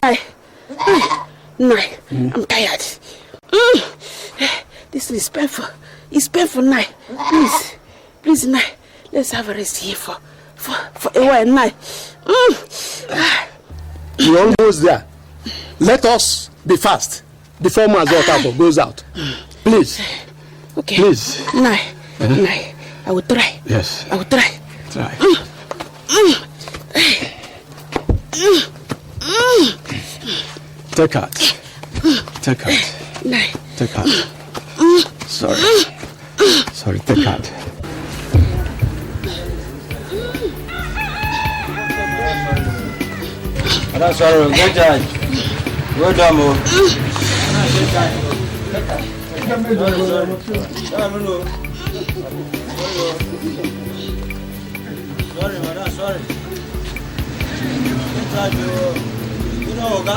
I'm tired. This is painful. It's painful, Nai. Please, Nai. Let's have a rest here for a while, Nai. We're almost there. Let us be fast before Mazotabo goes out. Please. Okay. Please. Nai. I will try. Yes. I will try. Try. Take out. Take out. Nai. Take out. Sorry, take out. I'm sorry, good judge. Good damo. Sorry, madam, sorry. You know, Oga?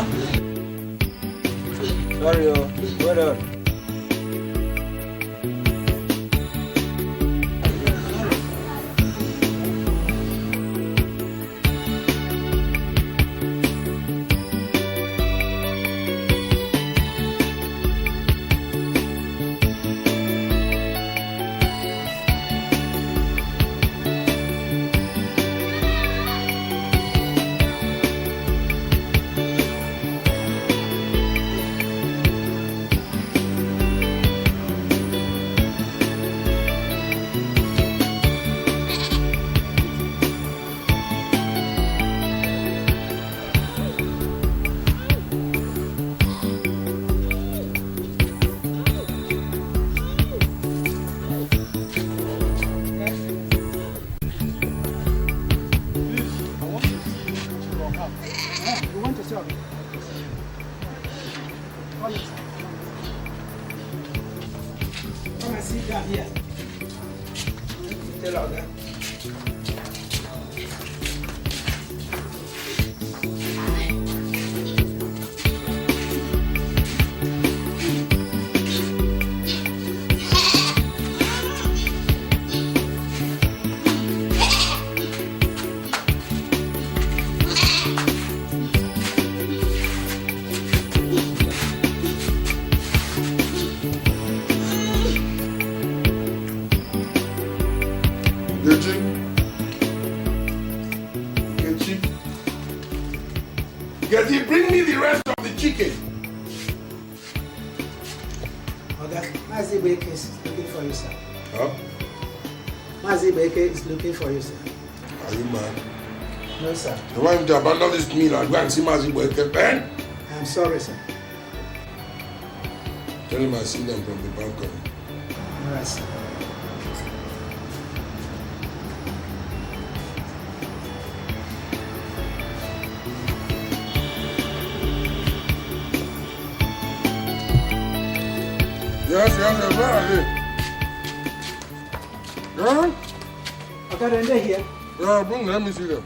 Sorry, well done. Edochie, bring me the rest of the chicken. Okay, Mazi Beke is looking for you, sir. Huh? Mazi Beke is looking for you, sir. Are you mad? No, sir. You want him to abandon this meal and go and see Mazi Beke, eh? I'm sorry, sir. Tell him I see them from the balcony. All right, sir. Yes, where are they? Huh? Okay, then they're here. Yeah, bring them, let me see them.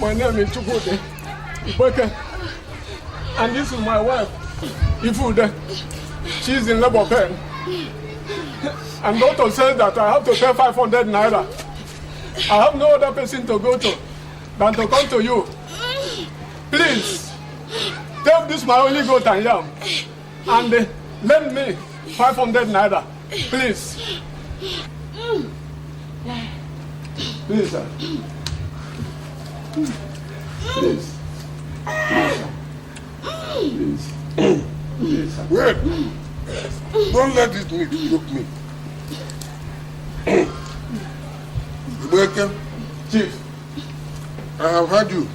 My name is Chukwude Ibeke, and this is my wife, Ifude. She's in labor pain. And doctor says that I have to pay 500 naira. I have no other person to go to than to come to you. Please, take this my only goat and yam and lend me 500 naira. Please. Please, sir. Please. Please. Please, sir. Wait. Don't let this meat choke me. Welcome. Chief. I have heard you.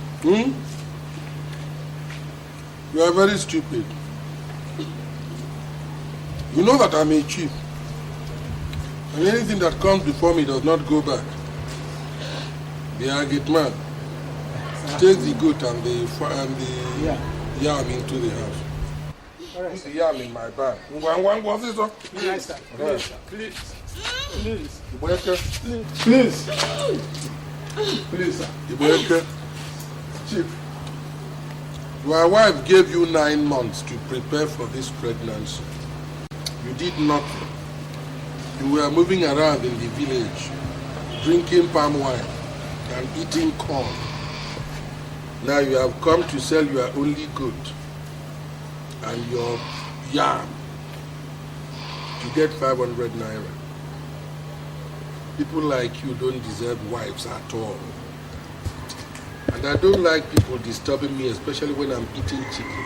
You are very stupid. You know that I'm a chief. And anything that comes before me does not go back. Be a gate man. Take the goat and the yam into the house. Put the yam in my bag. One officer. Yes, sir. Right. Please. Please. Welcome. Please. Please, sir. Welcome. Chief. Your wife gave you 9 months to prepare for this pregnancy. You did nothing. You were moving around in the village, drinking palm wine and eating corn. Now you have come to sell your only goat and your yam to get 500 naira. People like you don't deserve wives at all. And I don't like people disturbing me, especially when I'm eating chicken.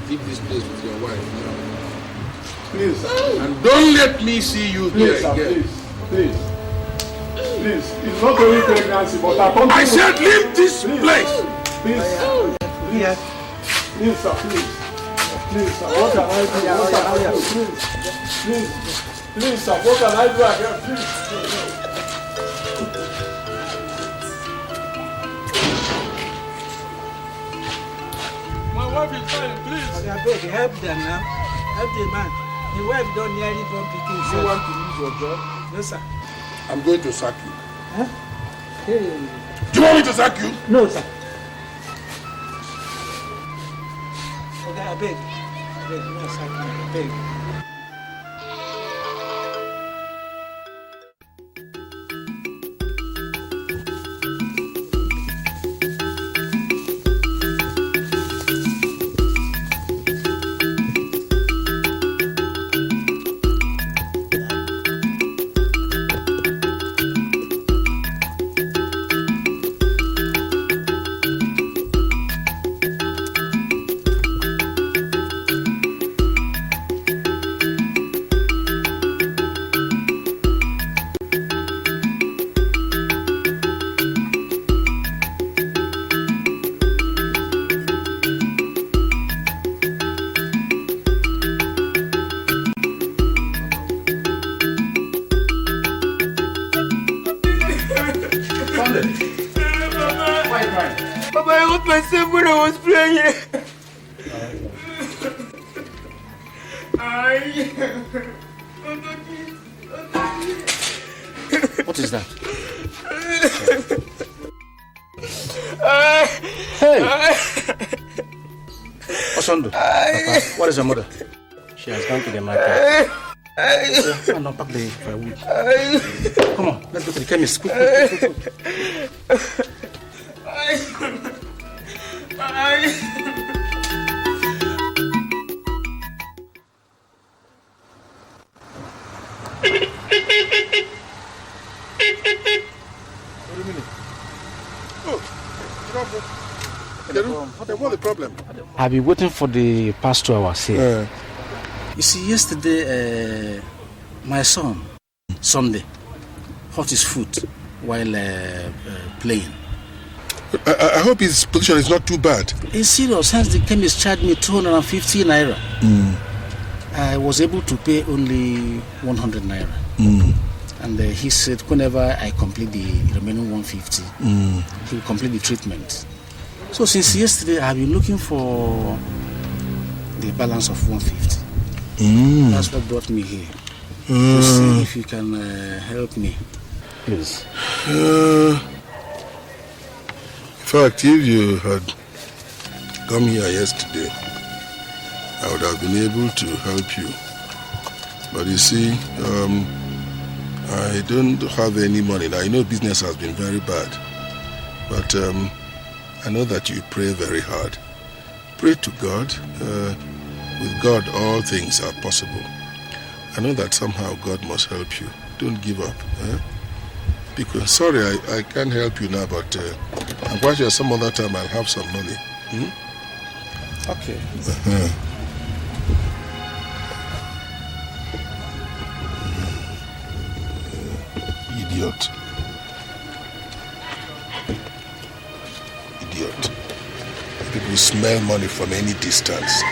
Leave this place with your wife now. Please. And don't let me see you Please, here again. Please. Please. It's not only pregnancy, but I said leave this place. Please. Please. Please, sir, please. Please, sir, what can I do? What can I do? Please. Please, sir, what can I do again? Please. My wife is fine, please. I beg, help them now. Help the man. The wife don't nearly born picking. You want to lose your job? No, sir. I'm going to sack you. Huh? Hey. Do you want me to sack you? No, sir. Okay, I beg. No, sir. I beg. Papa, I hurt myself when I was playing. What is that? Hey! Osondo, Papa, what is your mother? She has gone to the market. Come on, pack the firewood. Come on, let's go to the chemist. Quick. What's the problem? I've been waiting for the past 2 hours here. You see, yesterday, my son, Sunday, hurt his foot while playing. I hope his position is not too bad. It's serious. Hence, the chemist charged me 250 naira. I was able to pay only 100 naira. And he said, whenever I complete the remaining 150, he will complete the treatment. So since yesterday, I've been looking for the balance of 150. That's what brought me here. To see if you can help me. Please. In fact, if you had come here yesterday, I would have been able to help you. But you see, I don't have any money. Now, I know business has been very bad. But I know that you pray very hard. Pray to God. With God, all things are possible. I know that somehow God must help you. Don't give up. Because, sorry, I can't help you now, but I'm quite sure some other time I'll have some money. Okay. Idiot. People smell money from any distance.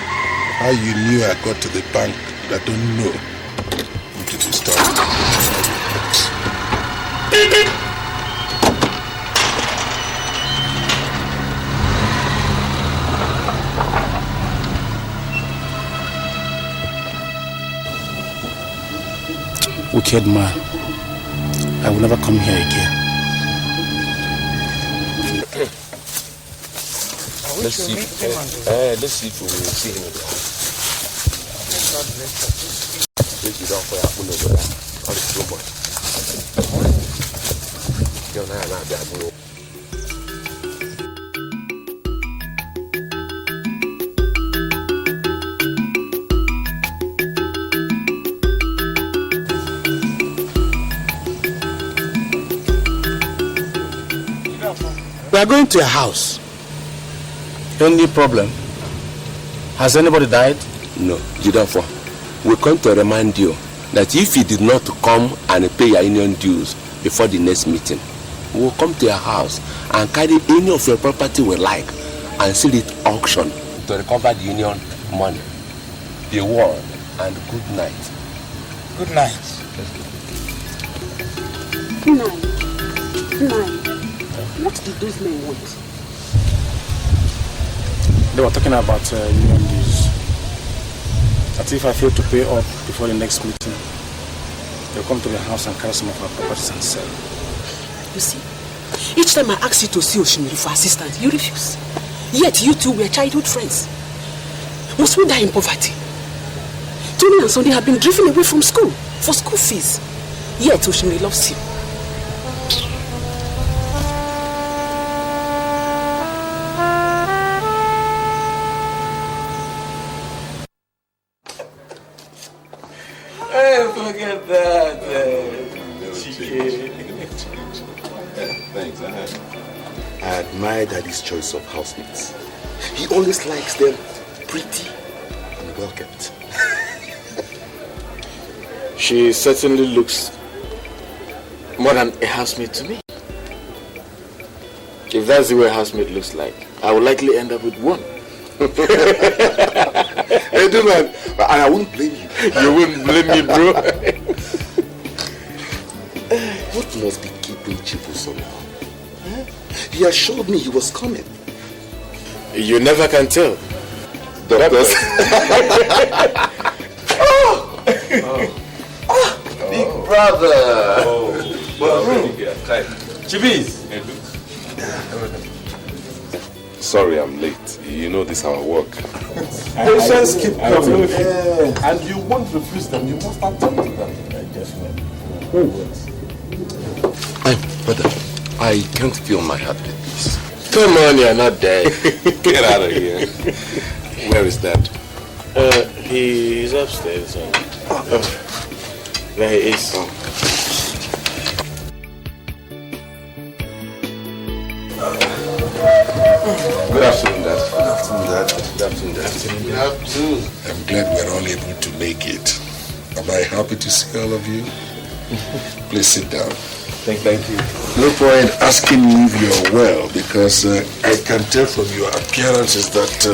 How you knew I got to the bank, I don't know. Into the store. Wicked man. I will never come here again. Let's see if we will see him in the house. If you don't for your own over there, all is too much. You're not that. We are going to a house. Only problem. Has anybody died? No, Udokwu. We come to remind you that if you did not come and pay your union dues before the next meeting, we will come to your house and carry any of your property we like and sell it auction to recover the union money. The word and good night. Good night. Good night. Good night. What did those men want? They were talking about union dues. That if I fail to pay up before the next meeting, they'll come to the house and carry some of our properties and sell. You see, each time I ask you to see Oshimiri for assistance, you refuse. Yet you two were childhood friends. Must we die in poverty? Tony and Sunday have been driven away from school for school fees. Yet Oshimiri loves you. Forget that. Thanks. I admire Daddy's choice of housemates. He always likes them pretty and well kept. She certainly looks more than a housemate to me. If that's the way a housemate looks like, I will likely end up with one. Hey, do man, and I won't blame you. You wouldn't blame me, bro. What must be keeping Chibu somehow? He assured me he was coming. You never can tell. Doctors. Big brother. Chibis. Sorry I'm late. You know this is our work. Patients keep coming. And you won't refuse them. You must attend to them. Brother, I can't feel my heartbeat, please. Come on, you're not dead. Get out of here. Where is that? He's upstairs. There he is. Good afternoon, Dad. Good afternoon. I'm glad we're all able to make it. Am I happy to see all of you? Please sit down. Thank you. No point asking you if you're well, because I can tell from your appearances that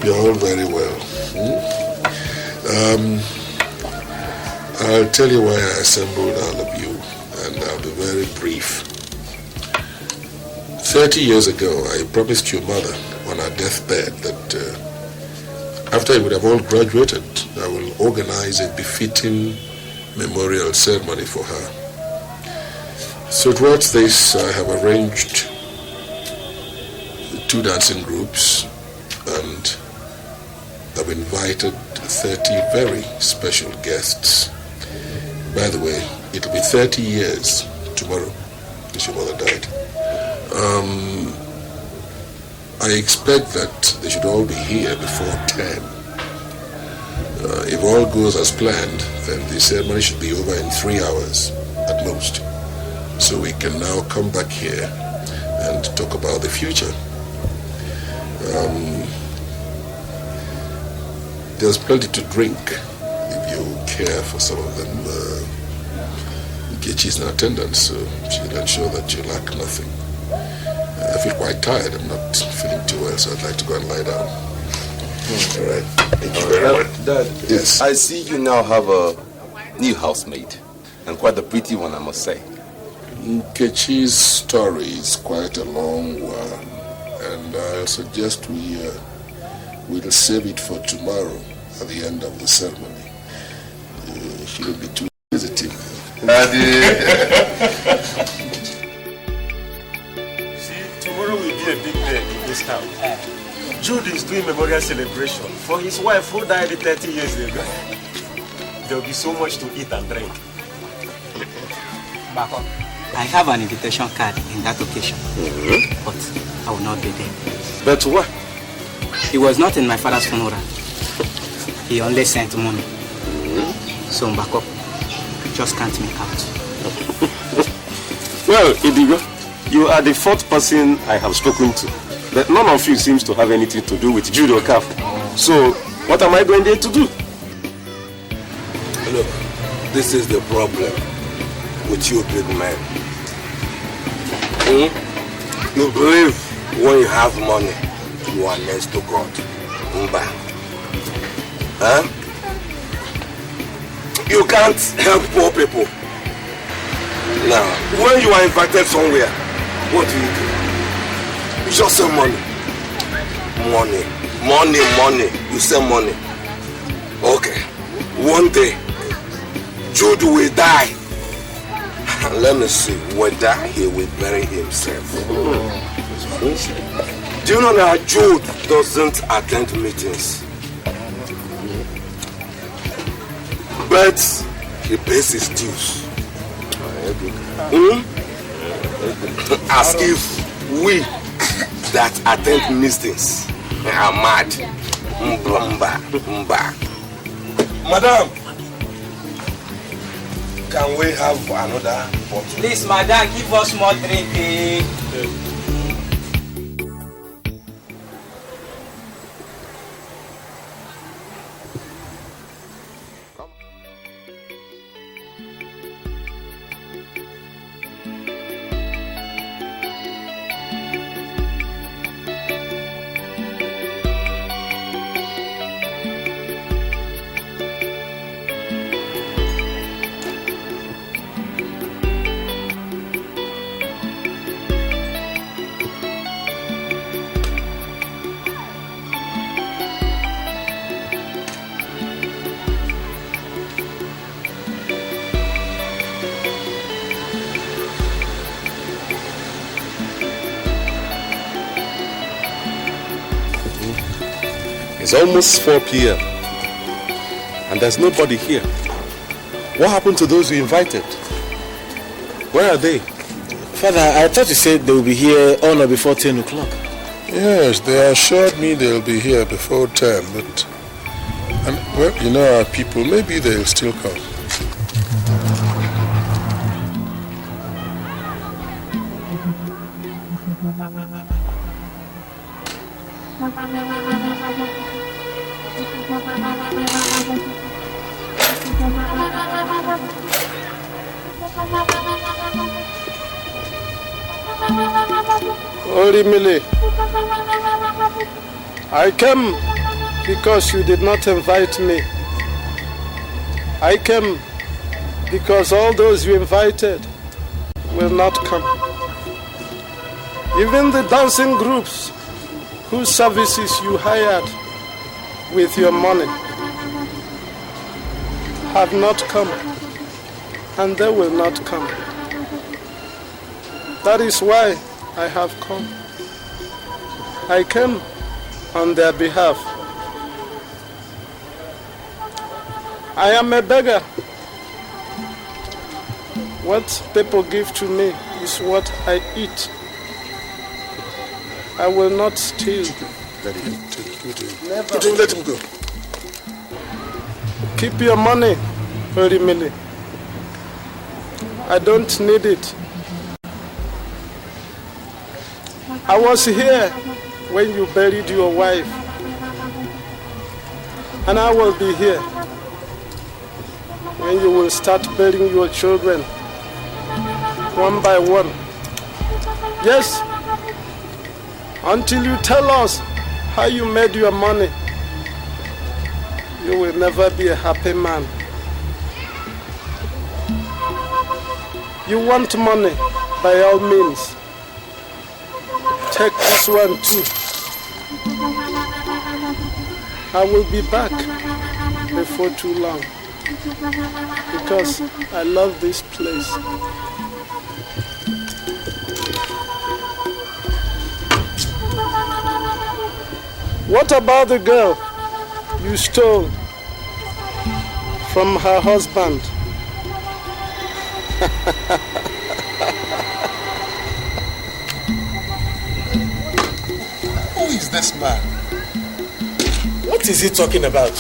you're all very well. I'll tell you why I assembled all of you, and I'll be very brief. 30 years ago, I promised your mother on her deathbed that after you would have all graduated, I will organize a befitting memorial ceremony for her. So towards this, I have arranged 2 dancing groups, and I've invited 30 very special guests. By the way, it'll be 30 years tomorrow since your mother died. I expect that they should all be here before 10. If all goes as planned, then the ceremony should be over in 3 hours at most. So we can now come back here and talk about the future. There's plenty to drink if you care for some of them. Nkechi's in attendance, so she'll ensure that you lack nothing. I feel quite tired. I'm not feeling too well, so I'd like to go and lie down. All right. Thank you very much. Dad, yes. I see you now have a new housemate, and quite a pretty one, I must say. Nkechi's story is quite a long one, and I suggest we'll save it for tomorrow at the end of the ceremony. She will be too sensitive. See, tomorrow will be a big day. Mr. Jude is doing memorial celebration for his wife who died 30 years ago. There will be so much to eat and drink. Bako, I have an invitation card in that occasion, but I will not be there. But what? He was not in my father's funeral. He only sent money. So Bako, just can't make out. Well, Idigo, you are the fourth person I have spoken to. But none of you seems to have anything to do with Jude or Calf. So, what am I going there to do? Look, this is the problem with you big men. You believe when you have money, you are next to God. Huh? You can't help poor people. Now, when you are invited somewhere, what do? You just say money. Money. You say money. Okay. One day, Jude will die. Let me see whether he will bury himself. Do you know that Jude doesn't attend meetings? But he pays his dues. As if we that attend meetings are mad. Madam, can we have another bottle? Please, madam, give us more drink. It's almost 4 p.m. and there's nobody here. What happened to those you invited? Where are they? Father, I thought you said they will be here on or before 10 o'clock. Yes, they assured me they'll be here before 10, but well, you know our people, maybe they'll still come. Holy Millie, I came because you did not invite me. I came because all those you invited will not come. Even the dancing groups whose services you hired with your money have not come, and they will not come. That is why I have come. I came on their behalf. I am a beggar. What people give to me is what I eat. I will not steal. Never. Let him go. Keep your money, Holy Millie. I don't need it. I was here when you buried your wife, and I will be here when you will start burying your children one by one. Yes, until you tell us how you made your money, you will never be a happy man. You want money, by all means. Take this one too. I will be back before too long because I love this place. What about the girl you stole from her husband? Who is this man? What is he talking about?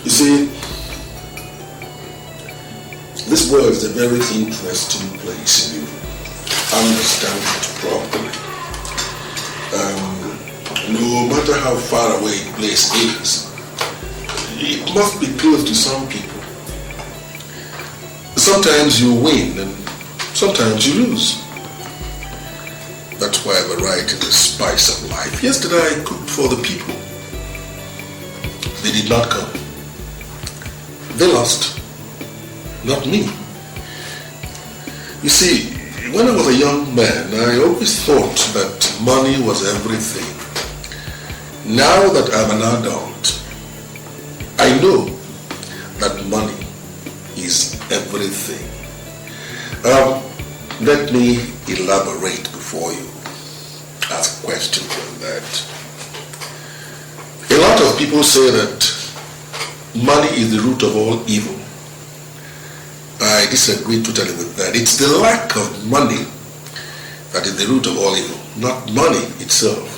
You see, this world is a very interesting place if you understand it properly. No matter how far away a place is, it must be close to some people. Sometimes you win and sometimes you lose. That's why variety is the spice of life. Yesterday I cooked for the people. They did not come. They lost, not me. You see, when I was a young man, I always thought that money was everything. Now that I'm an adult, I know that money is everything. Let me elaborate before you ask questions on that. A lot of people say that money is the root of all evil. I disagree totally with that. It's the lack of money that is the root of all evil, not money itself.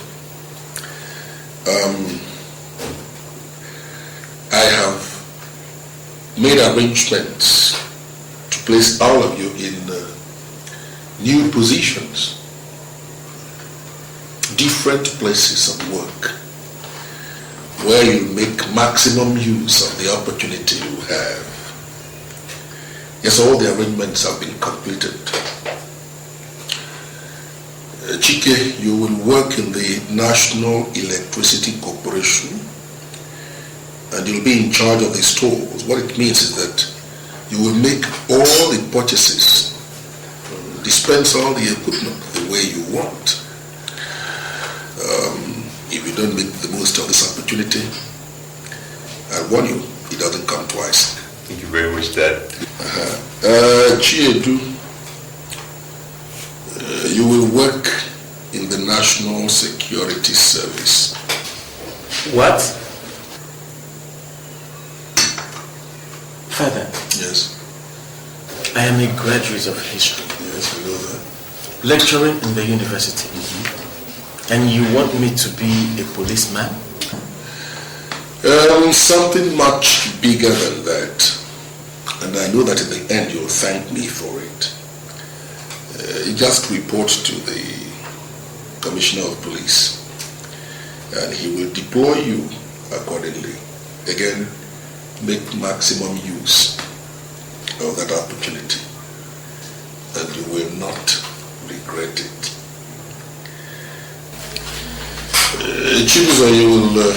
I have made arrangements to place all of you in new positions, different places of work, where you make maximum use of the opportunity you have. Yes, all the arrangements have been completed. Chike, you will work in the National Electricity Corporation and you'll be in charge of the stores. What it means is that you will make all the purchases, dispense all the equipment the way you want. If you don't make the most of this opportunity, I warn you, it doesn't come twice. Thank you very much, Dad. Chiedu, you will work in the National Security Service. What? Father. Yes. I am a graduate of history. Yes, I know that. Lecturing in the university. And you want me to be a policeman? Something much bigger than that. And I know that in the end you'll thank me for it. You just report to the Commissioner of Police and he will deploy you accordingly. Again, make maximum use of that opportunity and you will not regret it. Chibuzo, you will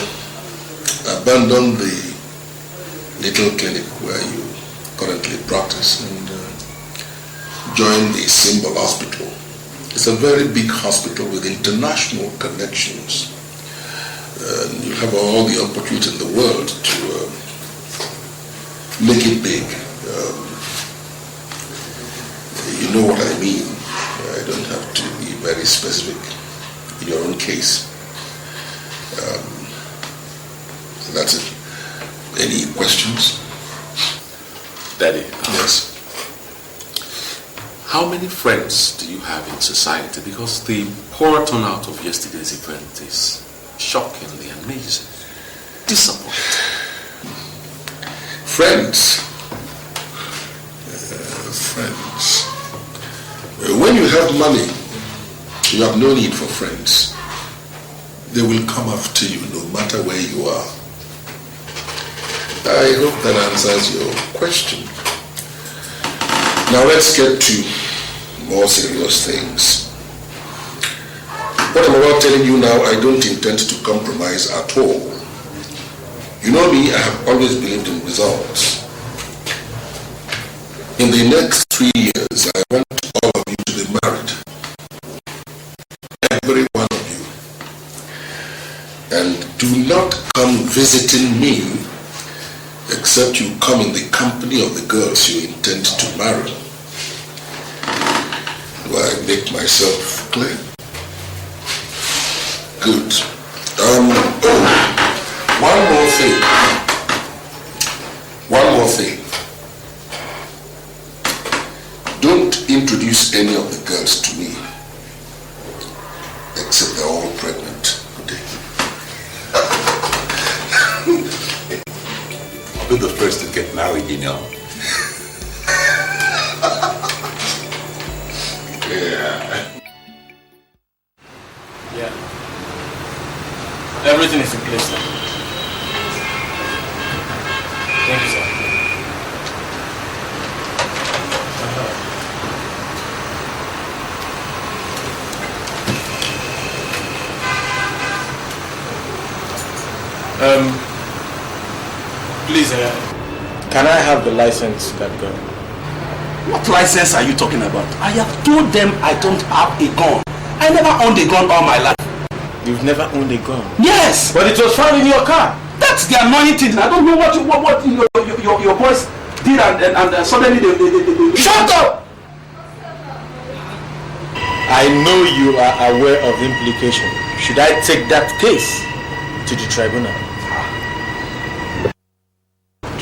abandon the little clinic where you currently practice and join the Symbol Hospital. It's a very big hospital with international connections. And you have all the opportunity in the world to make it big. You know what I mean. I don't have to be very specific in your own case. So that's it. Any questions? Daddy. Yes. How many friends do you have in society? Because the poor turnout of yesterday's event is shockingly amazing. Disappointing. Friends. Friends. When you have money, you have no need for friends. They will come after you no matter where you are. I hope that answers your question. Now let's get to more serious things. What I'm about telling you now, I don't intend to compromise at all. You know me, I have always believed in results. In the next 3 years, I want all of you to be married. Every one of you. And do not come visiting me except you come in the company of the girls you intend to marry. Do I make myself clear? Good. One more thing. Don't introduce any of the girls to me, except they're all pregnant. I'll be the first to get married, you know. Yeah. Everything is in place now. Thank you, sir. Please, can I have the license that gun? What license are you talking about? I have told them I don't have a gun. I never owned a gun all my life. You've never owned a gun? Yes! But it was found in your car. That's the annoying thing. I don't know what your boys did and suddenly they... Shut up! I know you are aware of the implication. Should I take that case to the tribunal?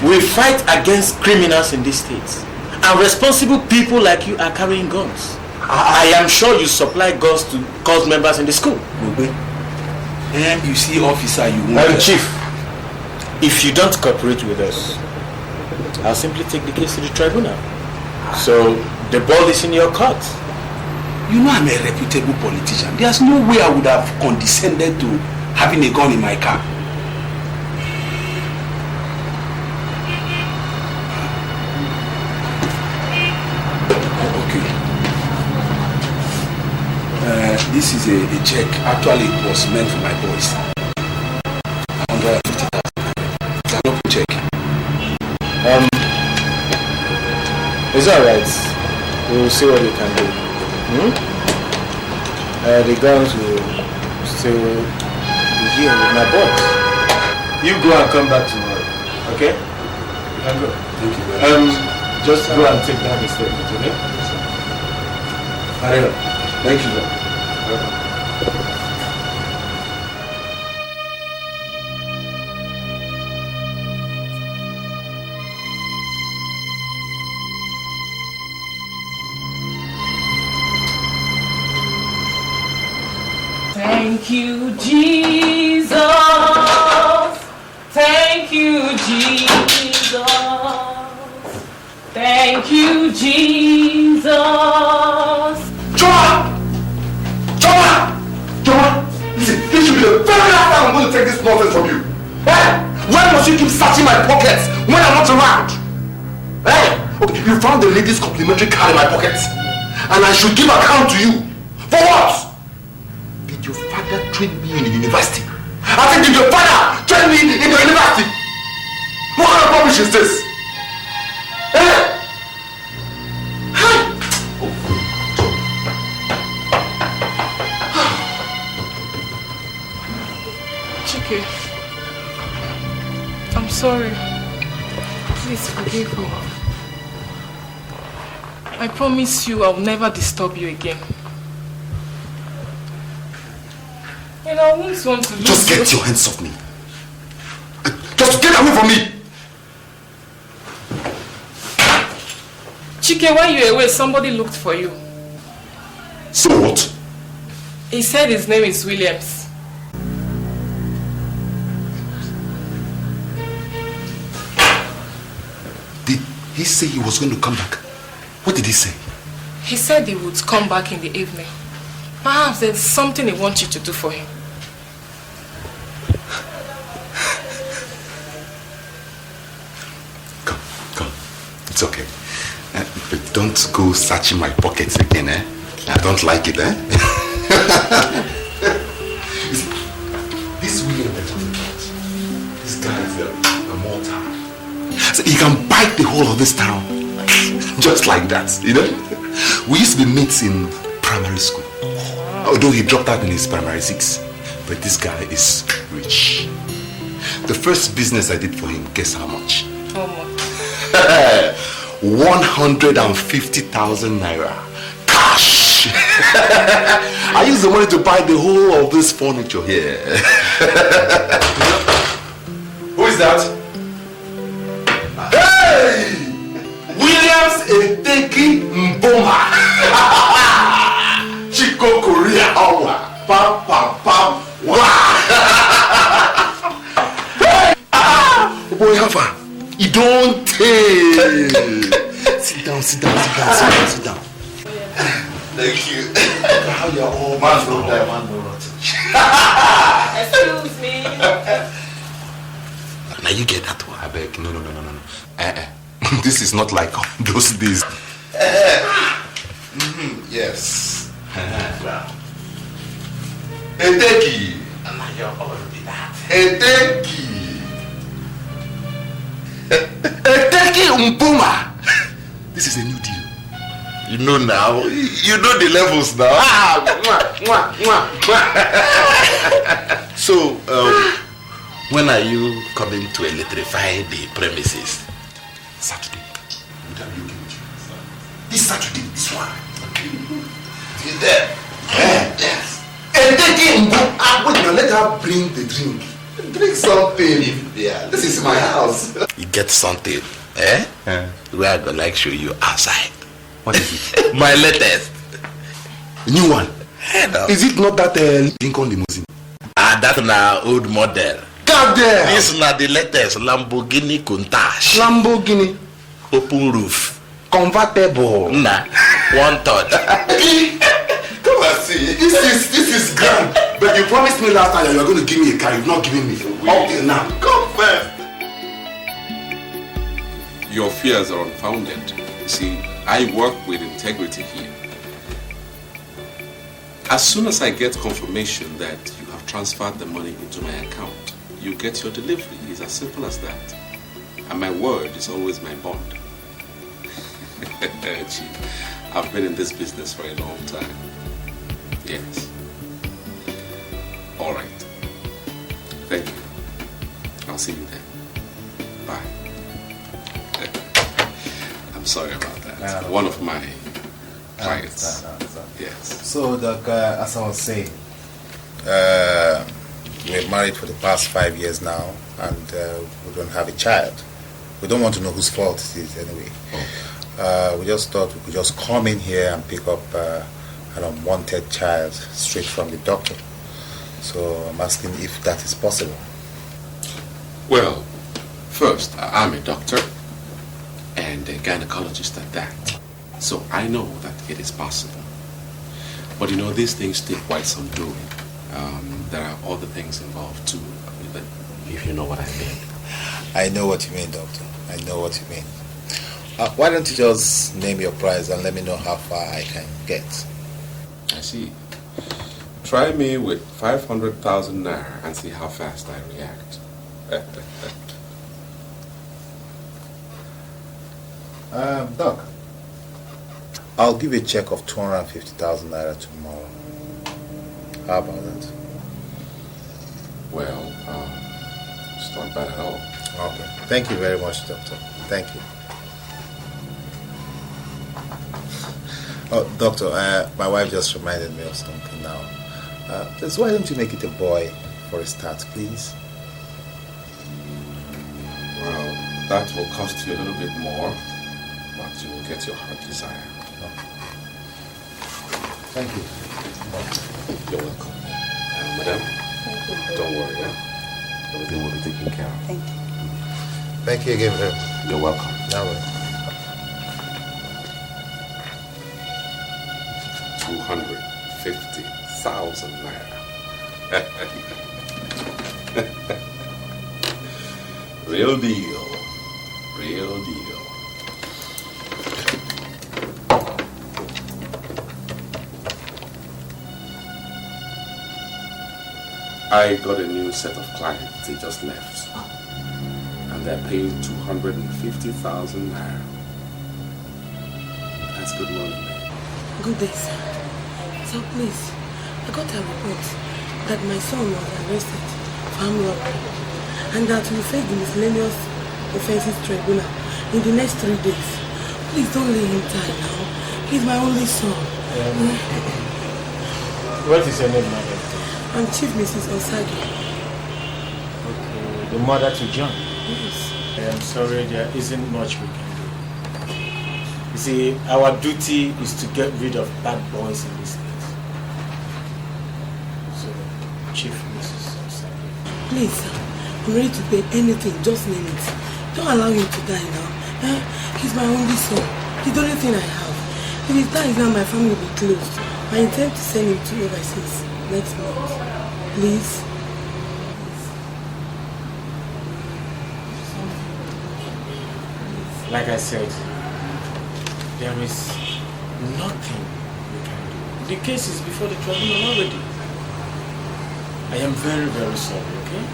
We fight against criminals in these states. And responsible people like you are carrying guns. I am sure you supply guns to cult members in the school. And you see, officer, you won't... Chief, if you don't cooperate with us, I'll simply take the case to the tribunal. So, the ball is in your court. You know I'm a reputable politician. There's no way I would have condescended to having a gun in my car. This is a check. Actually, it was meant for my boys. 150,000. It's an open check. It's alright. We'll see what we can do. The guns will still be here with my boys. You go and come back tomorrow. Okay? You can go. Thank you very much. Just go and take that mistake, okay? Very well. Thank you, sir. Thank you, Jesus. Thank you, Jesus. Thank you, Jesus. John! Listen, this should be the very last time I'm going to take this nonsense from you. Why must you keep searching my pockets when I'm not around? Okay, you found the lady's complimentary card in my pockets. And I should give account to you. For what? Did your father train me in the university? I think, did your father train me in the university? What kind of rubbish is this? Chike, I'm sorry. Please forgive me. I promise you I'll never disturb you again. And I won't want to lose. Just get your hands off me. Just get away from me. Chike, while you were away, somebody looked for you. So what? He said his name is Williams. Did he say he was going to come back? What did he say? He said he would come back in the evening. Perhaps there's something he wants you to do for him. Come. It's okay. But don't go searching my pockets again, eh? I don't like it, eh? Listen, this William we're talking about, this this guy is a mortal. So he can bite the whole of this town. Just like that, you know? We used to be mates in primary school. Although he dropped out in his primary 6. But this guy is rich. The first business I did for him, guess how much? How much? 150,000 naira. Cash! I used the money to buy the whole of this furniture here. Who is that? Hey! Williams Edochie Mboma. Chico Korea Awa. Pam pam pam. Wow! Boy, how far? You don't take. Sit down. Thank you. How you all man from there, man? Excuse me. Now you get that one. I beg. No. This is not like those days. Yes. Edochie. Edochie Mboma. This is a new deal. You know now. You know the levels now. So, when are you coming to electrify the premises? Saturday. Would that be okay with you? This Saturday, this one. Okay. See there? Yes. Edochie Mboma. Wait, now let her bring the drink. Drink something. Yeah, this is my house. You get something, eh? Where I gonna show you outside. What is it? My latest. New one. No. Is it not that Lincoln limousine? That's an old model. God damn! This is not the latest Lamborghini Countach. Lamborghini. Open roof. Convertible. Nah. 1/3. Come and see. This is grand. But you promised me last time that you were going to give me a car. You've not given me. Okay, now. Come first. Your fears are unfounded. You see, I work with integrity here. As soon as I get confirmation that you have transferred the money into my account, you get your delivery. It's as simple as that. And my word is always my bond. Chief, I've been in this business for a long time. Yes. All right. Thank you. I'll see you then. Bye. I'm sorry about that. No. One of my clients. Yes. So, Doc, as I was saying, we're married for the past 5 years now, and we don't have a child. We don't want to know whose fault it is anyway. We just thought we could just come in here and pick up an unwanted child straight from the doctor. So I'm asking if that is possible. Well, first, I'm a doctor and a gynecologist at that. So I know that it is possible. But you know, these things take quite some doing. There are other things involved too, if you know what I mean. I know what you mean, doctor. I know what you mean. Why don't you just name your price and let me know how far I can get? I see. Try me with 500,000 naira and see how fast I react. Doc, I'll give you a check of 250,000 naira tomorrow. How about that? Well, it's not bad at all. Okay. Thank you very much, doctor. Thank you. Oh, doctor, my wife just reminded me of something now. Just why don't you make it a boy for a start, please? Well, that will cost you a little bit more, but you will get your heart desire. Thank you. You're welcome. Madam, don't worry, yeah? Everything will be taken care of. Thank you. Thank you again, sir. You're welcome. Now, 250,000 naira. Real deal. Real deal. I got a new set of clients. They just left. they're paying 250,000 naira. That's good money, man. Good day, sir. So please, I got a report that my son was arrested for armed robbery and that we face the miscellaneous offenses tribunal in the next 3 days. Please don't let him die now. He's my only son. What is your name, madam? I'm Chief Mrs. Osagi. Okay, the mother to John? Yes. I am sorry, there isn't much we can do. You see, our duty is to get rid of bad boys in this case. So, Chief Mrs. Osagi. Please, sir. I'm ready to pay anything, just name it. Don't allow him to die now. He's my only son. He's the only thing I have. If he dies now, my family will be closed. I intend to send him to overseas next month. Please. Like I said, there is nothing we can do. The case is before the tribunal already. I am very, very sorry, okay?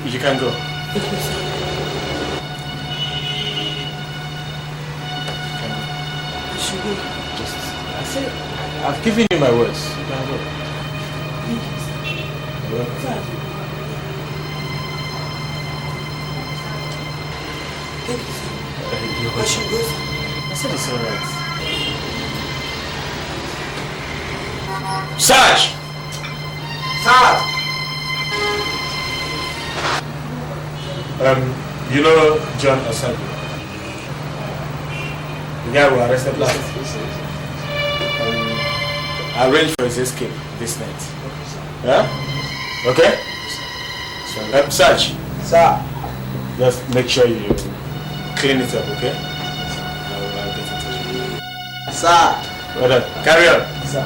You can go. Thank you, sir. I should go. Just, I said, I've given you my words. You can go. Thank you, sir. You're welcome. Sir. Thank you, sir. You're welcome. I should go, sir. I said it's alright. Sarge! Sarge! You know John Osagi? The guy who arrested last. Arrange for his escape this night. Yeah? Okay? Sarge. Sir. Just make sure you clean it up, okay? I'll get in touch with you. Sir. Well done. Carry on. Sir.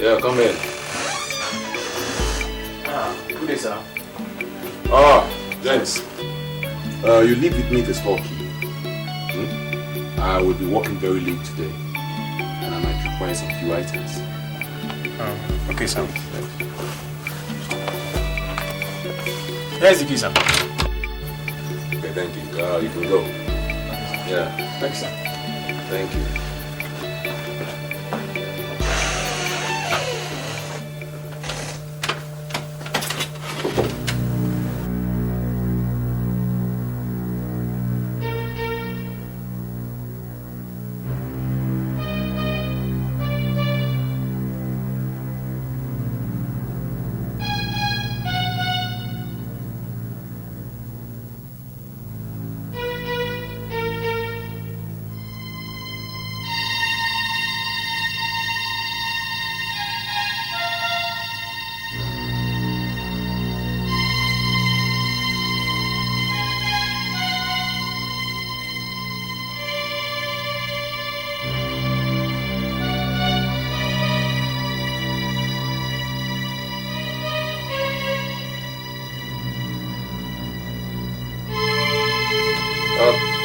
Yeah, come in. Good day, sir. Gents. You leave with me the store key. I will be working very late today. And I might require some few items. Okay, sir. Here's the key, sir. Okay, thank you. You can go. Yeah. Thank you, sir. Thank you.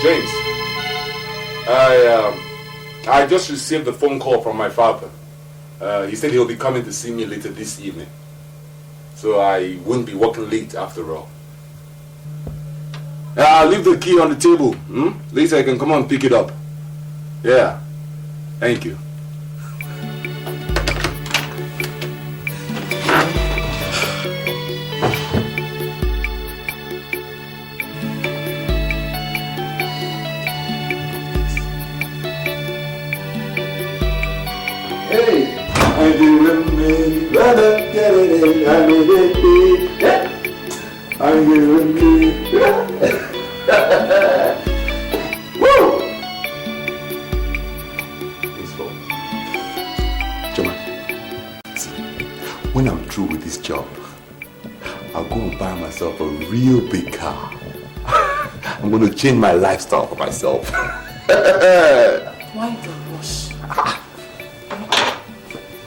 James, I just received a phone call from my father. He said he'll be coming to see me later this evening. So I won't be working late after all. I'll leave the key on the table. Later I can come and pick it up. Yeah. Thank you. Woo! Choma, see, when I'm through with this job, I'll go and buy myself a real big car. I'm going to change my lifestyle for myself. Why the rush?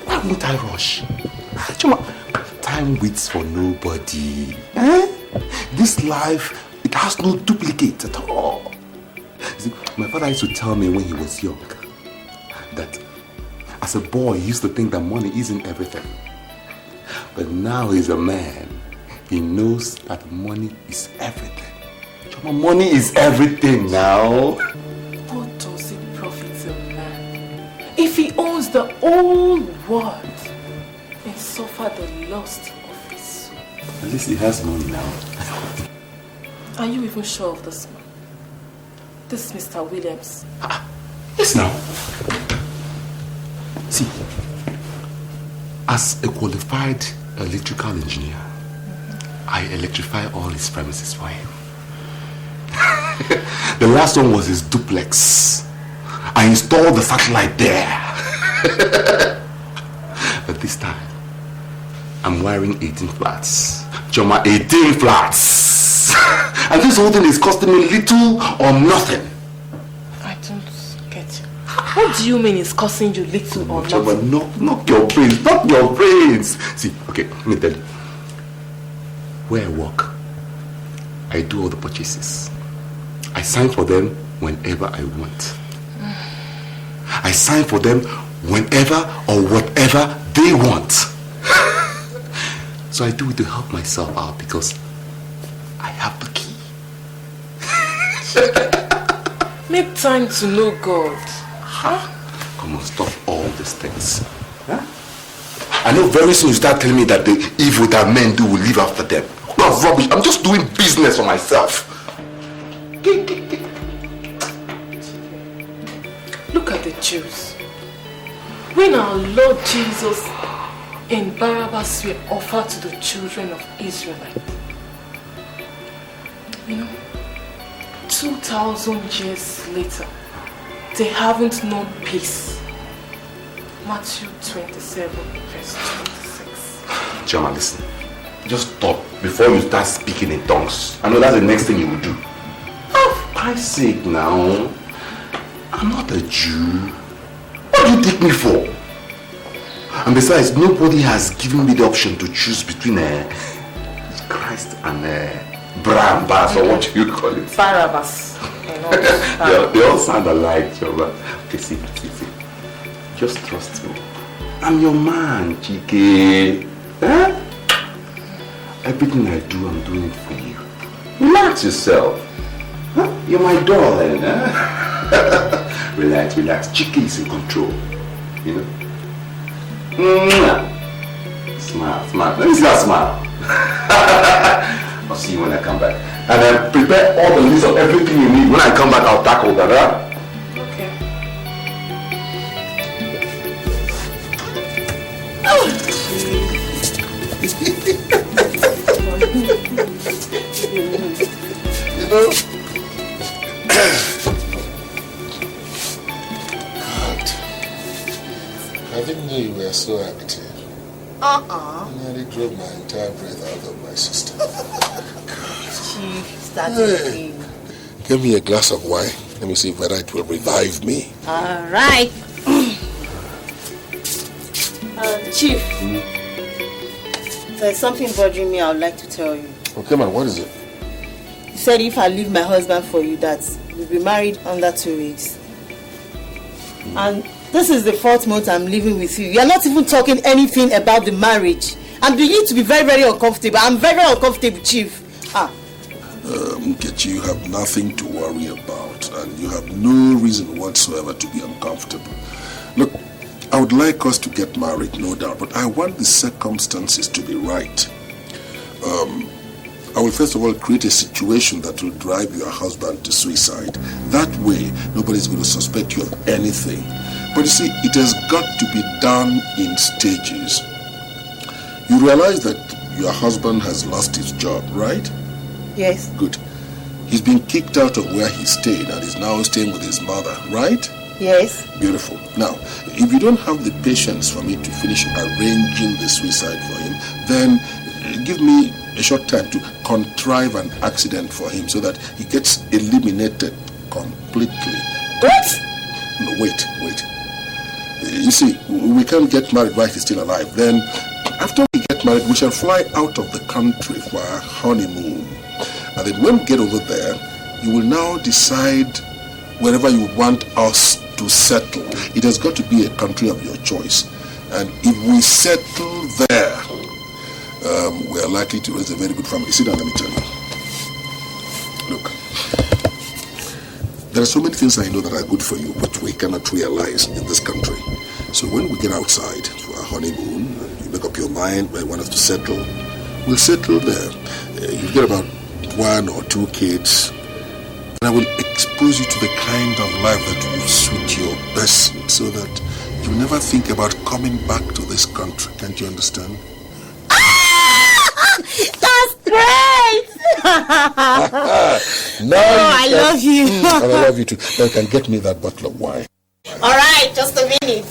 Why would I rush? Choma, time waits for nobody. Eh? This life, it has no duplicate at all. See, my father used to tell me when he was young that as a boy he used to think that money isn't everything. But now he's a man. He knows that money is everything. Choma, money is everything now. What does it profit a man if he owns the whole world and suffer the loss of his soul? At least he has money now. Are you even sure of this man? This Mr. Williams? Yes, now. See, as a qualified electrical engineer, I electrify all his premises for him. The last one was his duplex. I installed the satellite there. But this time, I'm wiring 18 flats. Choma, 18 flats! And this whole thing is costing me little or nothing. I don't get you. What do you mean it's costing you little or Choma, nothing? knock your brains, knock your brains. See, okay, let me tell you. Where I work, I do all the purchases. I sign for them whenever I want. I sign for them whenever or whatever they want. So I do it to help myself out because I have the key. Make time to know God. Huh? Come on, stop all these things. Huh? I know very soon you start telling me that the evil that men do will live after them. What rubbish. I'm just doing business for myself. Look at the Jews. When our Lord Jesus and Barabbas were offered to the children of Israel, you know, 2,000 years later, they haven't known peace. Matthew 27, verse 26. Choma, listen. Just stop before you start speaking in tongues. I know that's the next thing you will do. For Christ's sake now. I'm not a Jew. What do you take me for? And besides, nobody has given me the option to choose between Christ and Barabbas, or what you call it? Barabbas. They all sound alike, Choma. Okay, see. Just trust me. I'm your man, Chike. Huh? Everything I do, I'm doing it for you. Relax yourself. Huh? You're my darling, huh? Relax. Chike is in control. You know? Smile. Let me see that smile. I'll see you when I come back. And then prepare all the list of everything you need. When I come back, I'll tackle that, huh? Okay. You know, I didn't know you were so active. I nearly drove my entire breath out of my system. Chief, start Hey, again. give me a glass of wine. Let me see whether it will revive me. All right. Chief, there's something bothering me I would like to tell you. Okay, man, what is it? You said if I leave my husband for you, that we'll be married under 2 weeks. And this is the 4th month I'm living with you. You're not even talking anything about the marriage. I'm beginning to be very, very uncomfortable. I'm very, very uncomfortable, Chief. Nkechi, you have nothing to worry about, and you have no reason whatsoever to be uncomfortable. Look, I would like us to get married, no doubt, but I want the circumstances to be right. I will first of all create a situation that will drive your husband to suicide. That way, nobody's going to suspect you of anything. But you see, it has got to be done in stages. You realize that your husband has lost his job, right? Yes. Good. He's been kicked out of where he stayed and is now staying with his mother, right? Yes. Beautiful. Now, if you don't have the patience for me to finish arranging the suicide for him, then give me a short time to contrive an accident for him so that he gets eliminated completely. What? No, wait. You see, we can't get married while he's still alive. Then, after we get married, we shall fly out of the country for our honeymoon. And then when we get over there, you will now decide wherever you want us to settle. It has got to be a country of your choice. And if we settle there, we are likely to raise a very good family. Sit down, let me tell you. Look, there are so many things I know that are good for you, but we cannot realize in this country. So when we get outside for our honeymoon, you make up your mind where you want us to settle, we'll settle there. You get about 1 or 2 kids, and I will expose you to the kind of life that will suit your best so that you never think about coming back to this country. Can't you understand? That's great! I love you. And I love you too. Now you can get me that bottle of wine. All right, just a minute.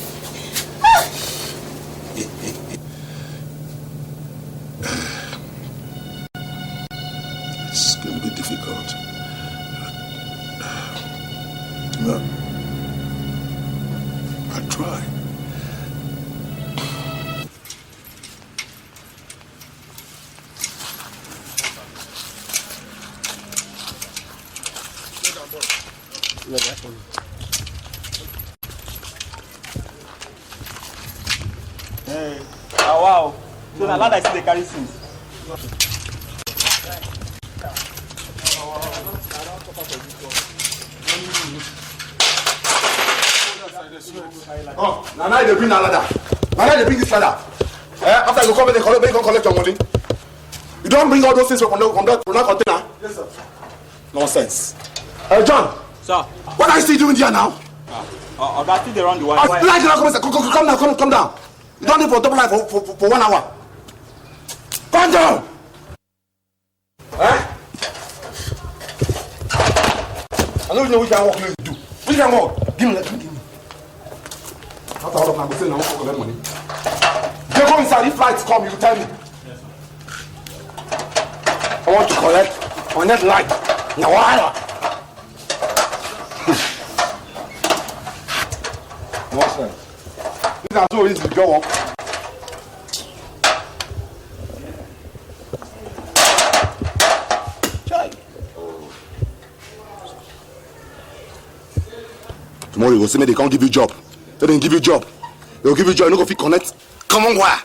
It's going to be difficult. No. I'll try. Hey. Oh wow. So now that I see the carry since. Oh, now they bring that ladder. Now they bring this ladder. After you come in, they collect your money. You don't bring all those things from that container. Yes, sir. Nonsense. John. Sir. What are you still doing here now? That's still around the wire. Come down. You don't live for double life for 1 hour. Come down. I don't know which can walk you do. Which can walk? Give me. After all of my say now, I want to collect money. They go inside. If flights come, you tell me. Yes, sir. I want to collect on that light. Now, why? Nonsense. This is so easy to go up. Tomorrow you go see me, they can't give you job. They didn't give you job. They'll give you job, you don't go fit connect. Come on, why?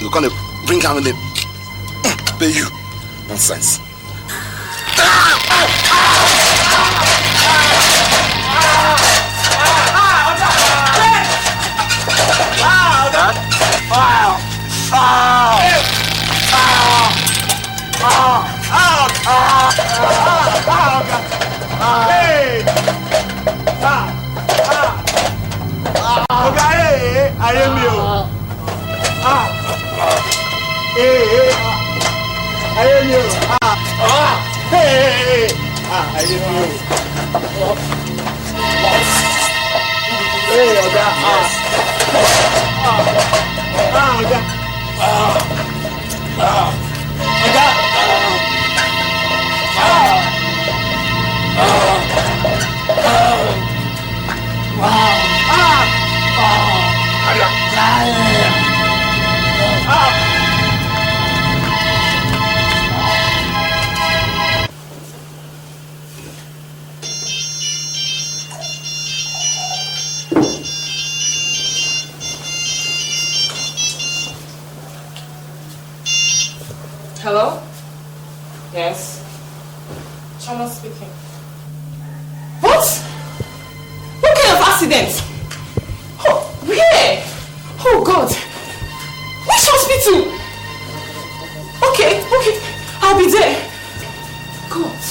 You can't bring down with them. Pay you. Nonsense. Hey! Okay, I am you. Hey, I am you. Hey, I am you. Hey, Oga. Hello? Yes. Chama speaking. What? What kind of accident? Oh, where? Oh God. Which hospital? Okay, I'll be there. God.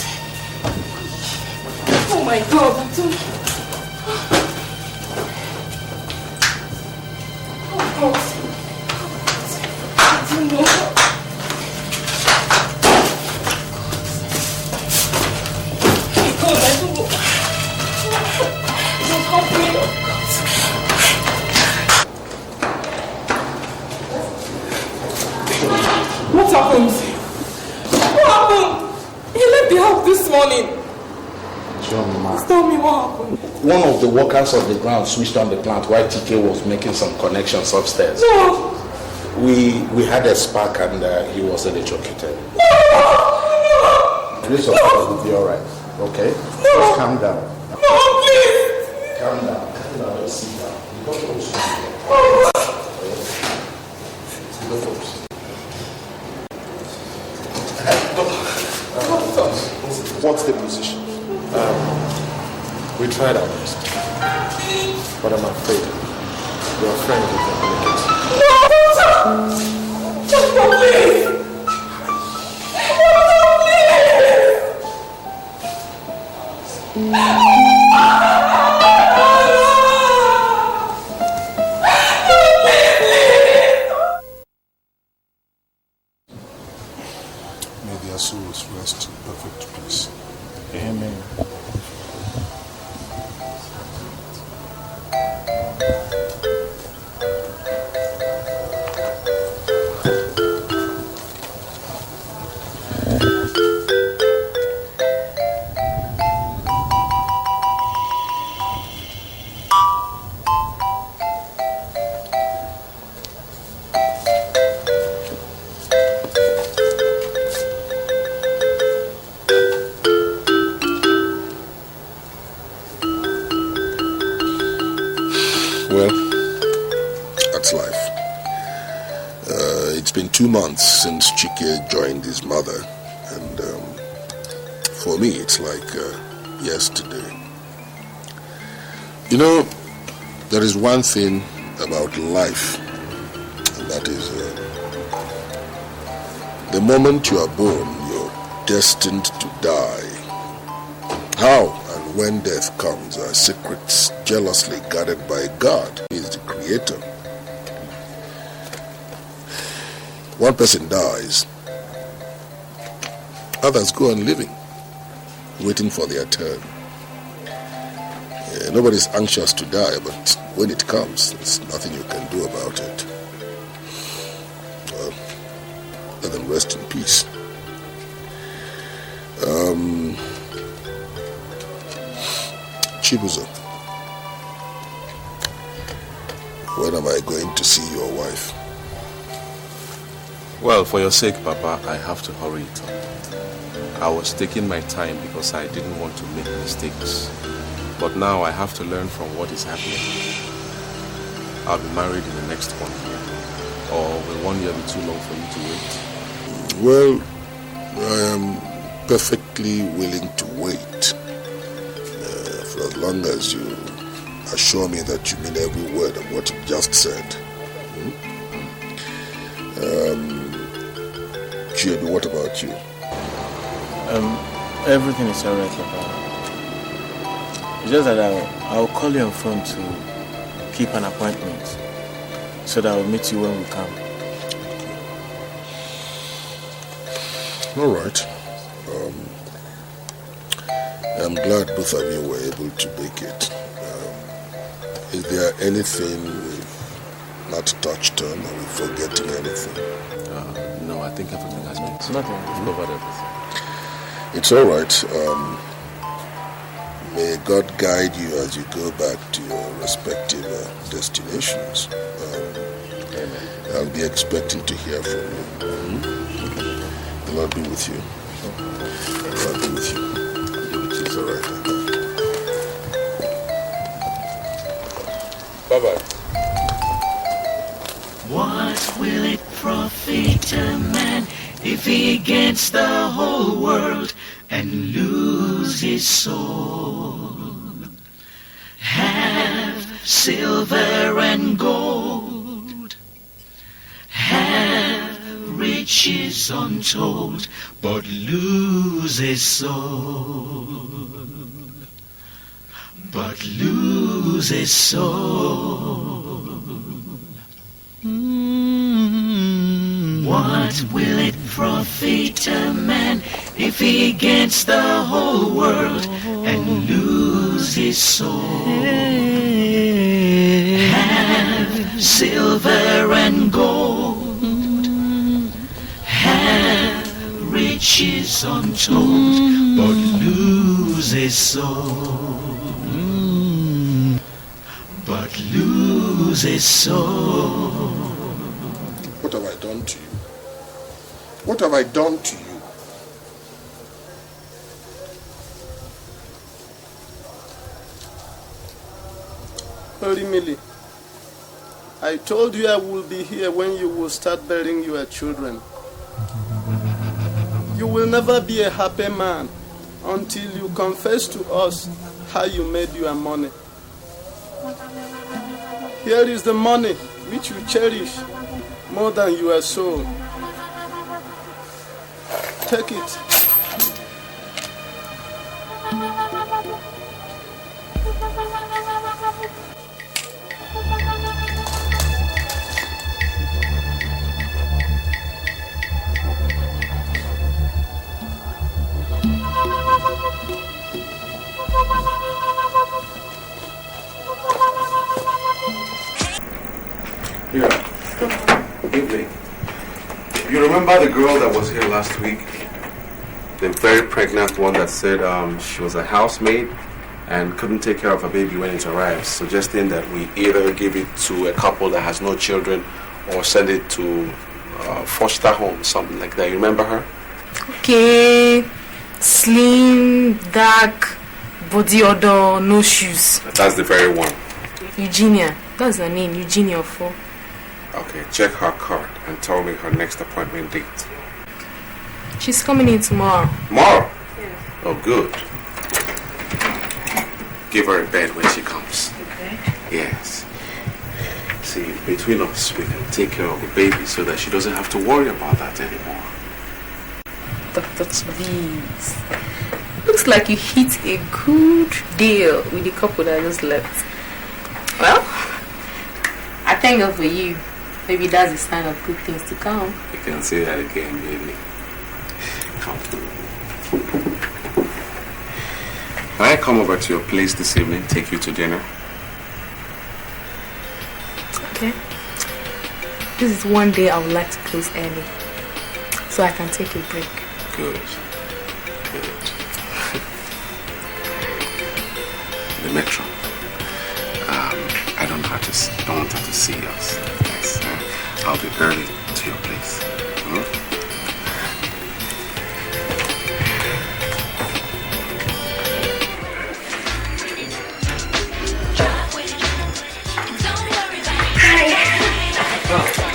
Oh my God, I'm doing... Oh God. I don't know. What happened? What happened? He left the house this morning. Just tell me what happened. One of the workers of the ground switched on the plant while TK was making some connections upstairs. No. We had a spark and he was electrocuted. This of course will be alright. Okay? No. Just calm down. No, please. Calm down. Let's sit down. What's the position? We tried our best, but I'm afraid your friend will communicate. No, just please. May their souls rest in perfect peace. Amen. That's life. It's been 2 months since Chike joined his mother, and for me it's like yesterday. You know, there is one thing about life, and that is the moment you are born, you're destined to die. How and when death comes are secrets jealously guarded by God, who is the creator. One person dies, others go on living, waiting for their turn. Nobody's anxious to die, but when it comes, there's nothing you can do about it. Well, let them rest in peace. Chibuzo, when am I going to see your wife? Well, for your sake, Papa, I have to hurry it up. I was taking my time because I didn't want to make mistakes. But now I have to learn from what is happening. I'll be married in the next 1 year. Or will 1 year be too long for you to wait? Well, I am perfectly willing to wait. For as long as you assure me that you mean every word of what you just said. Chiedu, what about you? Everything is alright, Papa. It's just that I'll call you on phone to keep an appointment so that I'll meet you when we come. All right. I'm glad both of you were able to make it. Is there anything we've not touched on? Are we forgetting anything? No, I think everything has been covered everything. It's all right. May God guide you as you go back to your respective destinations. I'll be expecting to hear from you. The Lord be with you. The Lord be with you. It's all right. Bye-bye. What will it profit a man if he gains the whole world and lose his soul? Have silver and gold, have riches untold, but lose his soul. But lose his soul. What will it profit a man if he gains the whole world and lose his soul? Have silver and gold, have riches untold, but lose his soul. But lose his soul. What have I done to you? What have I done to you? Millie, I told you I will be here when you will start bearing your children. You will never be a happy man until you confess to us how you made your money. Here is the money which you cherish more than your soul. Take it. Evening. You remember the girl that was here last week? The very pregnant one that said she was a housemaid and couldn't take care of her baby when it arrives, suggesting that we either give it to a couple that has no children or send it to foster home, something like that. You remember her? Okay. Slim, dark, body odor, no shoes. That's the very one. Eugenia. That's her name, Eugenia 4. Okay, check her card and tell me her next appointment date. She's coming in tomorrow. Tomorrow? Yeah. Oh, good. Give her a bed when she comes. Okay. Yes. See, between us, we can take care of the baby so that she doesn't have to worry about that anymore. Dr. Chivis. Looks like you hit a good deal with the couple that just left. Well, I thank God for you. Maybe that's a sign of good things to come. You can say that again, baby. Come. Can I come over to your place this evening, take you to dinner? Okay. This is one day I would like to close early, so I can take a break. Good. Good. The metro. I don't want her to see us. Yes. I'll be early to your place.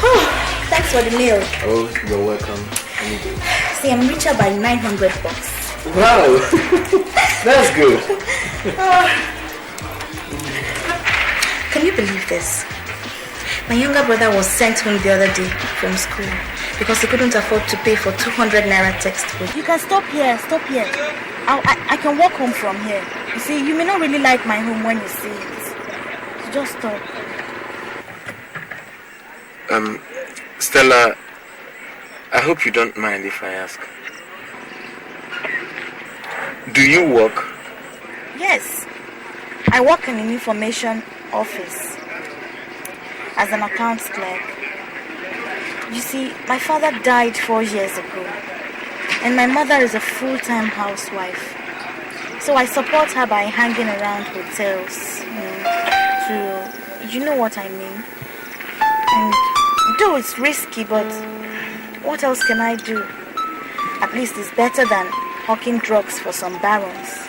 Oh, thanks for the meal. Oh, you're welcome. See, I'm richer by $900. Wow, that's good. Can you believe this? My younger brother was sent home the other day from school because he couldn't afford to pay for 200 naira textbook. You can stop here, I can walk home from here. You see, you may not really like my home when you see it. So just stop. Stella, I hope you don't mind if I ask. Do you work? Yes. I work in an information office as an accounts clerk. You see, my father died 4 years ago, and my mother is a full-time housewife. So I support her by hanging around hotels, you know what I mean. And though it's risky, but what else can I do? At least it's better than hawking drugs for some barons.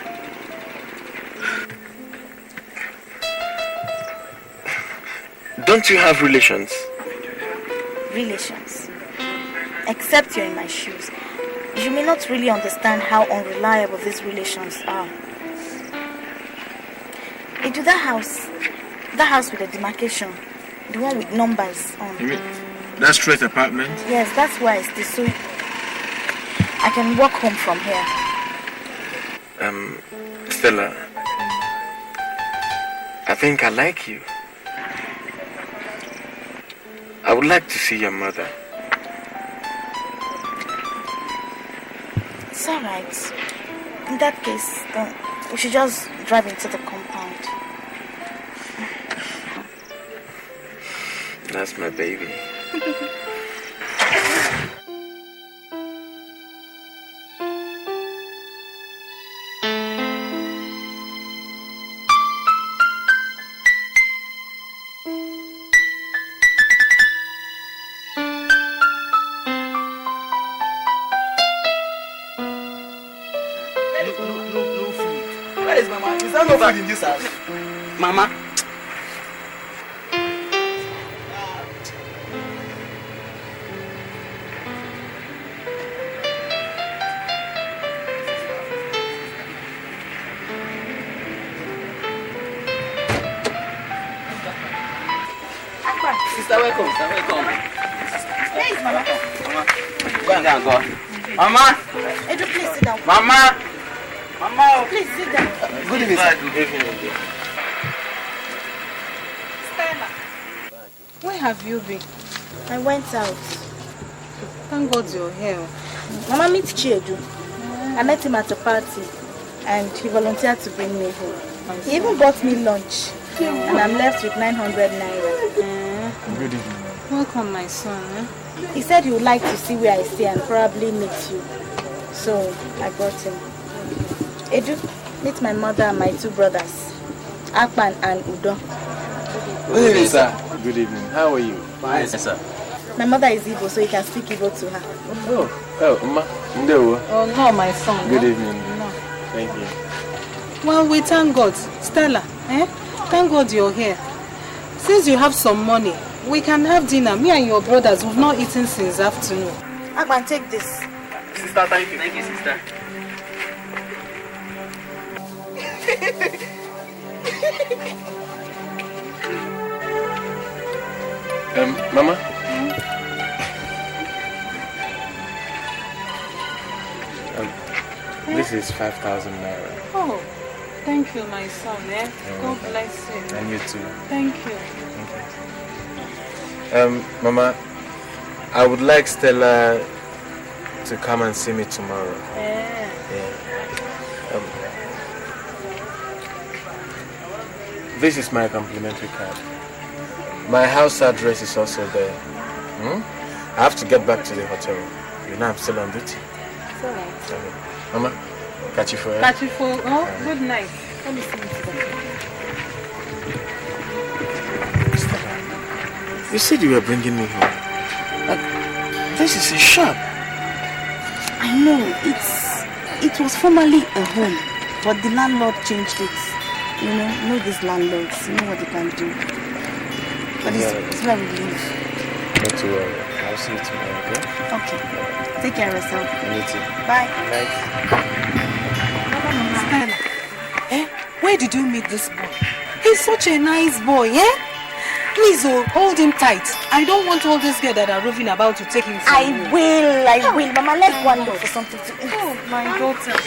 Don't you have relations? Relations? except you're in my shoes, you may not really understand how unreliable these relations are. Into that house with the demarcation, the one with numbers on. You mean that straight apartment? Yes, that's why I stay, so I can walk home from here. Stella, I think I like you. I would like to see your mother. It's alright. In that case, then we should just drive into the compound. That's my baby. No food in this house. Mama. Sister, welcome. Where is Mama? Go. Mama. Edu, please sit down. Mama. Mama. Please sit down. Good evening. Good evening. Stella, where have you been? I went out. Thank God you're here. Mama meets Chiedu. I met him at a party and he volunteered to bring me home. He even bought me lunch and I'm left with 900 naira. Good evening. Welcome, my son. He said he would like to see where I stay and probably meet you. So I brought him. Edu, meet my mother and my two brothers, Akpan and Udo. Good evening, sir. Good evening. How are you? Fine, sir. My mother is Igbo, so you can speak Igbo to her. Umma. Ndewo. Oh, no, my son. Good evening. No. Thank you. Well, we thank God. Stella, thank God you're here. Since you have some money, we can have dinner. Me and your brothers, we've not eaten since afternoon. Akpan, take this. Sister, thank you. Thank you, sister. Mama? This is 5,000 naira. Oh, thank you, my son. God bless you. And you too. Thank you. Mama, I would like Stella to come and see me tomorrow. Yeah. This is my complimentary card. My house address is also there. I have to get back to the hotel. You know I'm still on duty. It's alright. Okay. Mama, catch you for it. Catch you for. Oh, good night. Let me see you. You said you were bringing me home. This is a shop. I know, it was formerly a home, but the landlord changed it. You know these landlords, you know what they can do. But it's where we live. Not to worry. I'll see you tomorrow, okay? Okay. Take care of yourself. You too. Bye. Stella, where did you meet this boy? He's such a nice boy, Please, hold him tight. I don't want all these girls that are roving about to take him from you. I will. Mama, let's go and look for something to eat. Oh, my daughter.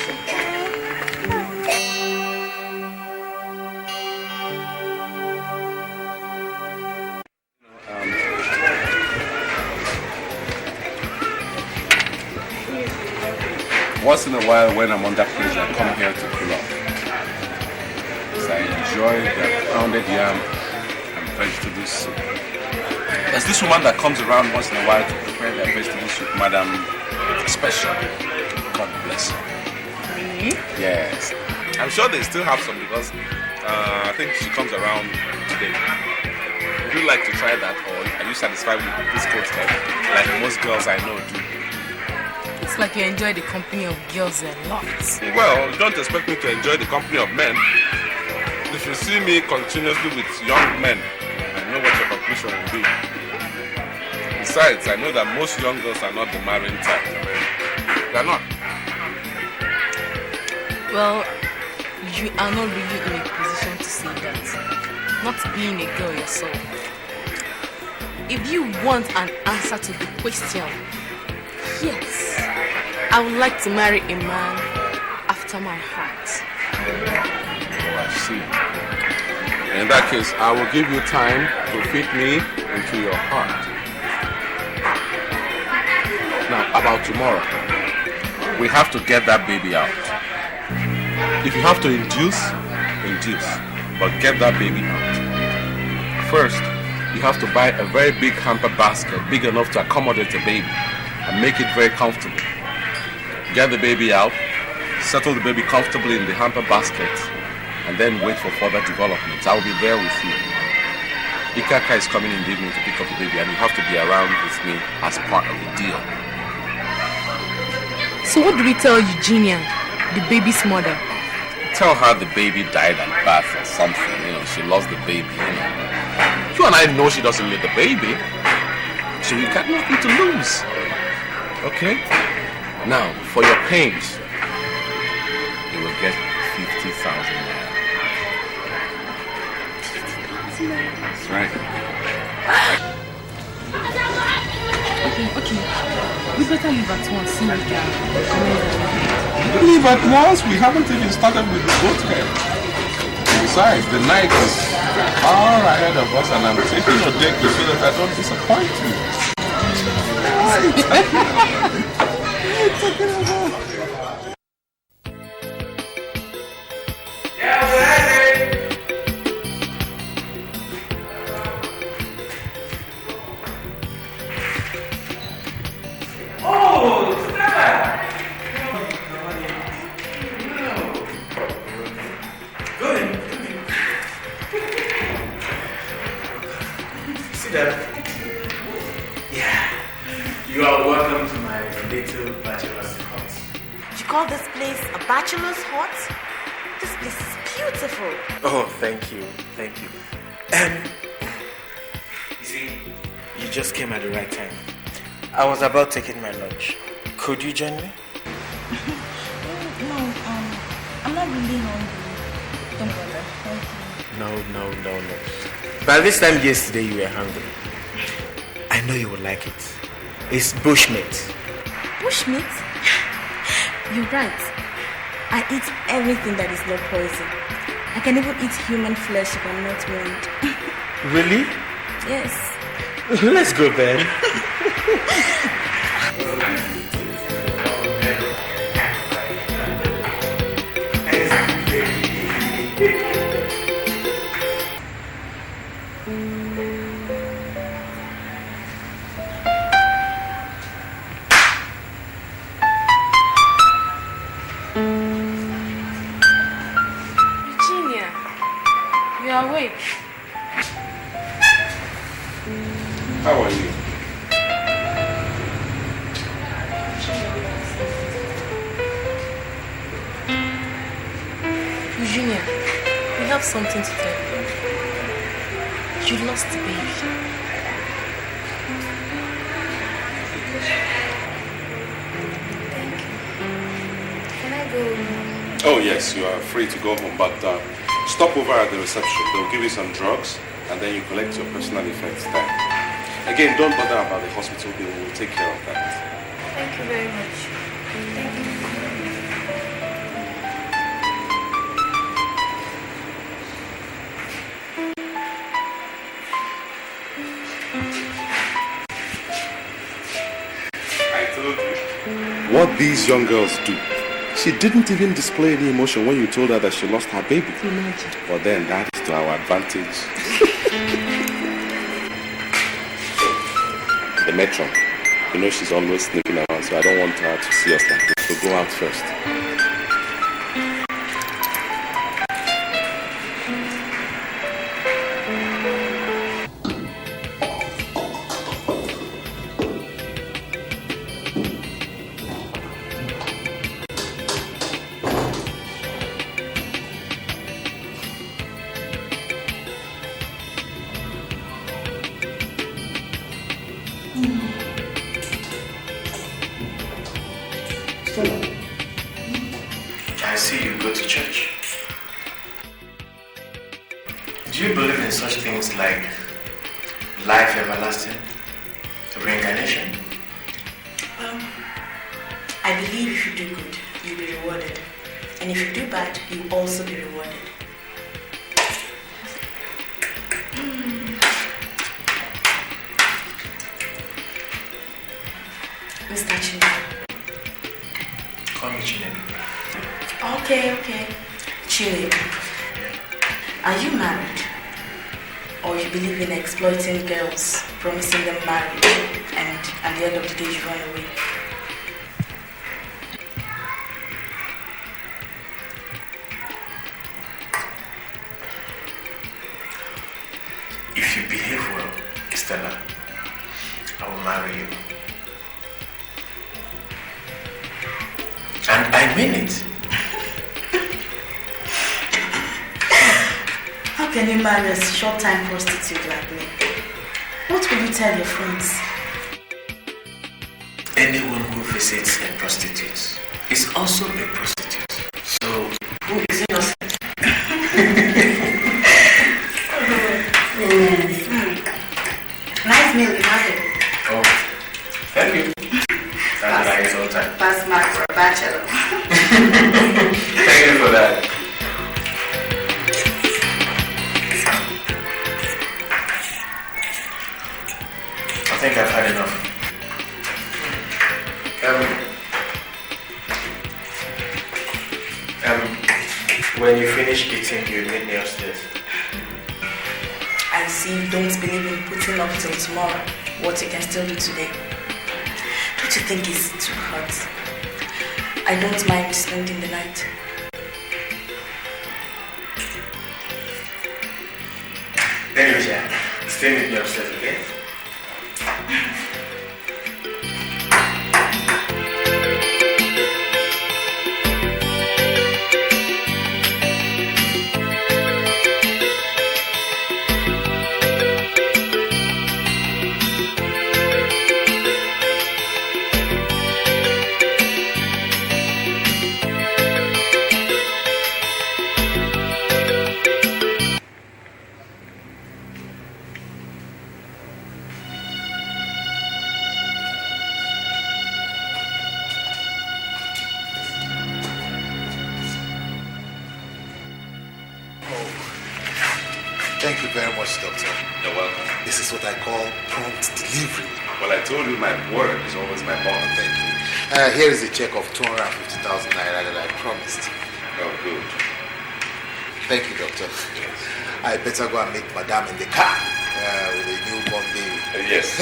Once in a while, when I'm under pressure, I come here to cool off. So I enjoy the pounded yam and vegetable soup. There's this woman that comes around once in a while to prepare their vegetable soup, Madam Special. God bless her. Really? Yes. I'm sure they still have some because I think she comes around today. Would you like to try that, or are you satisfied with this cold type, like most girls I know do? It's like you enjoy the company of girls a lot. Well, don't expect me to enjoy the company of men. If you see me continuously with young men, I know what your conclusion will be. Besides, I know that most young girls are not the marrying type. They're not. Well, you are not really in a position to say that. Not being a girl yourself. If you want an answer to the question, yes, I would like to marry a man after my heart. Oh, I see. In that case, I will give you time to fit me into your heart. Now, about tomorrow, we have to get that baby out. If you have to induce, but get that baby out. First, you have to buy a very big hamper basket, big enough to accommodate the baby, and make it very comfortable. Get the baby out, settle the baby comfortably in the hamper basket, and then wait for further developments. I will be there with you. Ikaka is coming in the evening to pick up the baby, and you have to be around with me as part of the deal. So what do we tell Eugenia, the baby's mother? Tell her the baby died at birth or something. She lost the baby. You and I know she doesn't need the baby. So we got nothing to lose. Okay? Now, for your pains, you will get 50,000 naira. That's right. Okay. We better leave at once. See you again. Leave at once? We haven't even started with the boat head. Besides, the night is far ahead of us, and I'm taking your deck so that I don't disappoint you. You are welcome to my little bachelor's hut. You call this place a bachelor's hut? This place is beautiful. Oh, thank you. You see, you just came at the right time. I was about taking my lunch. Could you join me? No, I'm not really hungry. Don't bother. Thank you. No. By this time yesterday, you were hungry. I know you would like it. It's bushmeat. Bushmeat? You're right. I eat everything that is not poison. I can even eat human flesh if I'm not warned. Really? Yes. Let's go then. Awake. How are you? Eugenia, we have something to tell you. You lost the baby. Thank you. Can I go? Oh yes, you are free to go home, but stop over at the reception. They'll give you some drugs, and then you collect your personal effects there. Again, don't bother about the hospital bill. We'll take care of that. Thank you very much. Thank you. I told you. What these young girls do. She didn't even display any emotion when you told her that she lost her baby. Imagine. But then that is to our advantage. The matron, she's always sneaking around, so I don't want her to see us like this. So go out first. Mm. I see you go to church. Do you believe in such things like life everlasting, reincarnation? I believe if you do good, you'll be rewarded. And if you do bad, you'll also be rewarded. Mr. Chineke. Call me Chineke. Okay. Chineke. Are you married? Or you believe in exploiting girls, promising them marriage, and at the end of the day you run away? If you behave well, Stella, I will marry you. And I mean it. How can you marry a short-time prostitute like me? What will you tell your friends? Anyone who visits a prostitute is also a prostitute. So, who is innocent? Nice meal, you have it. Oh, thank you. That's nice all time. Pass marks for a bachelor. Thank you for that. I think I've had enough. When you finish eating, you meet me upstairs. I see you don't believe in putting off till tomorrow what you can still do today. Don't you think it's too hot? I don't mind spending the night. Anyway, yeah, stay with me upstairs, okay? Thank you very much, Doctor. You're welcome. This is what I call prompt delivery. Well, I told you my word is always my bond. Thank you. Here is a check of 250,000 naira that I promised. Oh, good. Thank you, Doctor. Yes. I better go and meet Madame in the car with a newborn baby. Yes.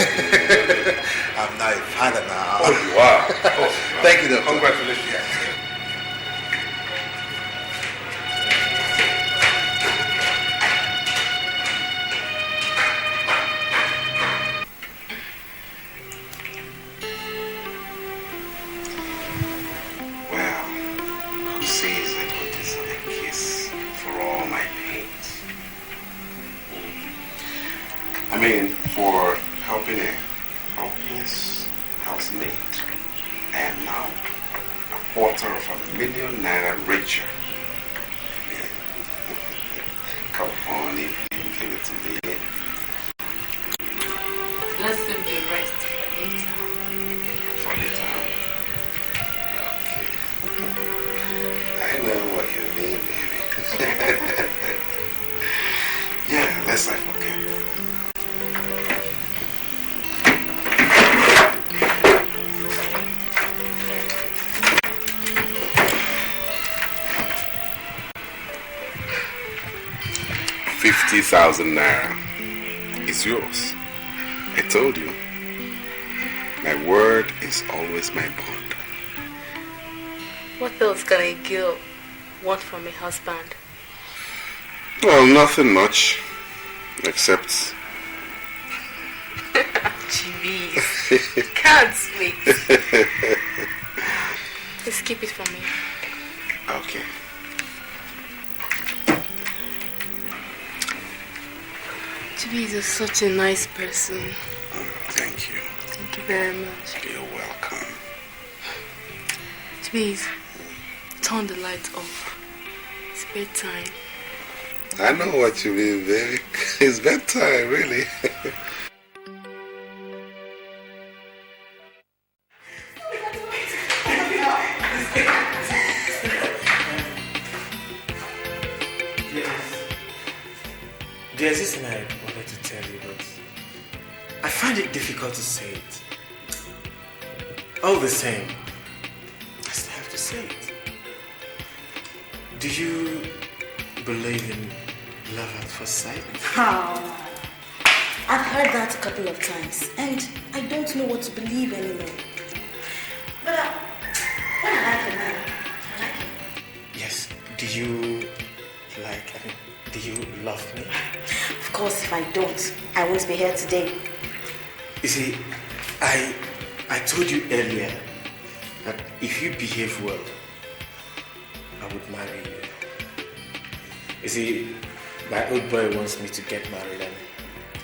I'm now a father now. Oh, you are? Oh, thank you, Doctor. Congratulations. For helping a helpless housemaid, I am now $250,000 richer. Come on, if you give it to me. Let's do the rest later. For later. Okay. I know what you mean, baby. Yeah, let's not forget. ₦50,000 is yours. I told you. My word is always my bond. What else can a girl want from a husband? Well, nothing much. Except... Jeez. Can't wait. Just keep it for me. Okay. Chibi is such a nice person. Thank you. Thank you very much. You're welcome. Please, turn the lights off. It's bedtime. I know what you mean, baby. It's bedtime, really. There's this thing I wanted to tell you, but I find it difficult to say it. All the same, I still have to say it. Do you believe in love at first sight? How? I've heard that a couple of times, and I don't know what to believe anymore. But when I like a man, I like him. Yes. Do you do you love me? Of course, if I don't, I won't be here today. You see, I told you earlier that if you behave well, I would marry you. You see, my old boy wants me to get married, and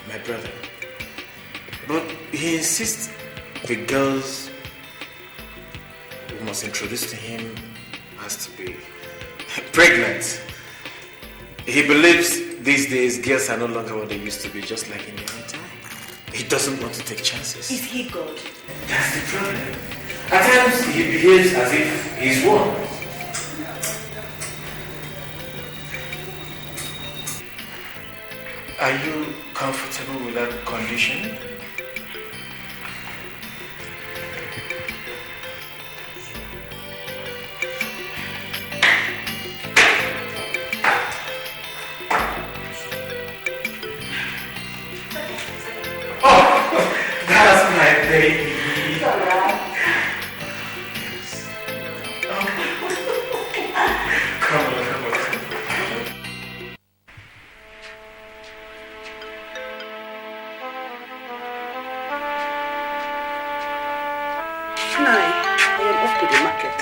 my brother. But he insists the girls we must introduce to him has to be pregnant. He believes these days girls are no longer what they used to be, just like in their own time. He doesn't want to take chances. Is he God? That's the problem. At times he behaves as if he's one. Are you comfortable with that condition? That's my baby. It's alright. Come on. I am off to the market.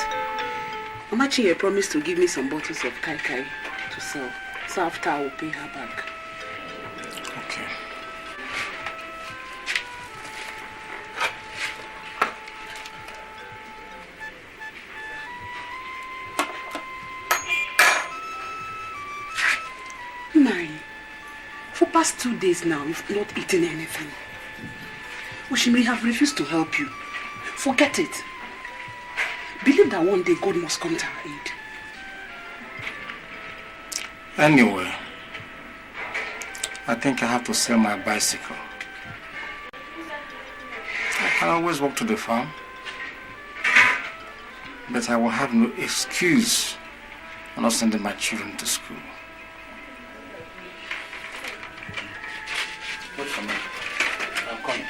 Amachi promised to give me some bottles of kai kai to sell. So after I will pay her back. Okay. For past 2 days now, you've not eaten anything. Oshimiri have refused to help you. Forget it. Believe that one day God must come to our aid. Anyway, I think I have to sell my bicycle. I can always walk to the farm, but I will have no excuse for not sending my children to school. Wait for me. I'm coming.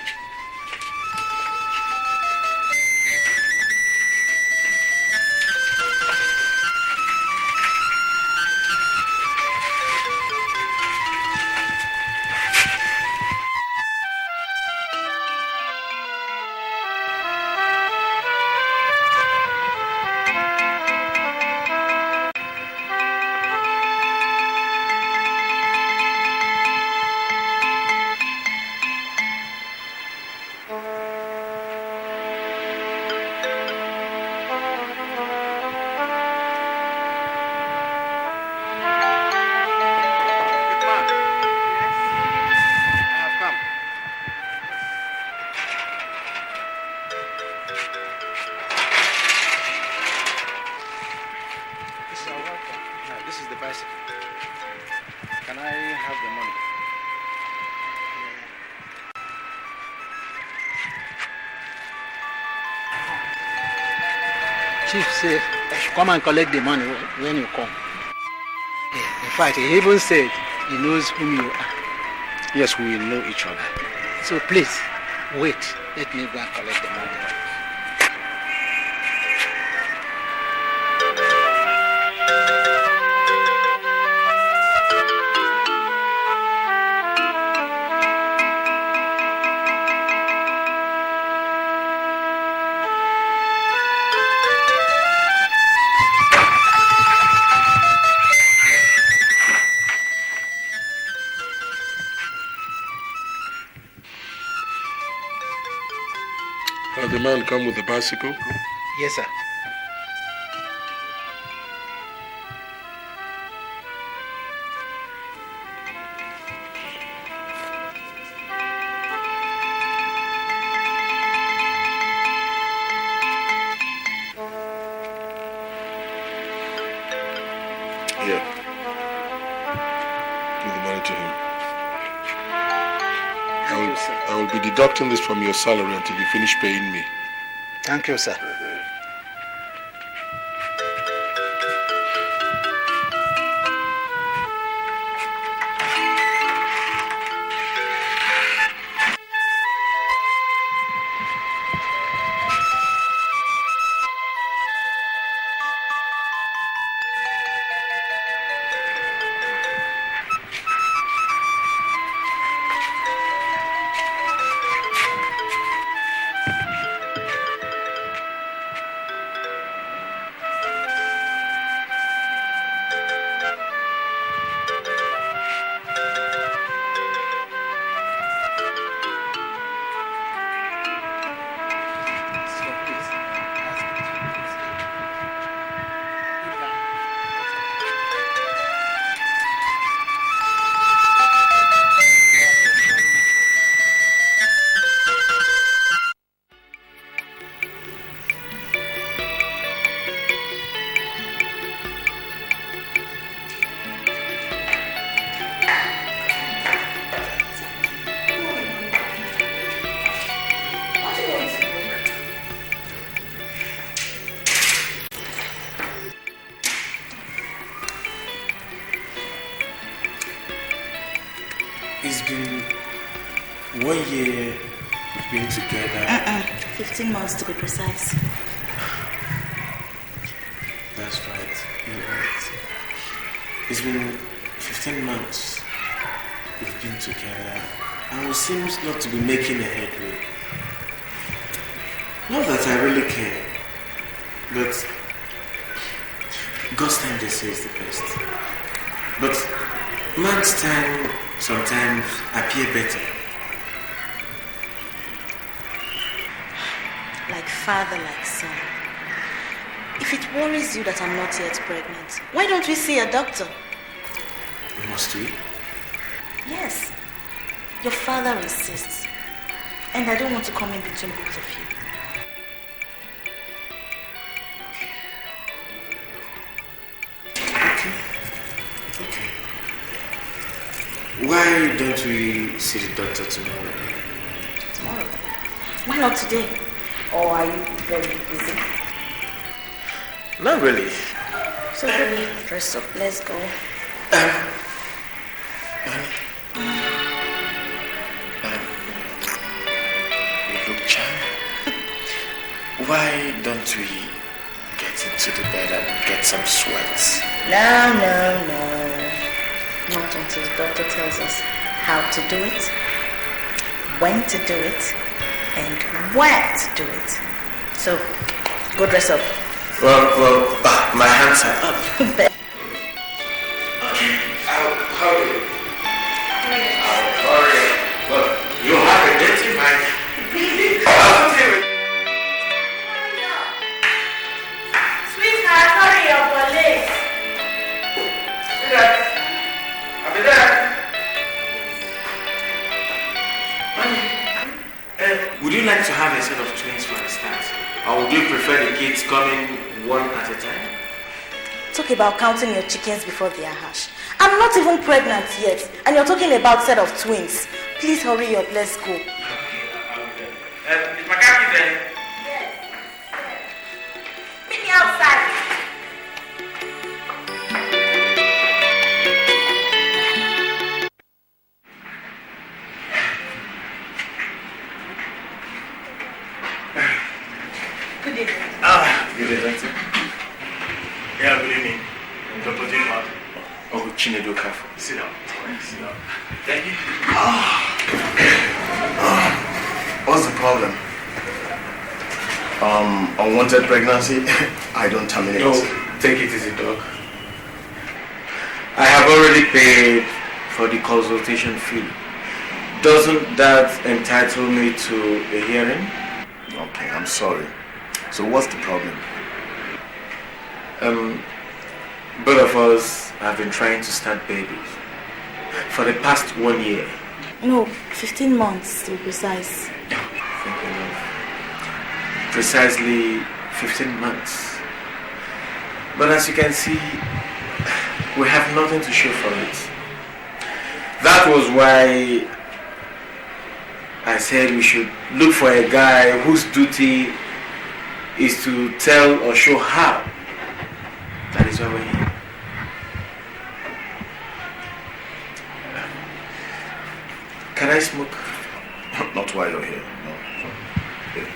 Chief said I should come and collect the money when you come. In fact, he even said he knows whom you are. Yes, we will know each other. So please, wait. Let me go and collect the money. Has the man come with the bicycle? Yes, sir. sir. I will be deducting this from your salary until you finish paying me. Thank you, sir. It's been 1 year we've been together. 15 months to be precise. That's right. You're right. It's been 15 months we've been together, and we seem not to be making a headway. Not that I really care, but God's time, they say, is the best. But man's time sometimes appear better. Like father, like son. If it worries you that I'm not yet pregnant, why don't we see a doctor? Must we? Yes. Your father insists. And I don't want to come in between both of you. Okay. Why don't we see the doctor tomorrow? Tomorrow? Why not today? Or are you very busy? Not really. So baby, dress up, let's go. You look charming. Why don't we get into the bed and get some sweats? No. Not until the doctor tells us how to do it, when to do it, and where to do it. So, go dress up. Well, my hands are up. Okay, I'll hurry. But you have a dirty mind. I'll do it. Sweetheart, hurry up, please. Sweetheart, I'll be there. Would you like to have a set of twins for a start? Or would you prefer the kids coming one at a time? Talk about counting your chickens before they are hatched. I'm not even pregnant yet, and you're talking about set of twins. Please hurry up, let's go. Is my car there? Yes. Meet me outside. Good evening. Good evening. Yeah, good evening. Dr. Jimad. Oh, Chinedu Kafu. Sit down. Sit down. Thank you. What's the problem? Unwanted pregnancy? I don't terminate. No, take it easy, doc. I have already paid for the consultation fee. Doesn't that entitle me to a hearing? Okay, I'm sorry. So what's the problem? Both of us have been trying to start babies for the past 1 year. No, 15 months to be precise. Thinking of precisely 15 months. But as you can see, we have nothing to show for it. That was why I said we should look for a guy whose duty is to tell or show how. That is why we're here. Can I smoke? Not while you're here. No. Here.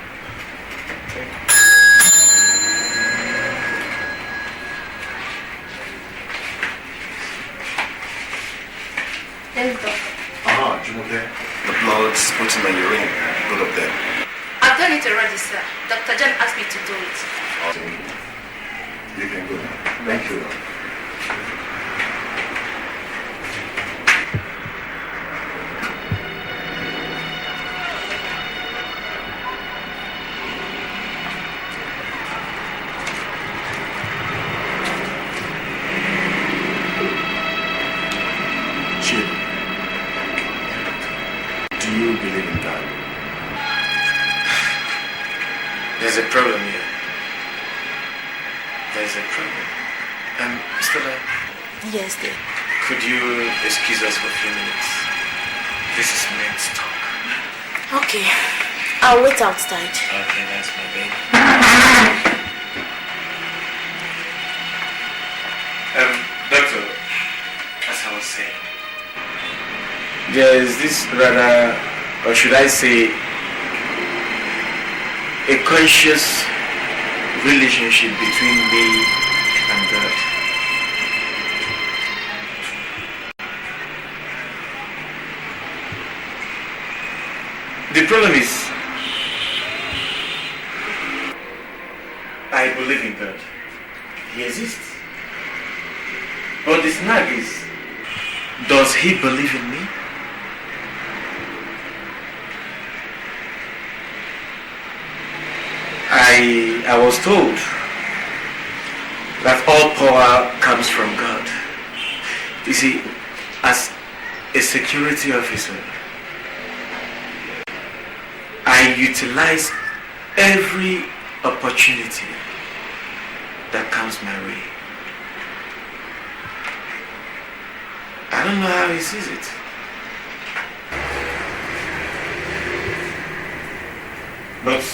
Yes, doctor. Jumoke. The blood's putting in your ring. Good up there. I've done it already, sir. Dr. John asked me to do it. Awesome. You can go now. Thank you. There's a problem here. There's a problem. Stella. Yes, dear. Could you excuse us for a few minutes? This is men's talk. Okay. I'll wait outside. Okay, that's my baby. Doctor, as I was saying, there is this rather, or should I say, a conscious relationship between me and God. The problem is, I believe in God. He exists. But the snag is, does he believe in me? I was told that all power comes from God. You see, as a security officer, I utilize every opportunity that comes my way. I don't know how he sees it. But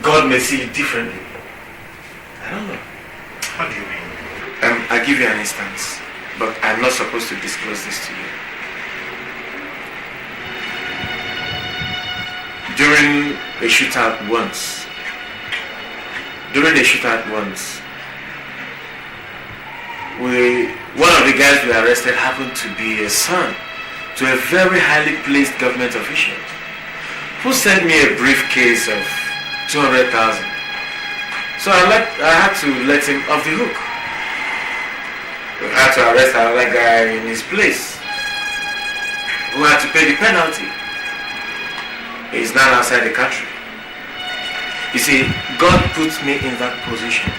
God may see it differently. I don't know. How do you mean? I'll give you an instance, but I'm not supposed to disclose this to you. During a shootout once, one of the guys we arrested happened to be a son to a very highly placed government official who sent me a briefcase of 200,000. So I had to let him off the hook. We had to arrest another guy in his place who had to pay the penalty. He's now outside the country. You see, God puts me in that position.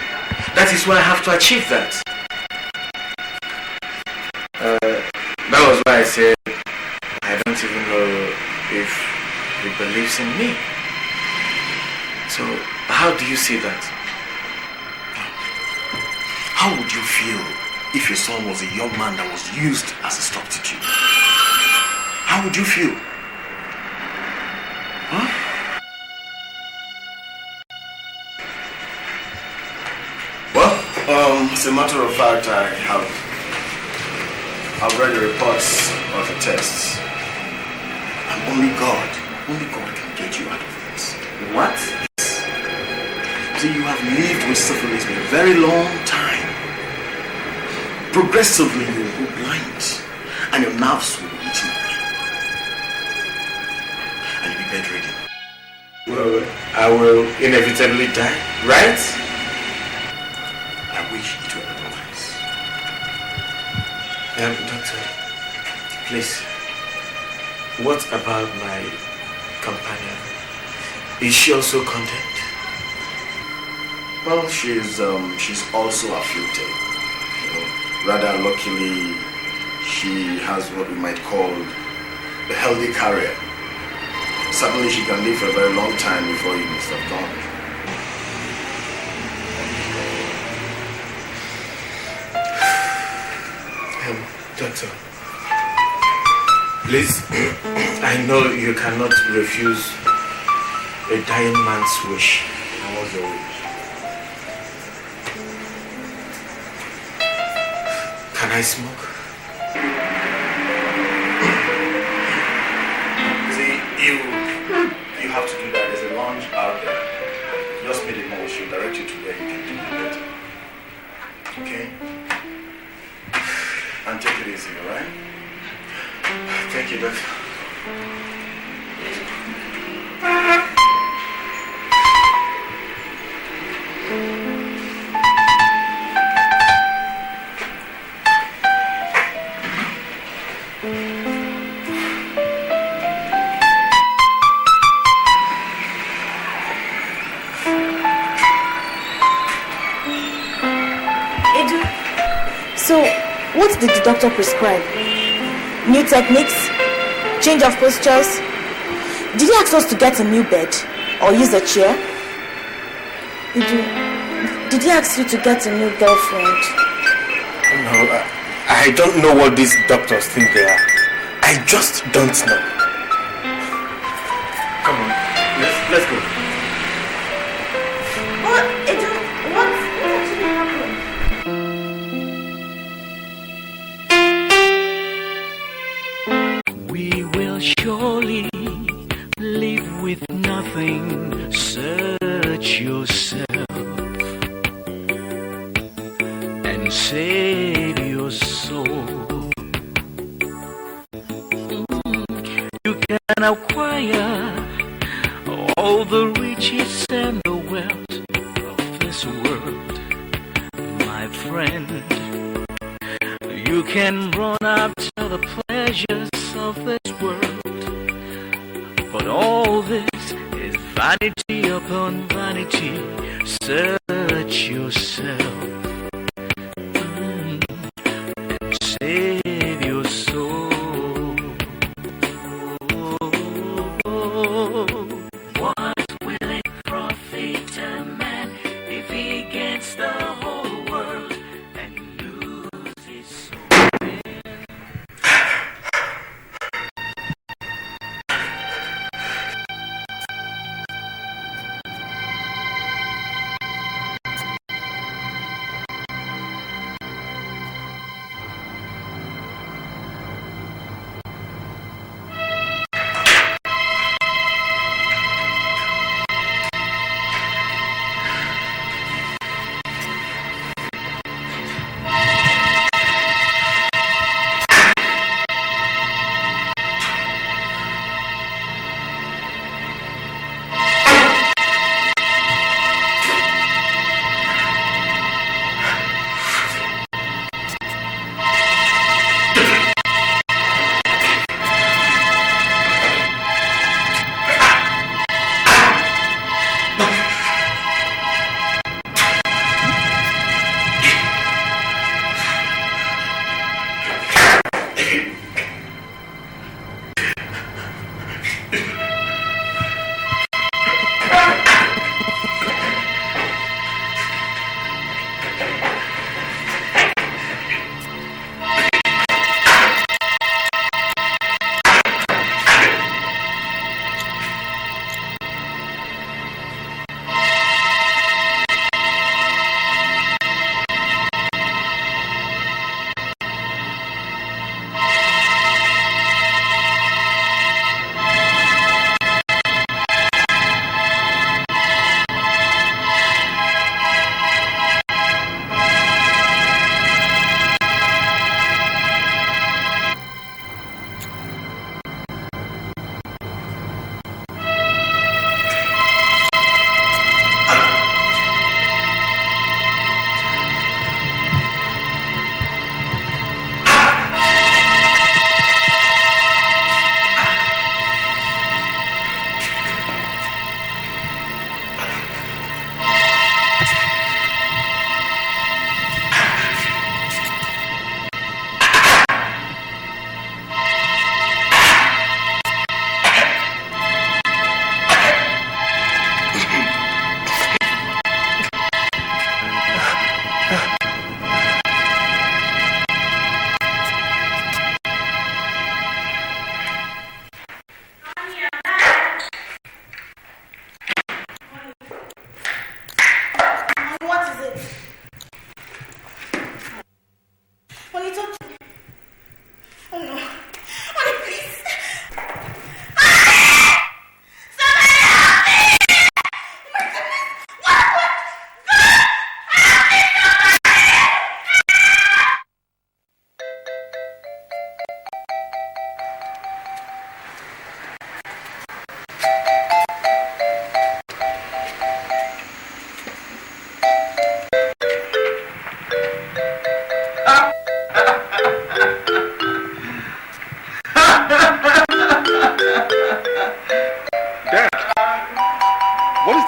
That is why I have to achieve that. That was why I said I don't even know if he believes in me. So, how do you see that? How would you feel if your son was a young man that was used as a substitute? How would you feel? Huh? Well, as a matter of fact, I've read the reports of the tests. And only God can get you out of this. What? Yes. So you have lived with syphilis for a very long time. Progressively you will go blind and your nerves will be eaten up. And you'll be bedridden. Well, I will inevitably die, right? I wish it were otherwise. Doctor, please, what about my companion? Is she also condemned? Well, she's also afflicted. You know, rather luckily, she has what we might call a healthy career. Certainly, she can live for a very long time before you must have gone. Doctor, Please, I know you cannot refuse a dying man's wish. And what's your wish? Can I smoke? See, you have to do that. There's a lounge out there. Just meet the mall. She'll direct you to where you can do it better. Okay? And take it easy, alright? Thank you, Doctor. So, what did the doctor prescribe? New techniques? Change of postures? Did he ask us to get a new bed? Or use a chair? Did he ask you to get a new girlfriend? No, I don't know what these doctors think they are. I just don't know. Come on, let's go. What actually happened? We will surely live with nothing. Search yourself and save your soul. You can acquire all the riches and the wealth of this world, my friend. You can run after the pleasures of this world, but all this is vanity upon vanity. Search yourself and save your soul. What will it profit a man if he gets the whole world and loses his soul? it. Honey, talk to me. Oh no. Honey, please.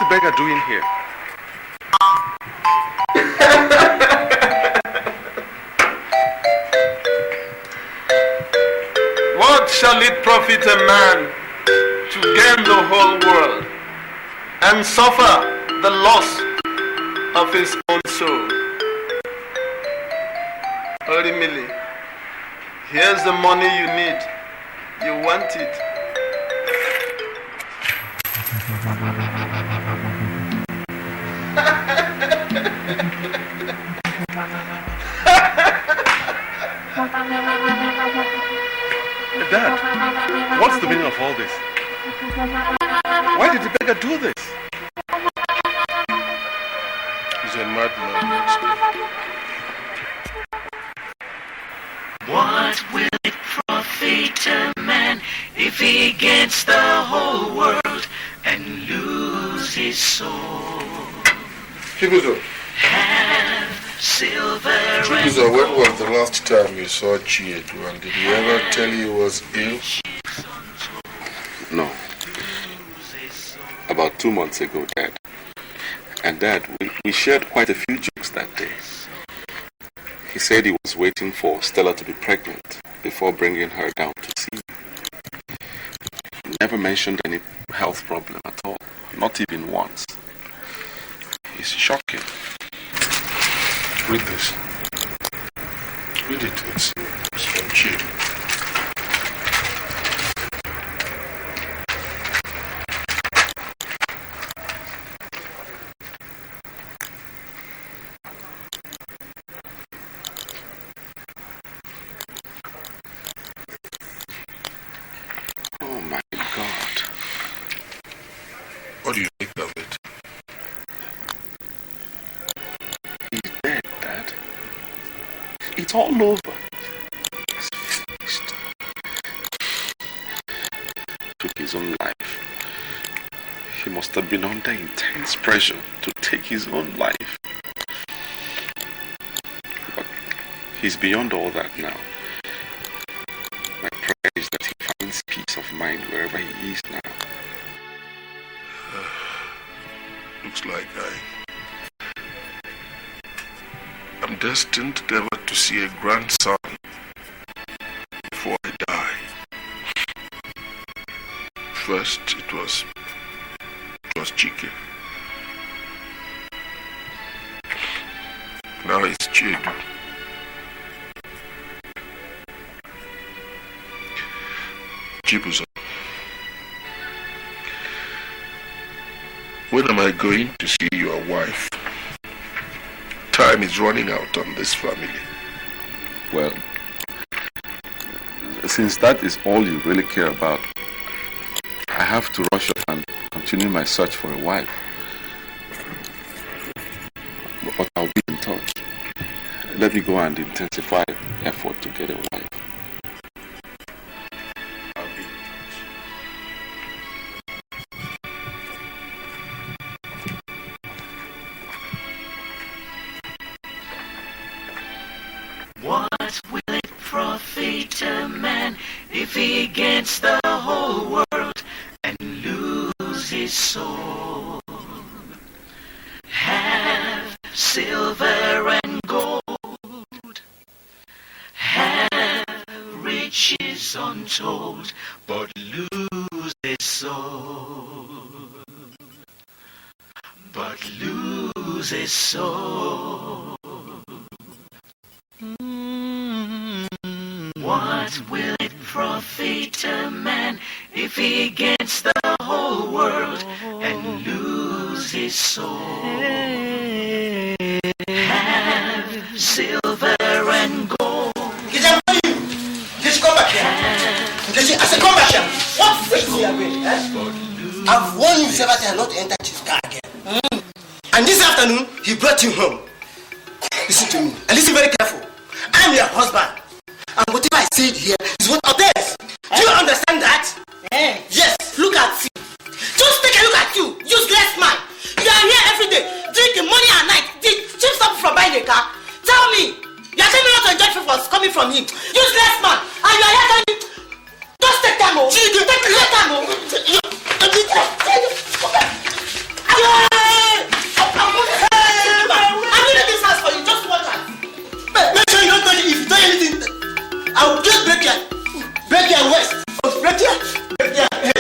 beggar doing here? What shall it profit a man to gain the whole world and suffer the loss of his own soul? Holy Millie, here's the money you need. You want it. Dad, what's the meaning of all this? Why did the beggar do this? He's a madman. What will it profit a man if he gets the whole world and lose his soul? Chibuzo. Have silver Chibuzo, when was the last time you saw Chiedu, and did he ever tell you he was ill? No. About 2 months ago, Dad. And Dad, we shared quite a few jokes that day. He said he was waiting for Stella to be pregnant before bringing her down to see me. He never mentioned any health problem at all, not even once. It's shocking. Read this. Read it. It's from Chiedu. Oh my God. What do you think of it? He's dead, Dad. It's all over. He's finished. Took his own life. He must have been under intense pressure to take his own life. But he's beyond all that now. My prayer is that he finds peace of mind wherever he is now. Looks like I'm destined never to see a grandson before I die. First, it was Chike. Now it's Chiedu. Chibuzo, when am I going to see your wife? Time is running out on this family. Well, since that is all you really care about, I have to rush up and continue my search for a wife. But I'll be in touch. Let me go and intensify effort to get a wife. What will it profit a man if he gets the whole world and lose his soul? Have silver and gold, have riches untold, but lose his soul. But lose his soul. What will it profit a man if he gets the whole world and lose his soul? silver and gold. Did I warn you? Did you come back here? Did you? I said come back here. What is you doing? I've warned you several times not to enter this car again. And this afternoon, he brought you home. Listen to me, and listen very careful. I'm your husband. And whatever I said here is what others. Do you understand that? Yes, look at you. Just take a look at you, useless man. You are here every day, drinking morning and night. Did you stop from buying a car? Tell me. You are telling me not to enjoy favors coming from him. Useless man. And you are here telling me, just take time, oh. Take time, oh. I'm leaving this house for you, just watch out. Make sure you don't touch it. If you do anything, I will just break your waist. Break your head.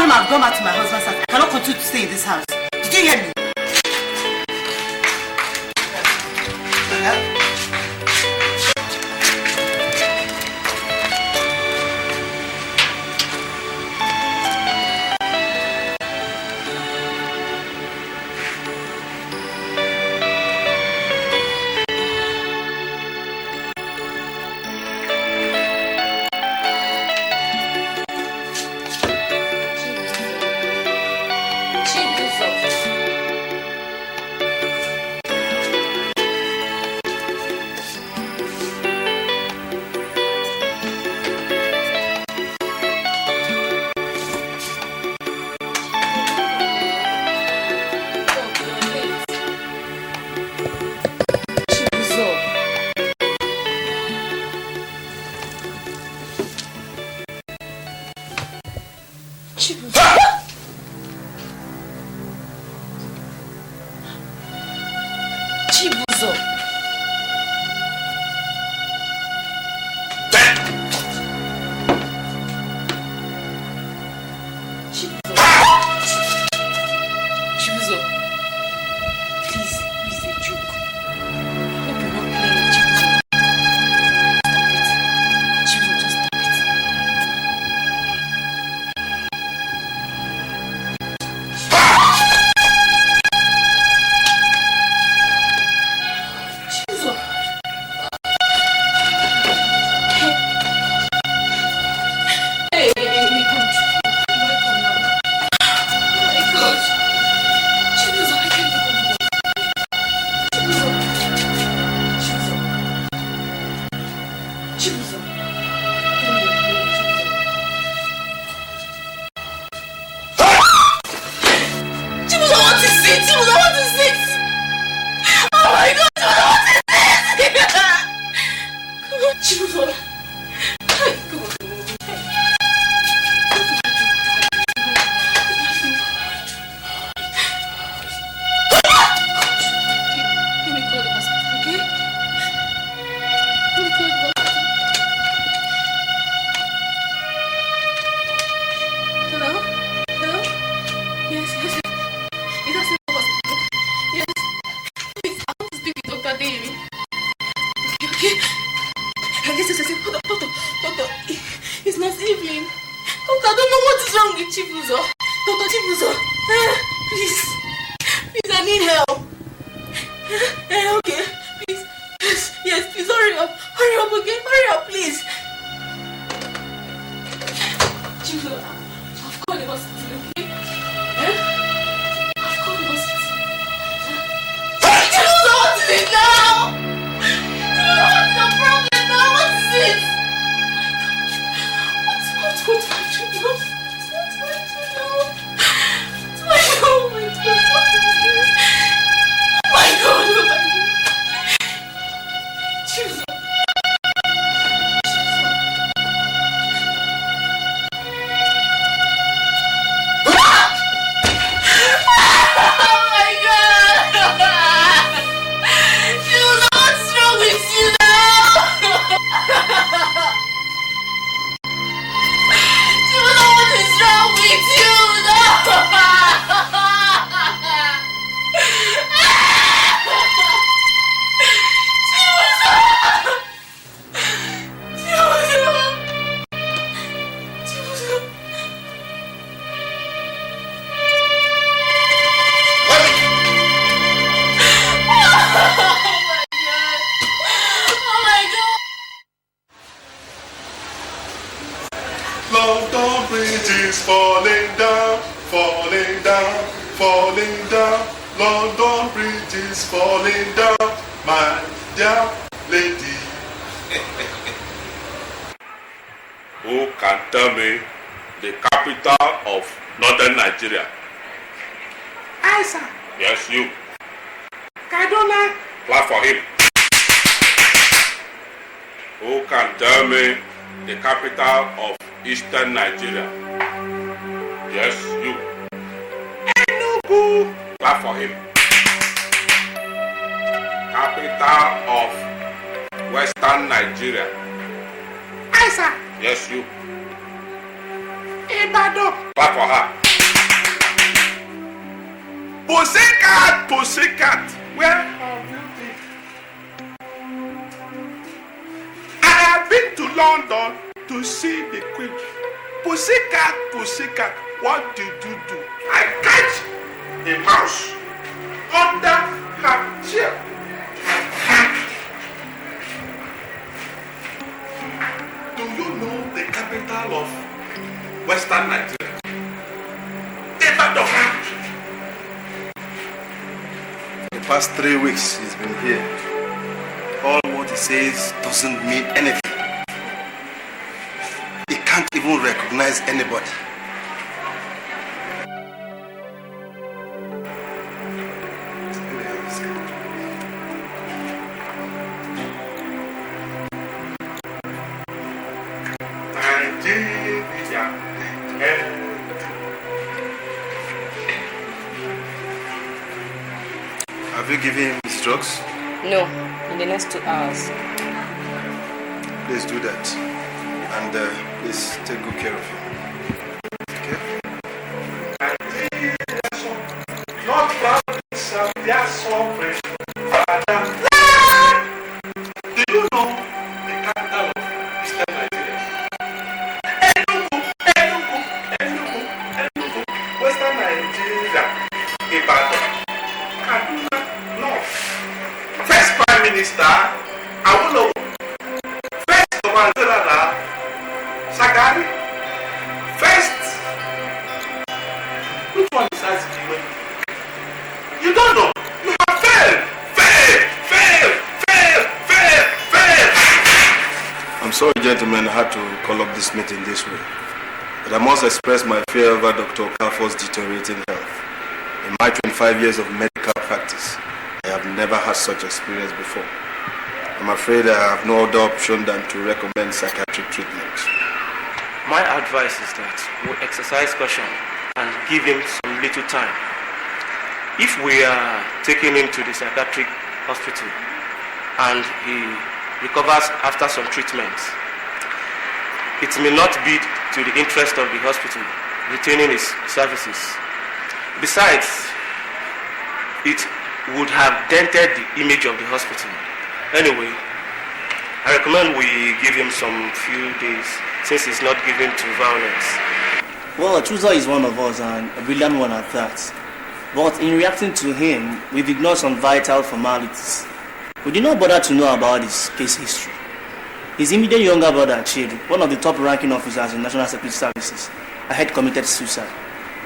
I've gone back to my husband's house. I cannot continue to stay in this house. Did you hear me? What's Bridge is falling down, falling down, falling down. London Bridge is falling down, my dear lady. Who can tell me the capital of northern Nigeria? I, sir. Yes, you. Kaduna. Clap for him. Who can tell me the capital of eastern Nigeria? Yes, you. Enugu. Clap for him. Capital of western Nigeria? I, sir. Yes, you. Ibadan. Clap for her. Pussycat, pussycat. Where have you been? I have been to London to see the Queen. Pussycat, pussycat, what did you do? I catch a mouse under her chair. Do you know the capital of western Nigeria? Ibadan. The past 3 weeks he's been here. All what he says doesn't mean anything. He can't even recognize anybody. Have you given him his drugs? No, in the next 2 hours. Please do that. And please take good care of him. Okay? Not proud of their sovereign father. Do you know the capital of eastern Nigeria? Enugu. Western Nigeria. Ibadan. Kaduna. North. First Prime Minister, Awolowo. First Governor, Sagari. First. Which one is Azikiwe? You don't know. You have failed. Failed. I'm sorry, gentlemen, I had to call up this meeting this way. But I must express my fear over Dr. Okafor's deteriorating health. In my 25 years of medical practice, I have never had such experience before. I'm afraid I have no other option than to recommend psychiatric treatment. My advice is that we exercise caution and give him some little time. If we are taking him to the psychiatric hospital and he recovers after some treatments, it may not be to the interest of the hospital retaining his services. Besides, it would have dented the image of the hospital. Anyway, I recommend we give him some few days since he's not given to violence. Well, Chuzo is one of us and a brilliant one at that. But in reacting to him, we've ignored some vital formalities. We did not bother to know about his case history. His immediate younger brother, Chidi, one of the top ranking officers in National Security Services, had committed suicide.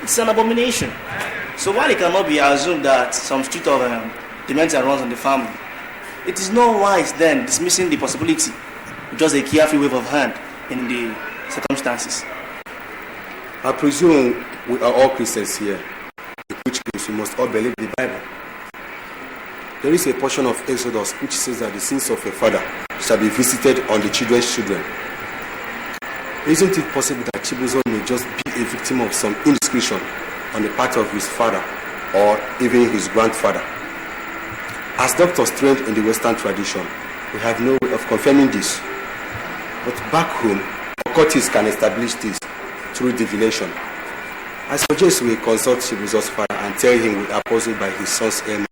It's an abomination. So while it cannot be assumed that some street of dementia runs in the family, it is not wise then dismissing the possibility with just a carefree wave of hand in the circumstances. I presume we are all Christians here, in which case we must all believe the Bible. There is a portion of Exodus which says that the sins of a father shall be visited on the children's children. Isn't it possible that Chibuzo may just be a victim of some indiscretion on the part of his father or even his grandfather? As doctors trained in the Western tradition, we have no way of confirming this. But back home, occultists can establish this through divination. I suggest we consult Chibuzo's father and tell him we are puzzled by his son's ailment.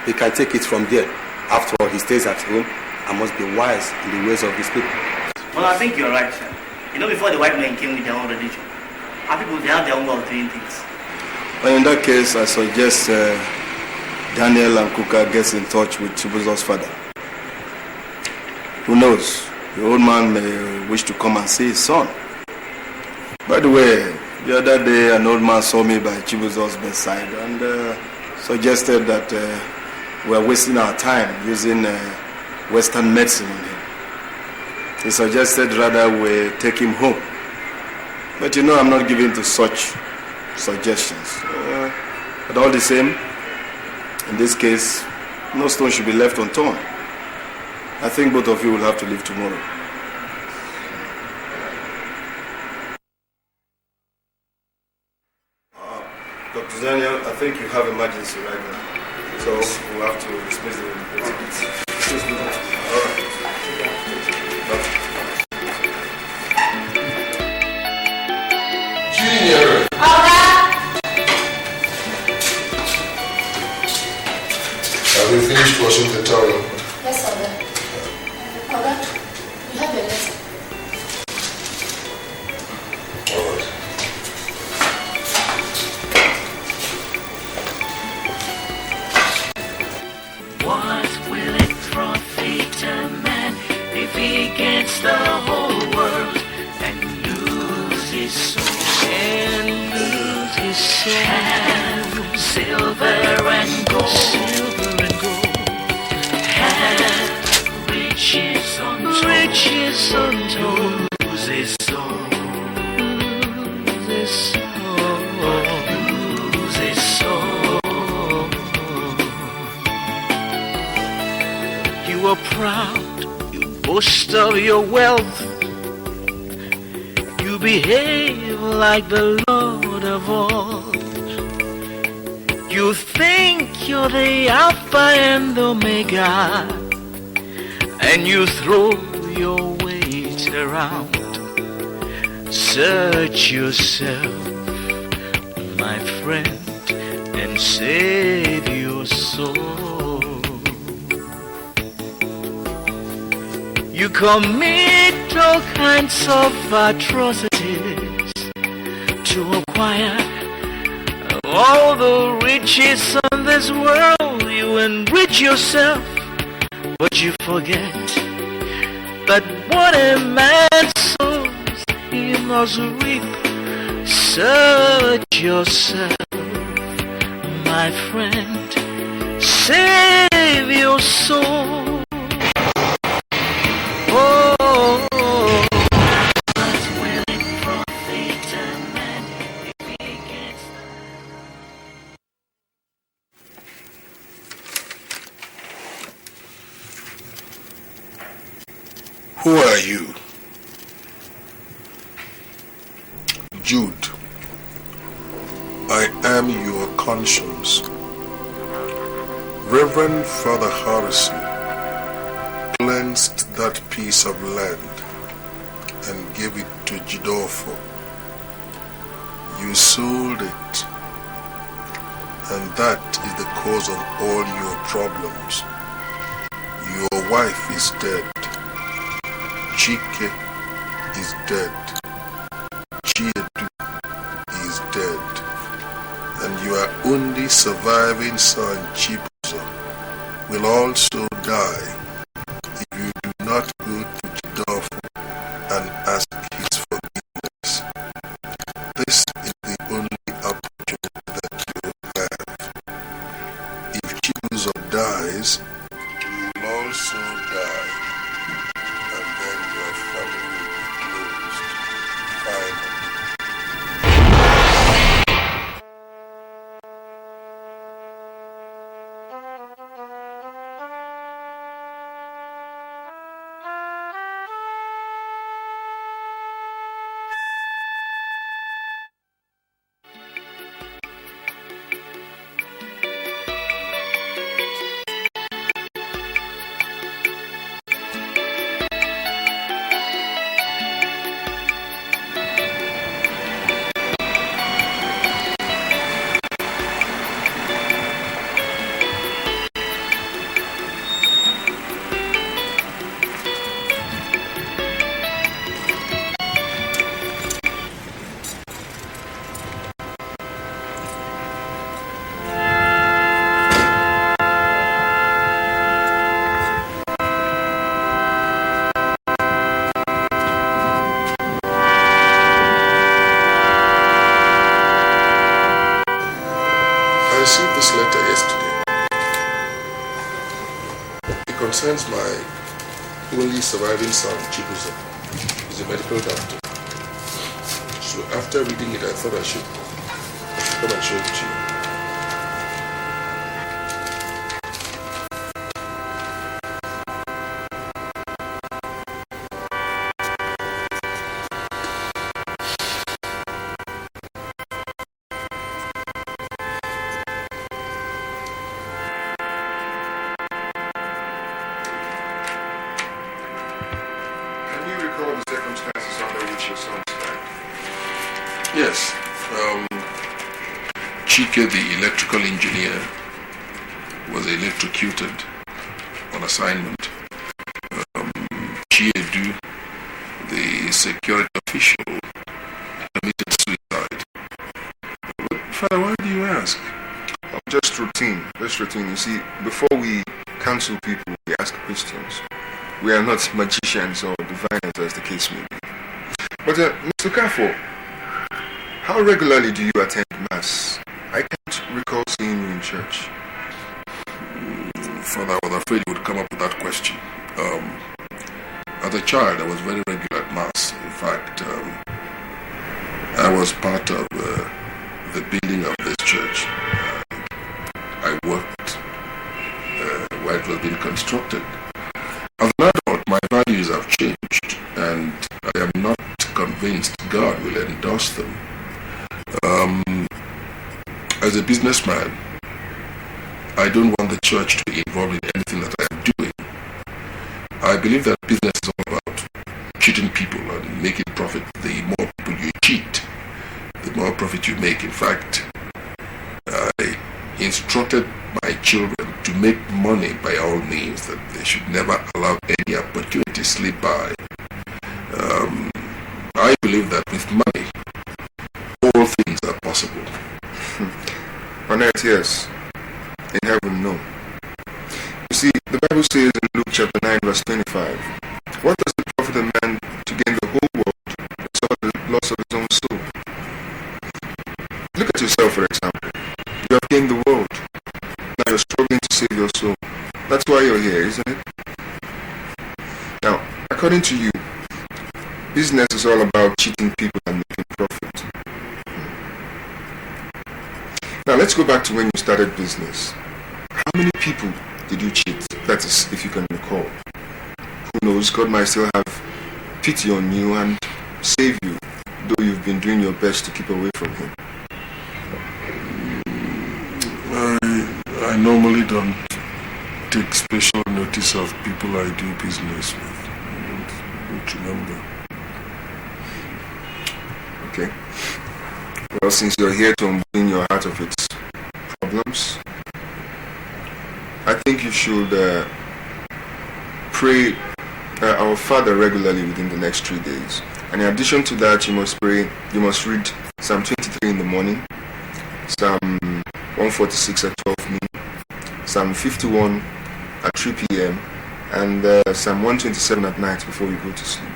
He can take it from there. After all, he stays at home and must be wise in the ways of his people. Well, I think you're right, sir. You know, before the white men came with their own religion, our people, they have their own way of doing things. Well, in that case, I suggest Daniel and Kuka gets in touch with Chibuzo's father. Who knows? The old man may wish to come and see his son. By the way, the other day an old man saw me by Chibuzo's bedside and suggested that we're wasting our time using Western medicine on him. He suggested rather we take him home. But you know I'm not given to such suggestions. But all the same, in this case, no stone should be left unturned. I think both of you will have to leave tomorrow. Dr. Daniel, I think you have emergency right now. So we'll have to dismiss the meeting. Excuse me. All right. Junior! Have you finished washing the towel? Yes, Oga. Oga, you have your letter. All right. What will it profit a man if he gets the whole world and lose his soul? And lose his soul. Have silver and gold. Silver and gold. Have riches untold. Riches untold. Lose his soul. Lose his soul. Lose his soul. You are proud, you boast of your wealth. You behave like the Lord of all. You think you're the Alpha and Omega, and you throw your weight around. Search yourself, my friend, and save your soul. You commit all kinds of atrocities to acquire all the riches in this world. You enrich yourself, but you forget that what a man sows, he must reap. Search yourself, my friend, save your soul. Who are you? Jude. I am your conscience. Reverend Father Harrison cleansed that piece of land and gave it to Udokwu. You sold it, and that is the cause of all your problems. Your wife is dead. Chike is dead. Chiedu is dead. And your only surviving son, Chibuzo, will also die if you do not go to Udokwu and ask his forgiveness. This is the only opportunity that you have. If Chibuzo dies, you will also die. And then your family will be closed. Finally. concerns my only surviving son, Chibuzo. He's a medical doctor. So after reading it, I thought I should come and show it to you. Yes. Chike, the electrical engineer, was electrocuted on assignment. Chiedu, the security official, committed suicide. But, Father, why do you ask? Just routine. Just routine. You see, before we counsel people, we ask questions. We are not magicians or diviners, as the case may be. But, Mr. Kafo, how regularly do you attend Mass? I can't recall seeing you in church. Father, I was afraid you would come up with that question. As a child, I was very regular at Mass. In fact, I was part of the building of this church. I worked while it was being constructed. As an adult, my values have changed, and I am not convinced God will endorse them. As a businessman, I don't want the church to be involved in anything that I am doing. I believe that business is all about cheating people and making profit. The more people you cheat, the more profit you make. In fact, I instructed my children to make money by all means, that they should never allow any opportunity slip by. I believe that with money, all things are possible. On earth, yes. In heaven, no. You see, the Bible says in Luke chapter 9, verse 25, what does it profit a man to gain the whole world and suffer the loss of his own soul? Look at yourself, for example. You have gained the world. Now you're struggling to save your soul. That's why you're here, isn't it? Now, according to you, business is all about cheating people and making profit. Now, let's go back to when you started business. How many people did you cheat? That is, if you can recall. Who knows, God might still have pity on you and save you, though you've been doing your best to keep away from Him. I normally don't take special notice of people I do business with. I don't remember. Okay. Well, since you're here to unburden your heart of its problems, I think you should pray our Father regularly within the next 3 days. And in addition to that, you must read Psalm 23 in the morning, Psalm 146 at 12 noon, Psalm 51 at 3 p.m., and Psalm 127 at night before you go to sleep.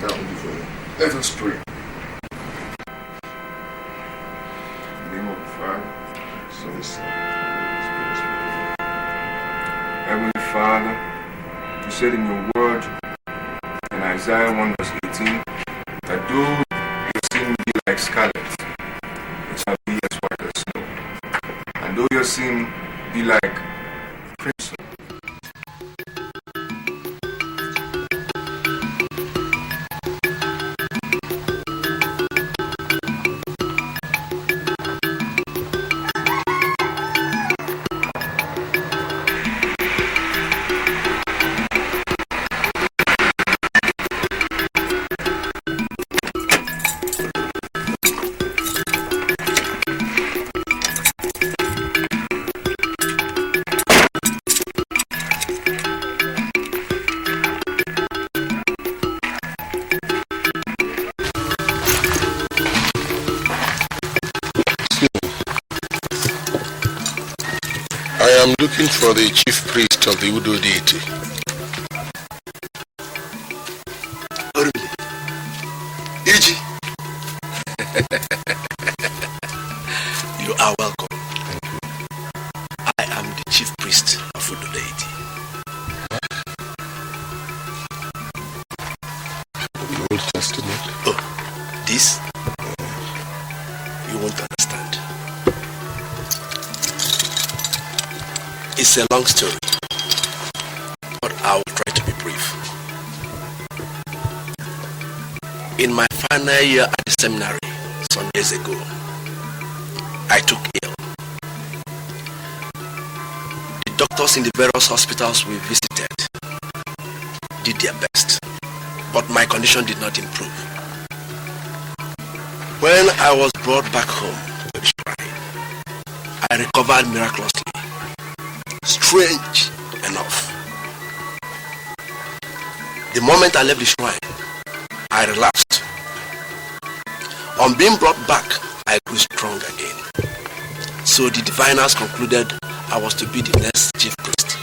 That will be for you. Let us pray. Heavenly Father, you said in your word in Isaiah 1 verse 18 that though your sin be like scarlet, it shall be as white as snow. And though your sin be like crimson, I am looking for the chief priest of the Udo deity. Oh, really? Edochie? You are welcome. Thank you. I am the chief priest old testament. Oh, this? You won't understand. It's a long story, but I will try to be brief. In my final year at the seminary, some years ago, I took ill. The doctors in the various hospitals we visited did their best, but my condition did not improve. When I was brought back home to the shrine, I recovered miraculously. Strange enough. The moment I left the shrine, I relapsed. On being brought back, I grew strong again. So the diviners concluded I was to be the next chief priest.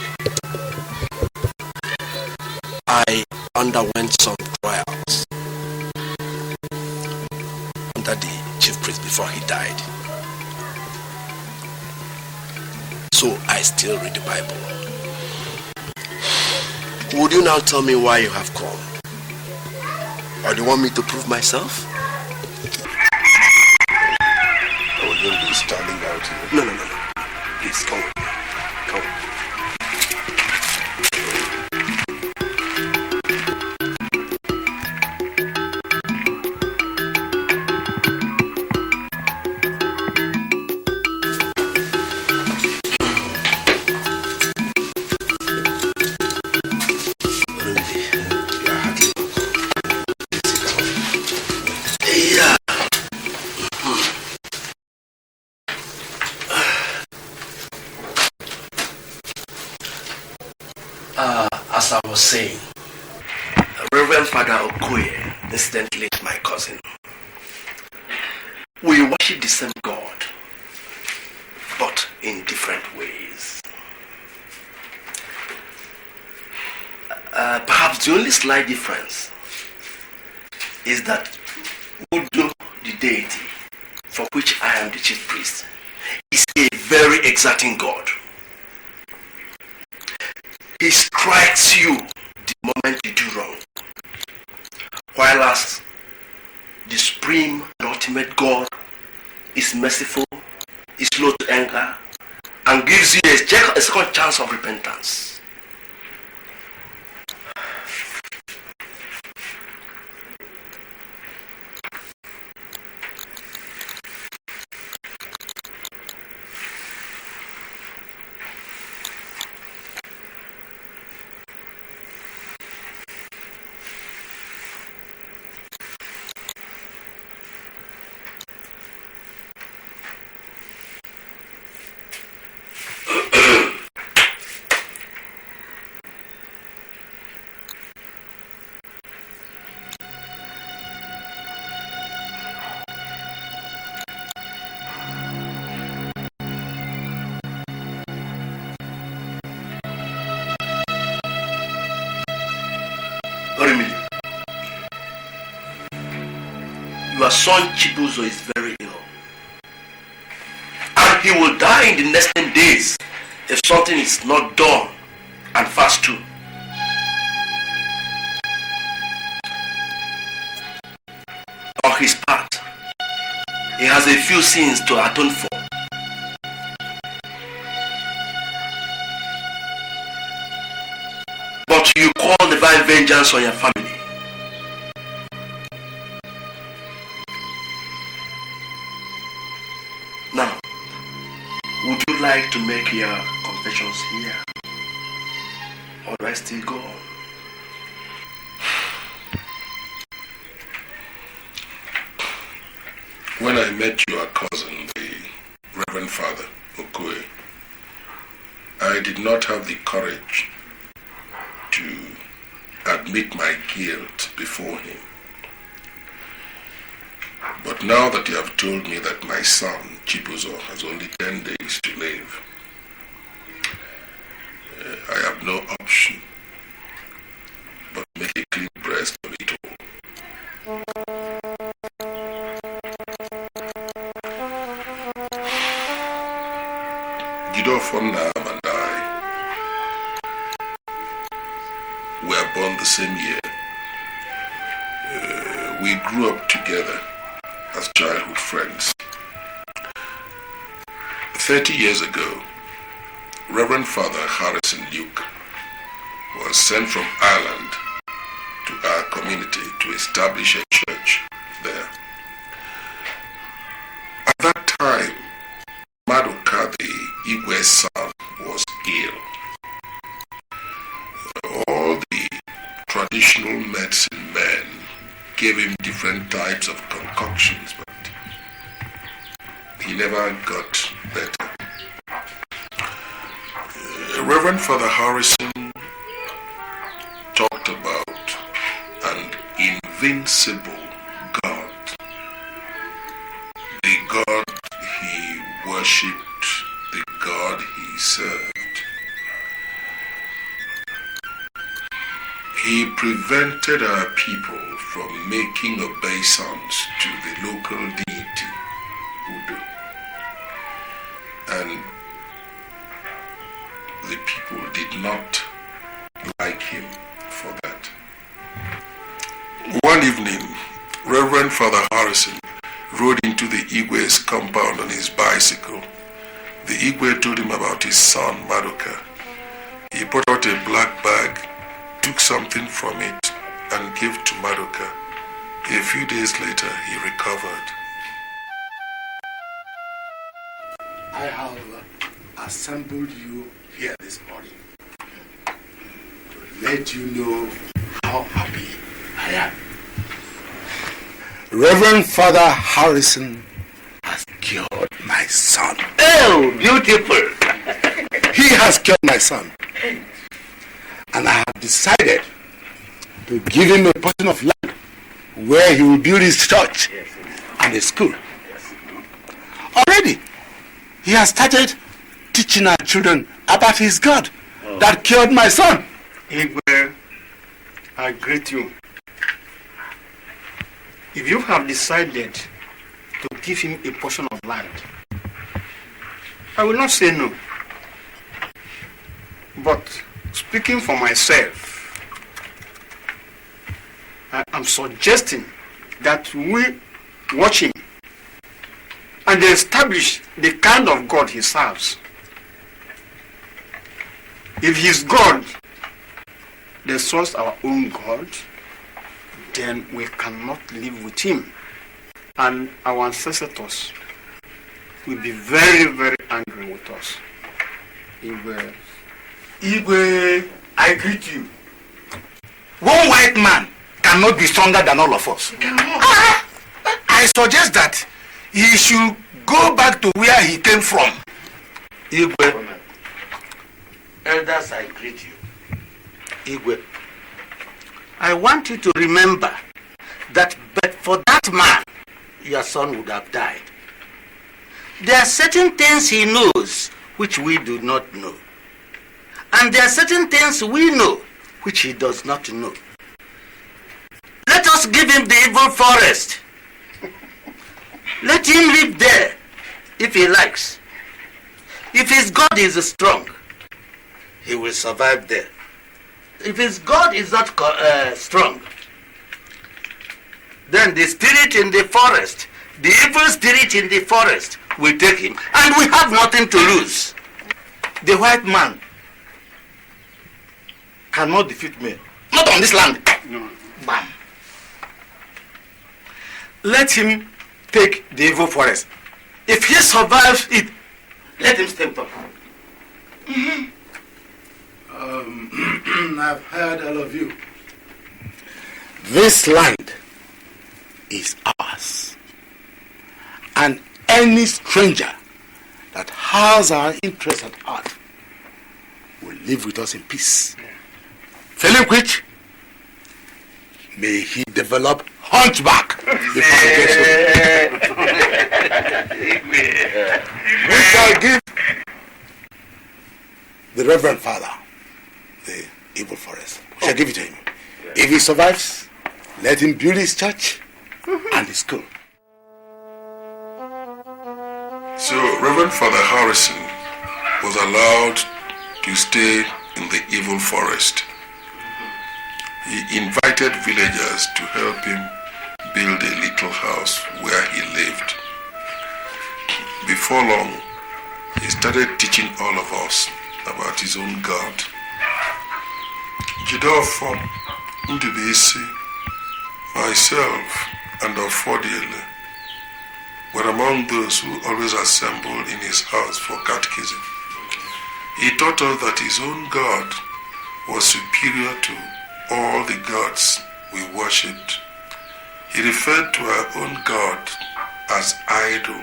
I underwent some trials under the chief priest before he died. So I still read the Bible. Would you now tell me why you have come? Or do you want me to prove myself? I will just be standing out here. No. Please, come with me. Come. As I was saying, Reverend Father Okoye, incidentally my cousin, we worship the same God, but in different ways. Perhaps the only slight difference is that Udo, the deity for which I am the chief priest, is a very exacting God. He strikes you the moment you do wrong. While as the supreme and ultimate God is merciful, is slow to anger, and gives you a second chance of repentance. Your son Chibuzo is very ill, and he will die in the next 10 days if something is not done, and fast too. On his part, he has a few sins to atone for. But you call divine vengeance on your family. Now, would you like to make your confessions here? Or do I still go on? When I met your cousin, the Reverend Father Okoye, I did not have the courage to admit my guilt before him. But now that you have told me that my son, Chibuzo, has only 10 days to live, I have no option but make a clean breast of it all. Udokwu and I were born the same year. we grew up together as childhood friends. 30 years ago, Reverend Father Harrison Luke was sent from Ireland to our community to establish a church there. At that time, Maduka, the Igwe's son, was ill. All the traditional medicine men gave him different types of concoctions, but he never got better. Reverend Father Harrison talked about an invincible God. The God he worshipped, the God he served. He prevented our people from making obeisance to the local deity, Udo. And the people did not like him for that. One evening, Reverend Father Harrison rode into the Igwe's compound on his bicycle. The Igwe told him about his son, Maduka. He brought out a black bag, took something from it, and gave to Maduka. A few days later, he recovered. I have assembled you here this morning to let you know how happy I am. Reverend Father Harrison has cured my son. Oh, beautiful. He has cured my son. And I have decided to give him a portion of land where he will build his church and a school. Already, he has started teaching our children about his God that cured my son. Igwe, I greet you. If you have decided to give him a portion of land, I will not say no. But speaking for myself, I am suggesting that we watch him and establish the kind of God he serves. If his God destroys our own God, then we cannot live with him. And our ancestors will be very, very angry with us. Igwe, I greet you. One white man cannot be stronger than all of us. I suggest that he should go back to where he came from. Igwe, elders, I greet you. Igwe, I want you to remember that but for that man, your son would have died. There are certain things he knows which we do not know. And there are certain things we know which he does not know. Let us give him the evil forest. Let him live there if he likes. If his God is strong, he will survive there. If his God is not strong, then the spirit in the forest, the evil spirit in the forest will take him. And we have nothing to lose. The white man cannot defeat me. Not on this land. No. Bam. Let him take the evil forest. If he survives it, let him stay top. I've heard all of you. This land is ours. And any stranger that has our interest at heart will live with us in peace. Failing which, may he develop hunchback before he gets home. We shall give the Reverend Father the evil forest. We shall give it to him. If he survives, let him build his church and his school. So Reverend Father Harrison was allowed to stay in the evil forest. He invited villagers to help him build a little house where he lived. Before long, he started teaching all of us about his own God. Udokwu, Ndubisi, myself, and Ofodiele were among those who always assembled in his house for catechism. He taught us that his own God was superior to all the gods we worshipped. He referred to our own God as idol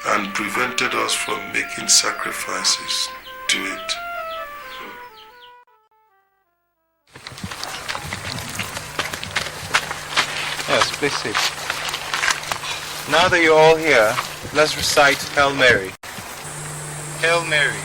and prevented us from making sacrifices to it. Yes, please sit. Now that you're all here, let's recite Hail Mary. Hail Mary.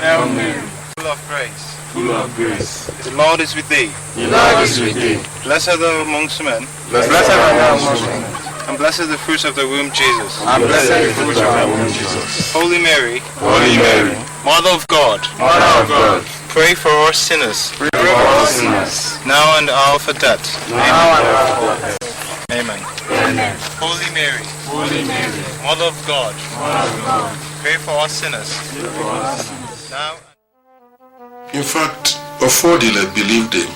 Hail Mary. Full of grace. Full of grace. The Lord is with thee. The Lord is with thee. Blessed are thou amongst men. Blessed are thou amongst men. And blessed is the fruit of the womb, Jesus. And blessed is the fruit of thy womb, Jesus. Holy Mary. Holy Mary. Mother of God. Mother of God. Pray for us sinners. Pray for us sinners. Now and hour of our death. Now and hour of death. Amen. Amen. Holy Mary. Holy Mary. Mother of God. Mother of God. Pray for us sinners. Pray for us sinners. Now. In fact, Ofodiele believed him.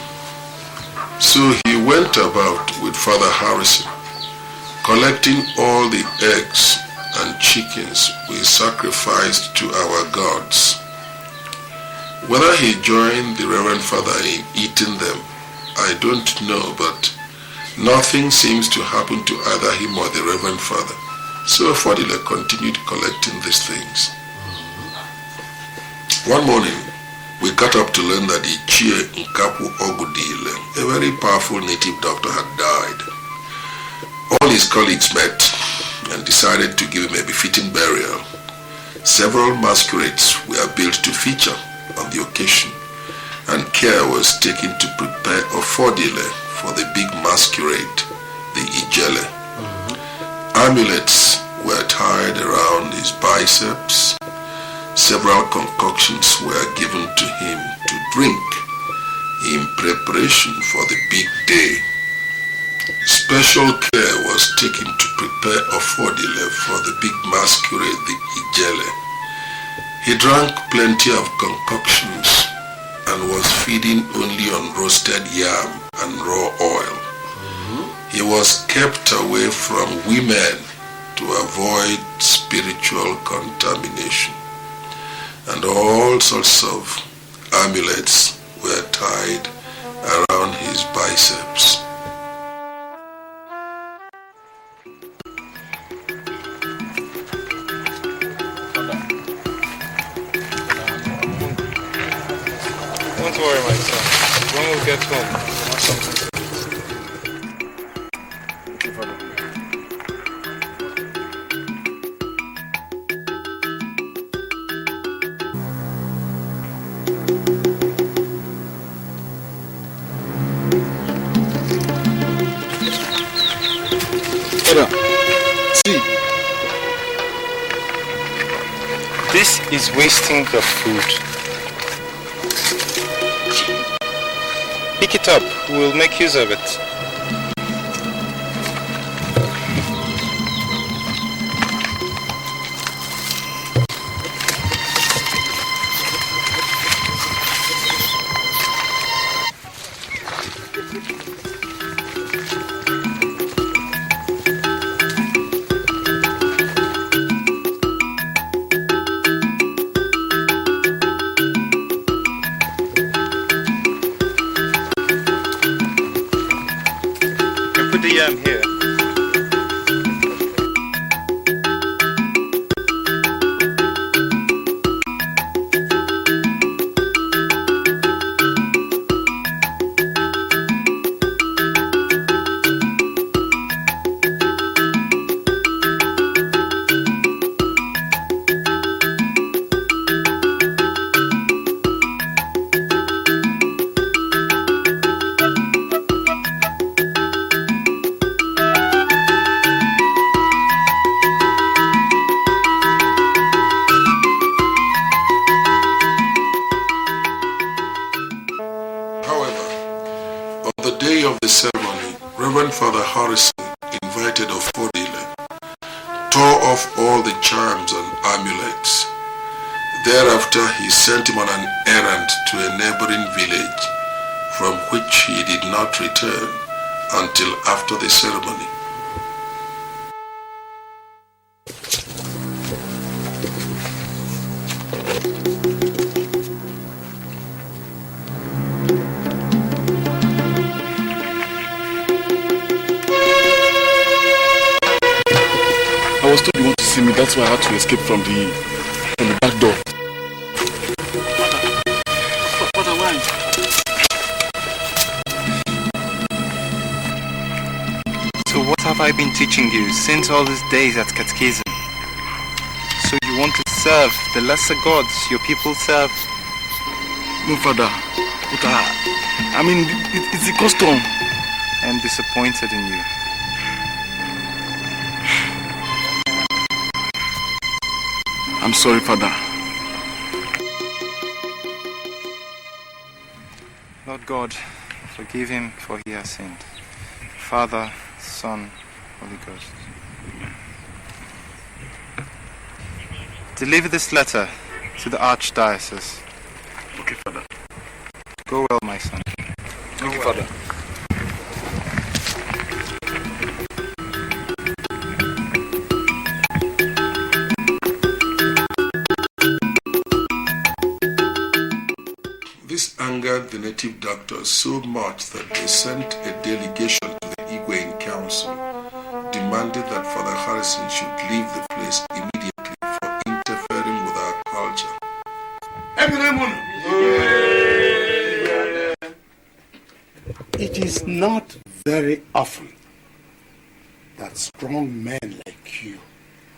So he went about with Father Harrison, collecting all the eggs and chickens we sacrificed to our gods. Whether he joined the Reverend Father in eating them, I don't know, but nothing seems to happen to either him or the Reverend Father. So Ofodiele continued collecting these things. One morning, we got up to learn that Ichie Nkapu Ogudile, a very powerful native doctor, had died. All his colleagues met and decided to give him a befitting burial. Several masquerades were built to feature on the occasion, and care was taken to prepare Ofodiele for the big masquerade, the Ijele. Amulets were tied around his biceps. Several concoctions were given to him to drink in preparation for the big day. Special care was taken to prepare Ofodiele for the big masquerade, the Ijele. He drank plenty of concoctions and was feeding only on roasted yam and raw oil. He was kept away from women to avoid spiritual contamination. And all sorts of amulets were tied around his biceps. Don't worry, my son. When we get home, we'll have something to eat. Thank you, Father. See, this is wasting the food. Pick it up, we'll make use of it. I'm here. Father Harrison united Ofodile, tore off all the charms and amulets. Thereafter he sent him on an errand to a neighboring village, from which he did not return until after the ceremony. I was told you want to see me, that's why I had to escape from the back door. Father, why? So what have I been teaching you since all these days at catechism? So you want to serve the lesser gods your people serve? No, Father. But I mean, it's a custom. I am disappointed in you. I'm sorry, Father. Lord God, forgive him for he has sinned. Father, Son, Holy Ghost. Deliver this letter to the Archdiocese. Okay, Father. Go well, my son. Thank you, Father. This angered the native doctors so much that they sent a delegation to the Igwe in council, demanding that Father Harrison should leave the place immediately for interfering with our culture. It is not very often that strong men like you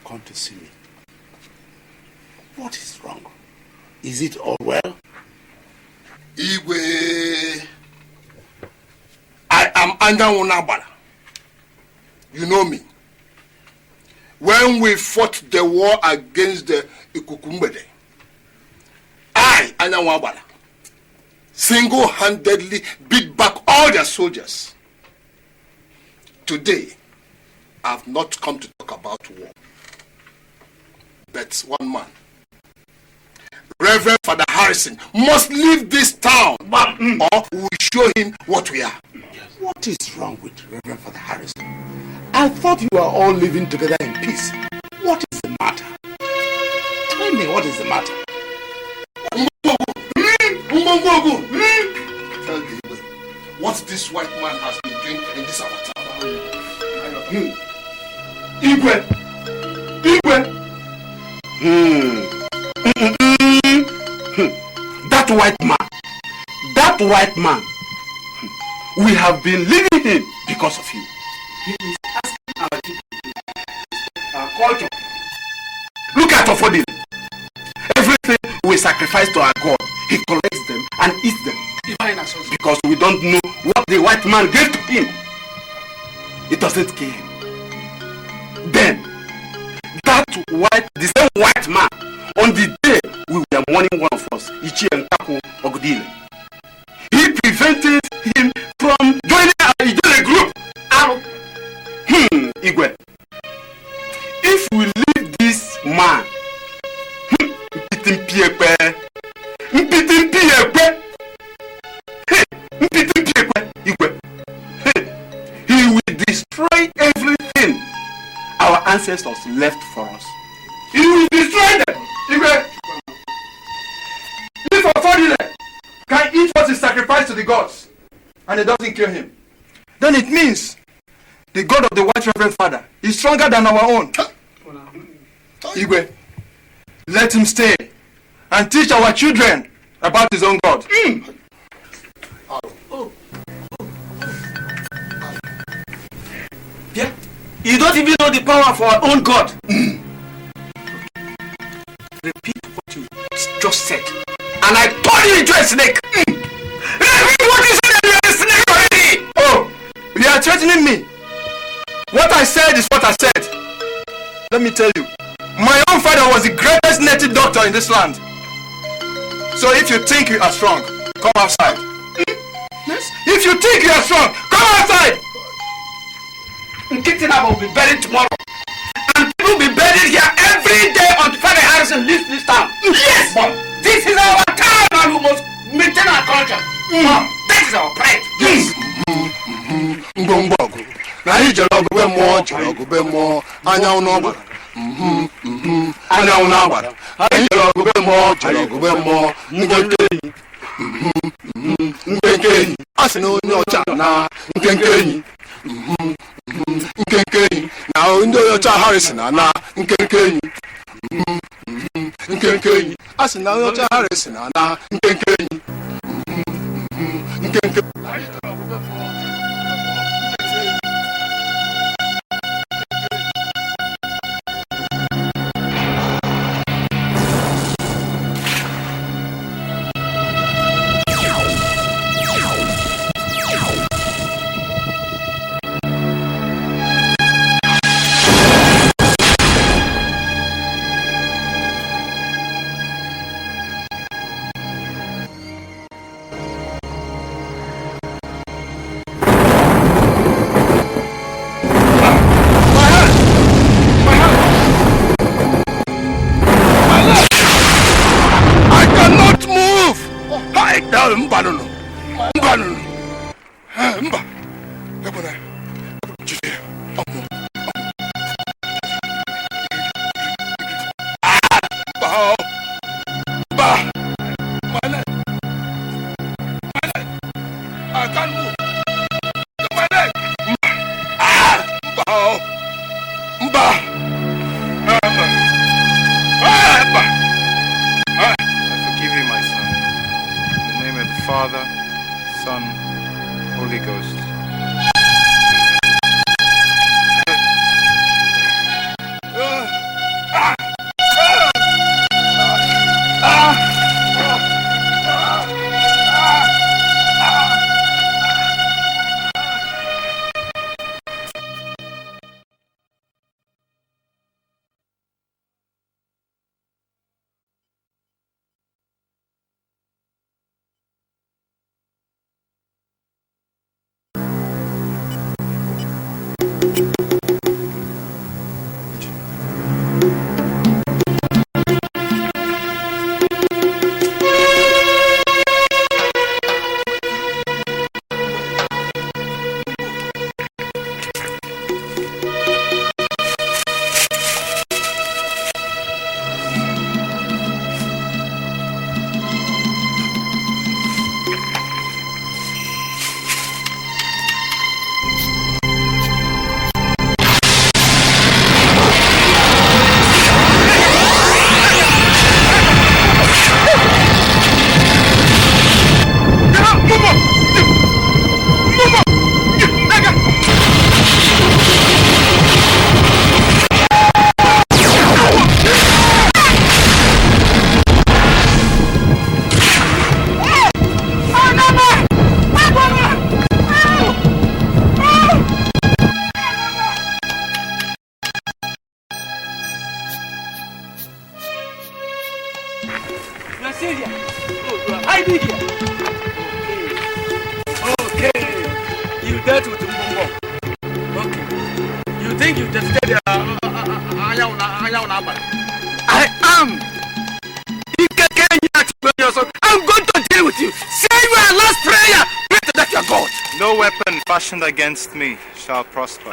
come to see me. What is wrong? Is it all well? Igwe, I am Anyanwu Nabala. You know me. When we fought the war against the Ikukumbede, I, Anyanwu Nabala, single-handedly beat back all their soldiers. Today, I have not come to talk about war. But one man, Reverend Father Harrison, must leave this town, or we will show him what we are. What is wrong with Reverend Father Harrison? I thought you were all living together in peace. What is the matter? Tell me, what is the matter? Tell me what this white man has been doing in this avatar. Igwe! That white man, we have been leaving him because of you. He is asking our people, our culture. Look at Ofodile. Everything we sacrifice to our God, he collects them and eats them. Because we don't know what the white man gave to him. It doesn't kill him. Then, the same white man, on the day we were mourning one of us, Ichi and Taku Ogudile, he prevented him from joining our Ijele group. Igwe, if we leave this man, he will destroy everything our ancestors left for us. He will destroy them. If Ofodile can eat what is sacrificed to the gods and it doesn't kill him, then it means the God of the White Reverend Father is stronger than our own. Igwe, let him stay and teach our children about his own God. Yeah. You don't even know the power of our own God. Repeat what you just said. And I turn you into a snake. Repeat what you said and you're a snake already. Oh, you are threatening me. What I said is what I said. Let me tell you, my own father was the greatest native doctor in this land. So if you think you are strong, come outside. Yes? If you think you are strong, come outside. Nkitina will be buried tomorrow. And people will be buried here every day until Father Harrison leaves this town. Yes! But this is our town and we must maintain our culture. That is our pride. Yes. Mbombogo. Na ijelo go be mo, jelo go be mo, anya uno gbara. Anya uno gbara. Ijelo go be mo, jelo go be mo, nkenkenyi. Asina onye ọcha na nkenkenyi. Nkenkenyi. Na onye ọcha Harrison na nkenkenyi. Nkenkenyi. Asina onye ọcha Harrison na nkenkenyi. Nkenkenyi. Fashioned against me shall prosper.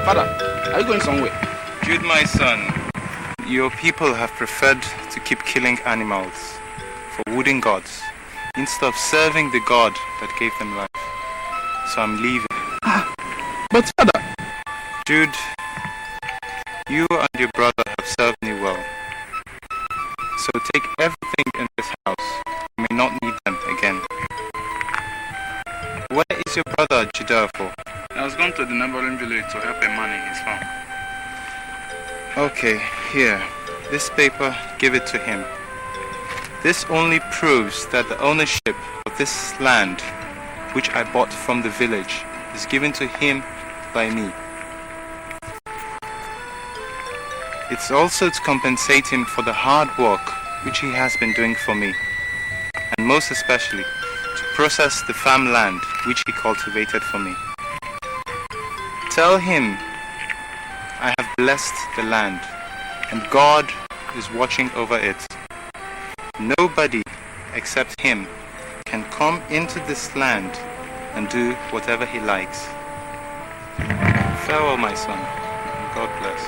Father, are you going somewhere? Jude, my son, your people have preferred to keep killing animals for wooden gods instead of serving the God that gave them life. so I'm leaving. But father... Jude, you and your brother have served me well. So take everything in this house. You may not need them again. Where is your brother Udokwu? I was gone to the neighboring village to help a man in his farm. Okay, here. This paper, give it to him. This only proves that the ownership of this land, which I bought from the village, is given to him by me. It's also to compensate him for the hard work which he has been doing for me, and most especially to process the farmland which he cultivated for me. Tell him I have blessed the land, and God is watching over it. Nobody except him can come into this land and do whatever he likes. Farewell, my son, and God bless.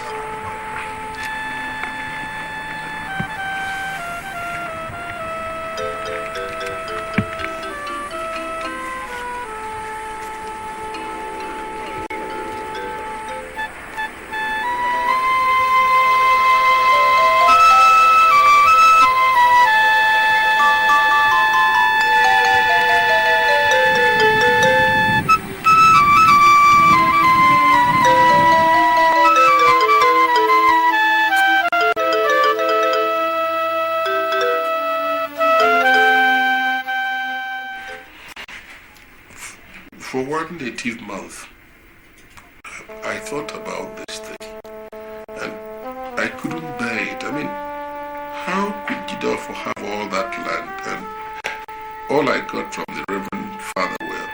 For one native month, I thought about this thing, and I couldn't bear it. I mean, how could Udokwu have all that land, and all I got from the Reverend Father were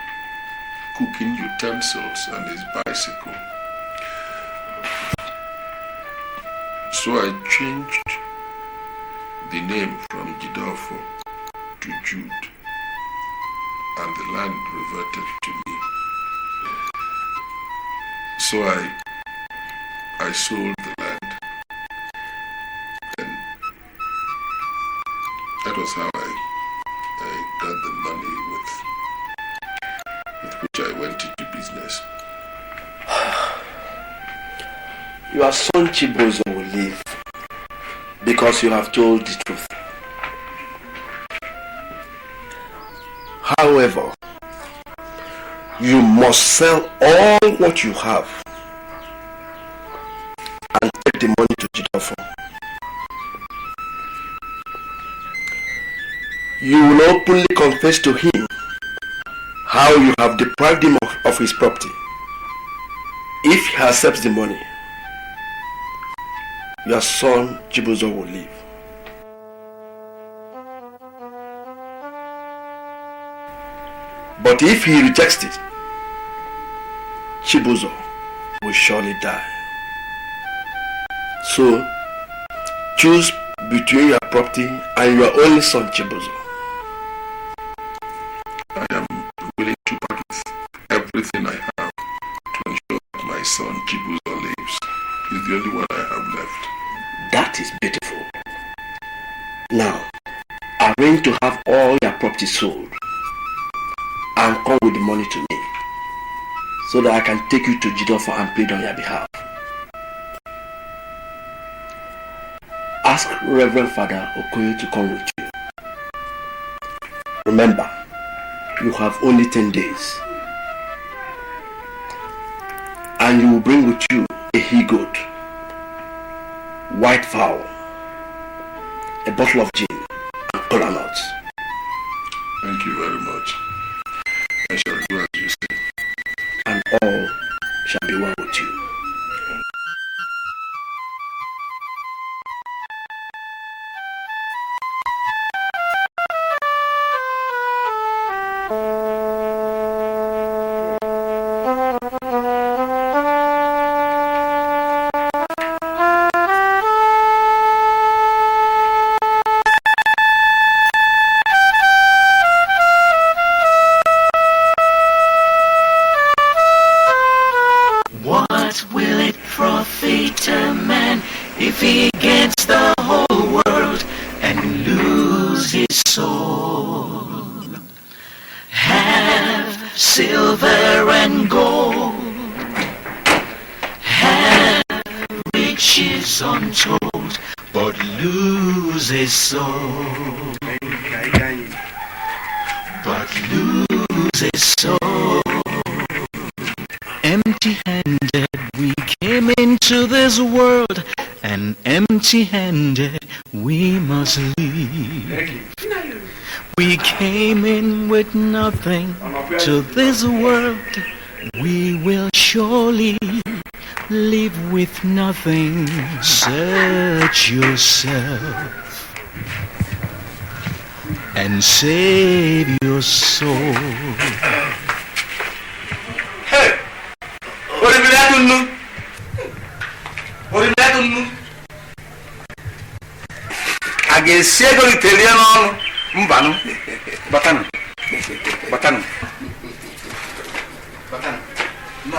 cooking utensils and his bicycle. So I changed the name from Udokwu to Jude, and the land reverted to me. So I sold the land, and that was how I got the money with which I went into business. Your son Chibuzo will live because you have told the truth. However, you must sell all what you have and take the money to Udokwu. You will openly confess to him how you have deprived him of his property. If he accepts the money, your son Chibuzo will live. But if he rejects it, Chibuzo will surely die. So, choose between your property and your only son Chibuzo. I am willing to part with everything I have to ensure that my son Chibuzo lives. He's the only one I have left. That is beautiful. Now, arrange to have all your property sold and come with the money to me so that I can take you to Udokwu and plead on your behalf. Ask Reverend Father Okoye to come with you. Remember, you have only 10 days, and you will bring with you a he-goat, white fowl, a bottle of gin, and cola nuts. Thank you very much. I shall do as you say. And all shall be well with you. What will it profit a man if he gets the whole world and lose his soul? silver and gold, have riches untold, but lose his soul. But lose his soul. Empty-handed we came into this world, and empty-handed we must leave. We came in with nothing to this world. We will surely live with nothing. Search yourself and save your soul. Hey! What did I do? What did I do? I get sick of Italian. Mbano. Batano. Batano. Batano. No,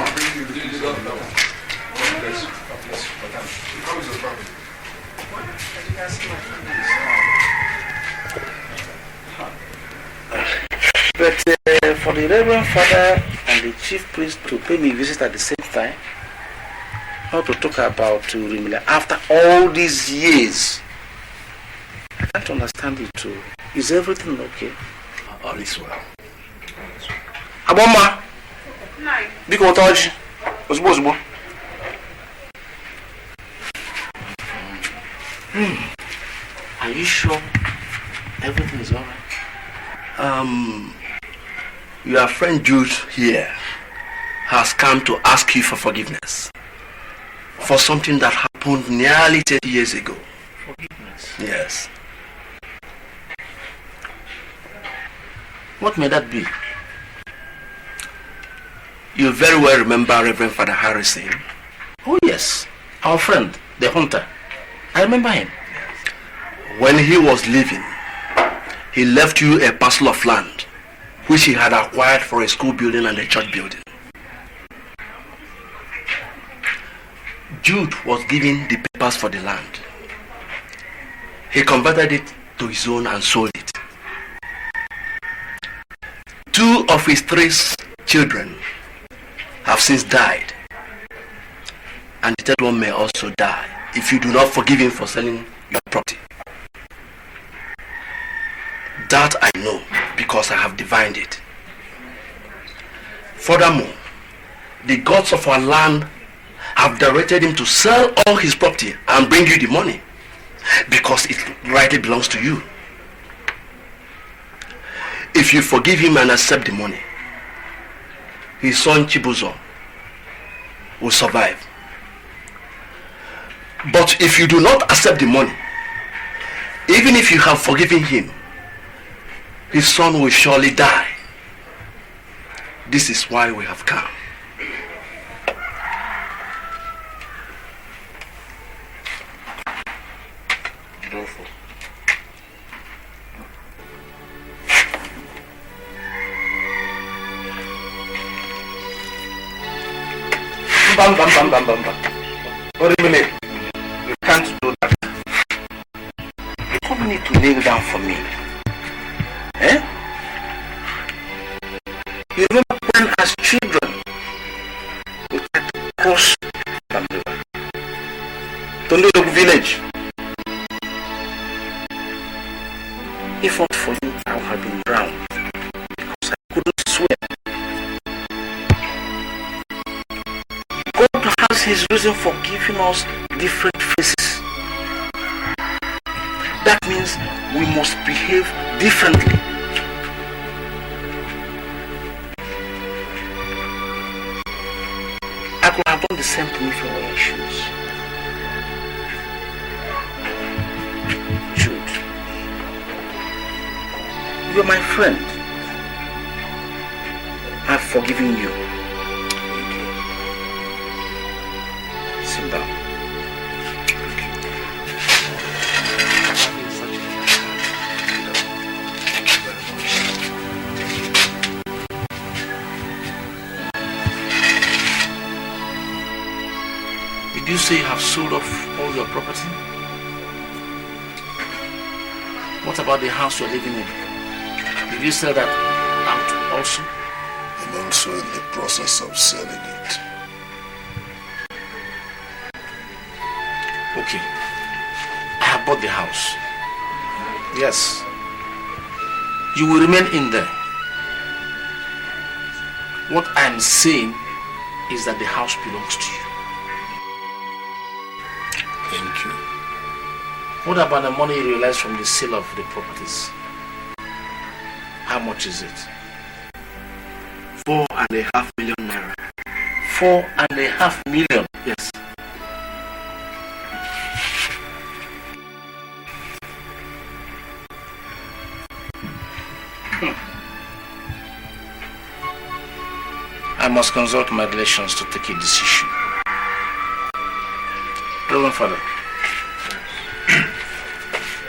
How is the problem? But for the Reverend Father and the Chief Priest to pay me a visit at the same time, not to talk about Rimila after all these years, I can't understand it too. Is everything okay? All is well. Aboma! Biko Otoji! Ozbo. Are you sure everything is alright? Your friend Jude here has come to ask you for forgiveness for something that happened nearly 30 years ago. Forgiveness? Yes. What may that be? You very well remember Reverend Father Harrison. Oh yes, our friend, the hunter. I remember him. When he was leaving, he left you a parcel of land which he had acquired for a school building and a church building. Jude was given the papers for the land. He converted it to his own and sold it. 2 of his 3 children have since died, and the 3rd one may also die if you do not forgive him for selling your property. That I know because I have divined it. Furthermore, the gods of our land have directed him to sell all his property and bring you the money because it rightly belongs to you. If you forgive him and accept the money, his son Chibuzo will survive. But if you do not accept the money, even if you have forgiven him, his son will surely die. This is why we have come. Bam. What do you mean? You can't do that. You don't need to kneel down for me. Eh? You remember when as children we tried to cross the river to Udokwu village? If not for you, I would have been drowned because I couldn't swim. God has his reason for giving us different faces. That means we must behave differently. I could have done the same thing if I were in shoes. Jude, you're my friend. I've forgiven you. Sit down. Did you say you have sold off all your property? What about the house you're living in? Did you sell that out also? I'm also in the process of selling it. Okay. I have bought the house. Yes. You will remain in there. What I am saying is that the house belongs to you. Thank you. What about the money you realize from the sale of the properties? How much is it? 4.5 million naira. 4.5 million? Yes. I must consult my relations to take a decision. Reverend Father,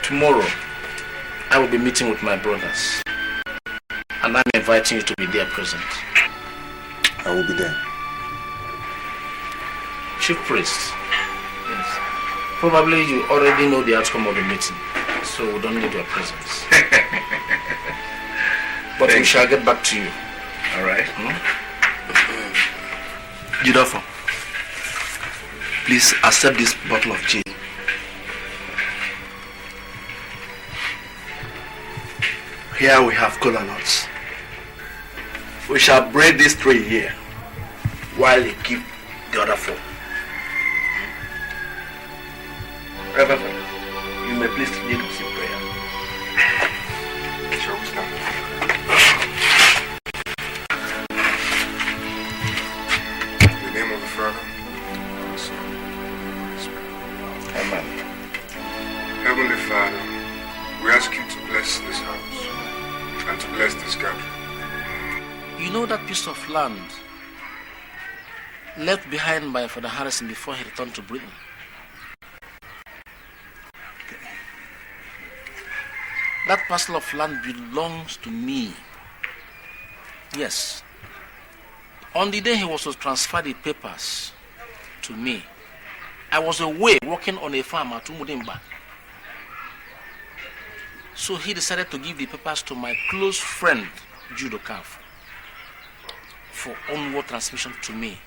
tomorrow I will be meeting with my brothers, and I'm inviting you to be there present. I will be there. Chief Priest, yes. Probably you already know the outcome of the meeting, so we don't need your presence. But we shall get back to you. All right. Udokwu, please accept this bottle of gin. Here we have cola nuts. We shall break these 3 here, while you keep the other 4. Reverend Father, you may please lead us in prayer. Shall we start? In the name of the Father, and the Son, and the Holy Spirit. Amen. Heavenly Father, we ask you to bless this house and to bless this gathering. You know that piece of land left behind by Father Harrison before he returned to Britain? That parcel of land belongs to me. Yes. On the day he was to transfer the papers to me, I was away working on a farm at Umudimba. So he decided to give the papers to my close friend, Udokwu, for onward transmission to me.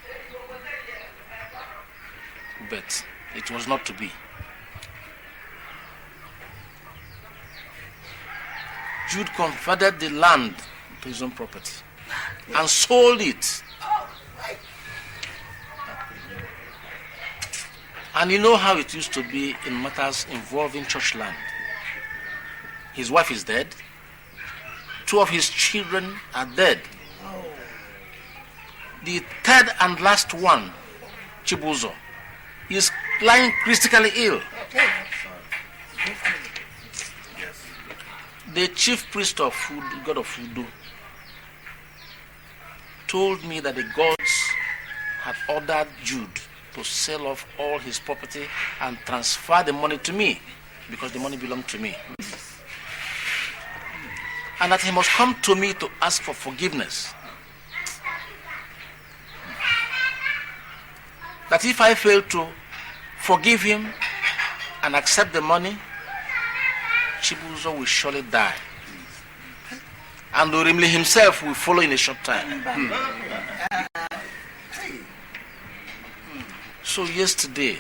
But it was not to be. Jude converted the land to his own property and sold it. And you know how it used to be in matters involving church land. His wife is dead. 2 of his children are dead. The 3rd and last one, Chibuzo, is lying critically ill. The chief priest of God of Udo told me that the gods had ordered Jude to sell off all his property and transfer the money to me, because the money belonged to me. And that he must come to me to ask for forgiveness. That if I fail to forgive him and accept the money, Chibuzo will surely die. And Urimli himself will follow in a short time. So yesterday,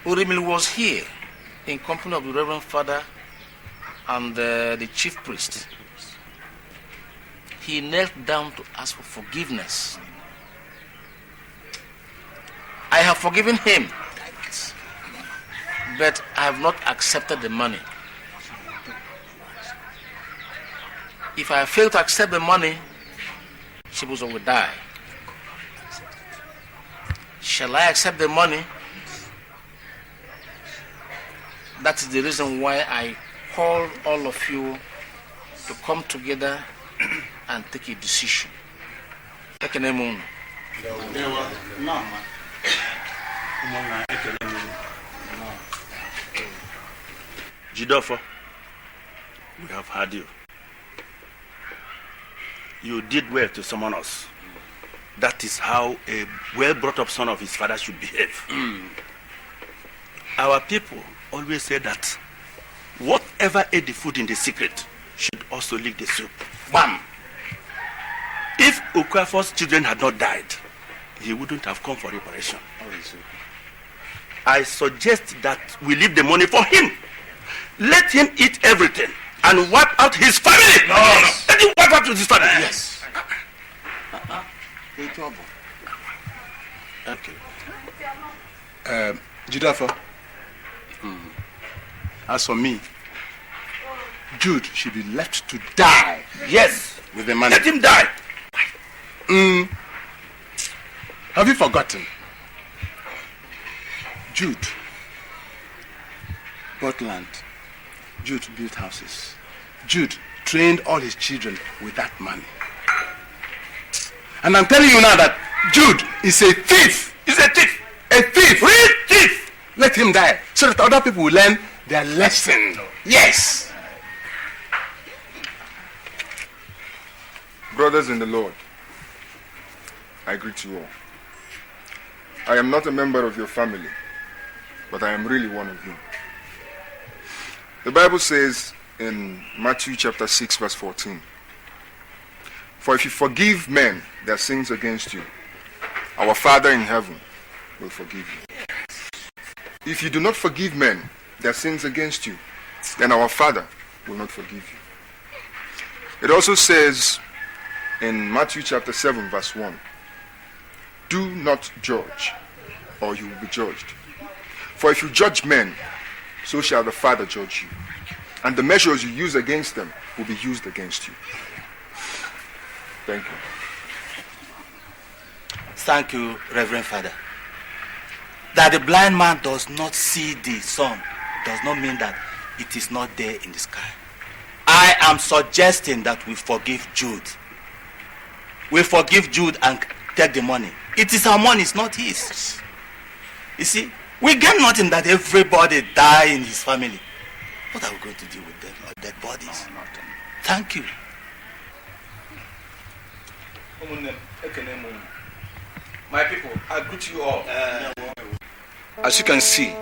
Urimli was here in company of the Reverend Father and the chief priest. He knelt down to ask for forgiveness. I have forgiven him, but I have not accepted the money. If I fail to accept the money, Chibuzo will die. Shall I accept the money? That is the reason why I call all of you to come together and take a decision. Take a name. Udokwu, we have heard you. You did well to summon us. That is how a well-brought-up son of his father should behave. Our people always say that whatever ate the food in the secret should also lick the soup. Bam! If Okafor's children had not died, he wouldn't have come for the operation. I suggest that we leave the money for him. Let him eat everything and wipe out his family. No. Let him wipe out his family. Yes. Okay. Jidafo. As for me, Jude should be left to die. Yes. With the money. Let him die. Have you forgotten? Jude bought land. Jude built houses. Jude trained all his children with that money. And I'm telling you now that Jude is a thief. He's a thief. A thief. Real thief. Let him die so that other people will learn their lesson. Yes. Brothers in the Lord, I greet you all. I am not a member of your family, but I am really one of you. The Bible says in Matthew chapter 6 verse 14, "For if you forgive men their sins against you, our Father in heaven will forgive you. If you do not forgive men their sins against you, then our Father will not forgive you." It also says in Matthew chapter 7 verse 1, "Do not judge, or you will be judged. For if you judge men, so shall the Father judge you. And the measures you use against them will be used against you." Thank you. Thank you, Reverend Father. That the blind man does not see the sun does not mean that it is not there in the sky. I am suggesting that we forgive Jude. We forgive Jude and take the money. It is our money, it's not his. You see, we get nothing that everybody die in his family. What are we going to do with them, our dead bodies? Thank you. My people, I greet you all. As you can see,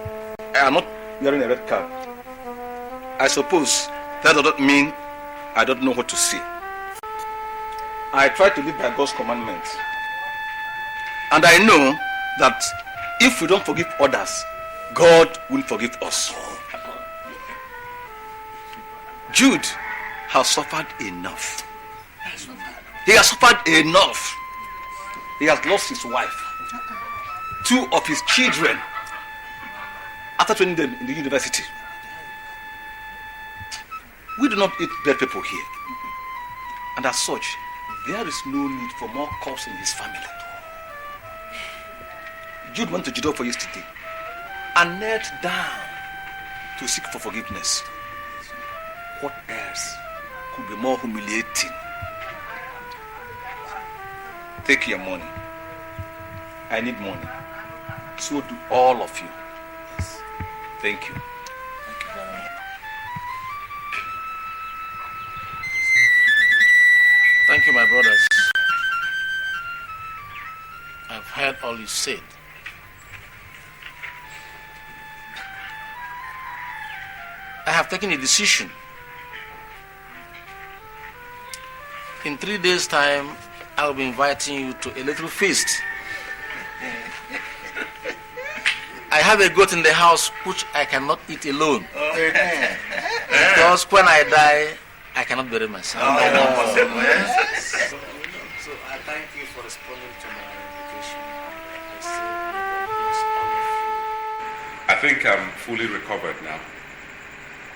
I am not wearing a red cap. I suppose that does not mean I don't know what to say. I try to live by God's commandments. And I know that if we don't forgive others, God will forgive us. Jude has suffered enough. He has suffered enough. He has lost his wife, 2 of his children, after training them in the university. We do not eat dead people here. And as such, there is no need for more corpses in his family. Jude went to Udokwu yesterday and knelt down to seek for forgiveness. What else could be more humiliating? Take your money. I need money. So do all of you. Thank you. Thank you very much. Thank you, my brothers. I've heard all you said. I have taken a decision. In 3 days' time, I'll be inviting you to a little feast. I have a goat in the house which I cannot eat alone. Because when I die, I cannot bury myself. So I thank you for responding to my invitation. I say, may God bless all of you. I think I'm fully recovered now.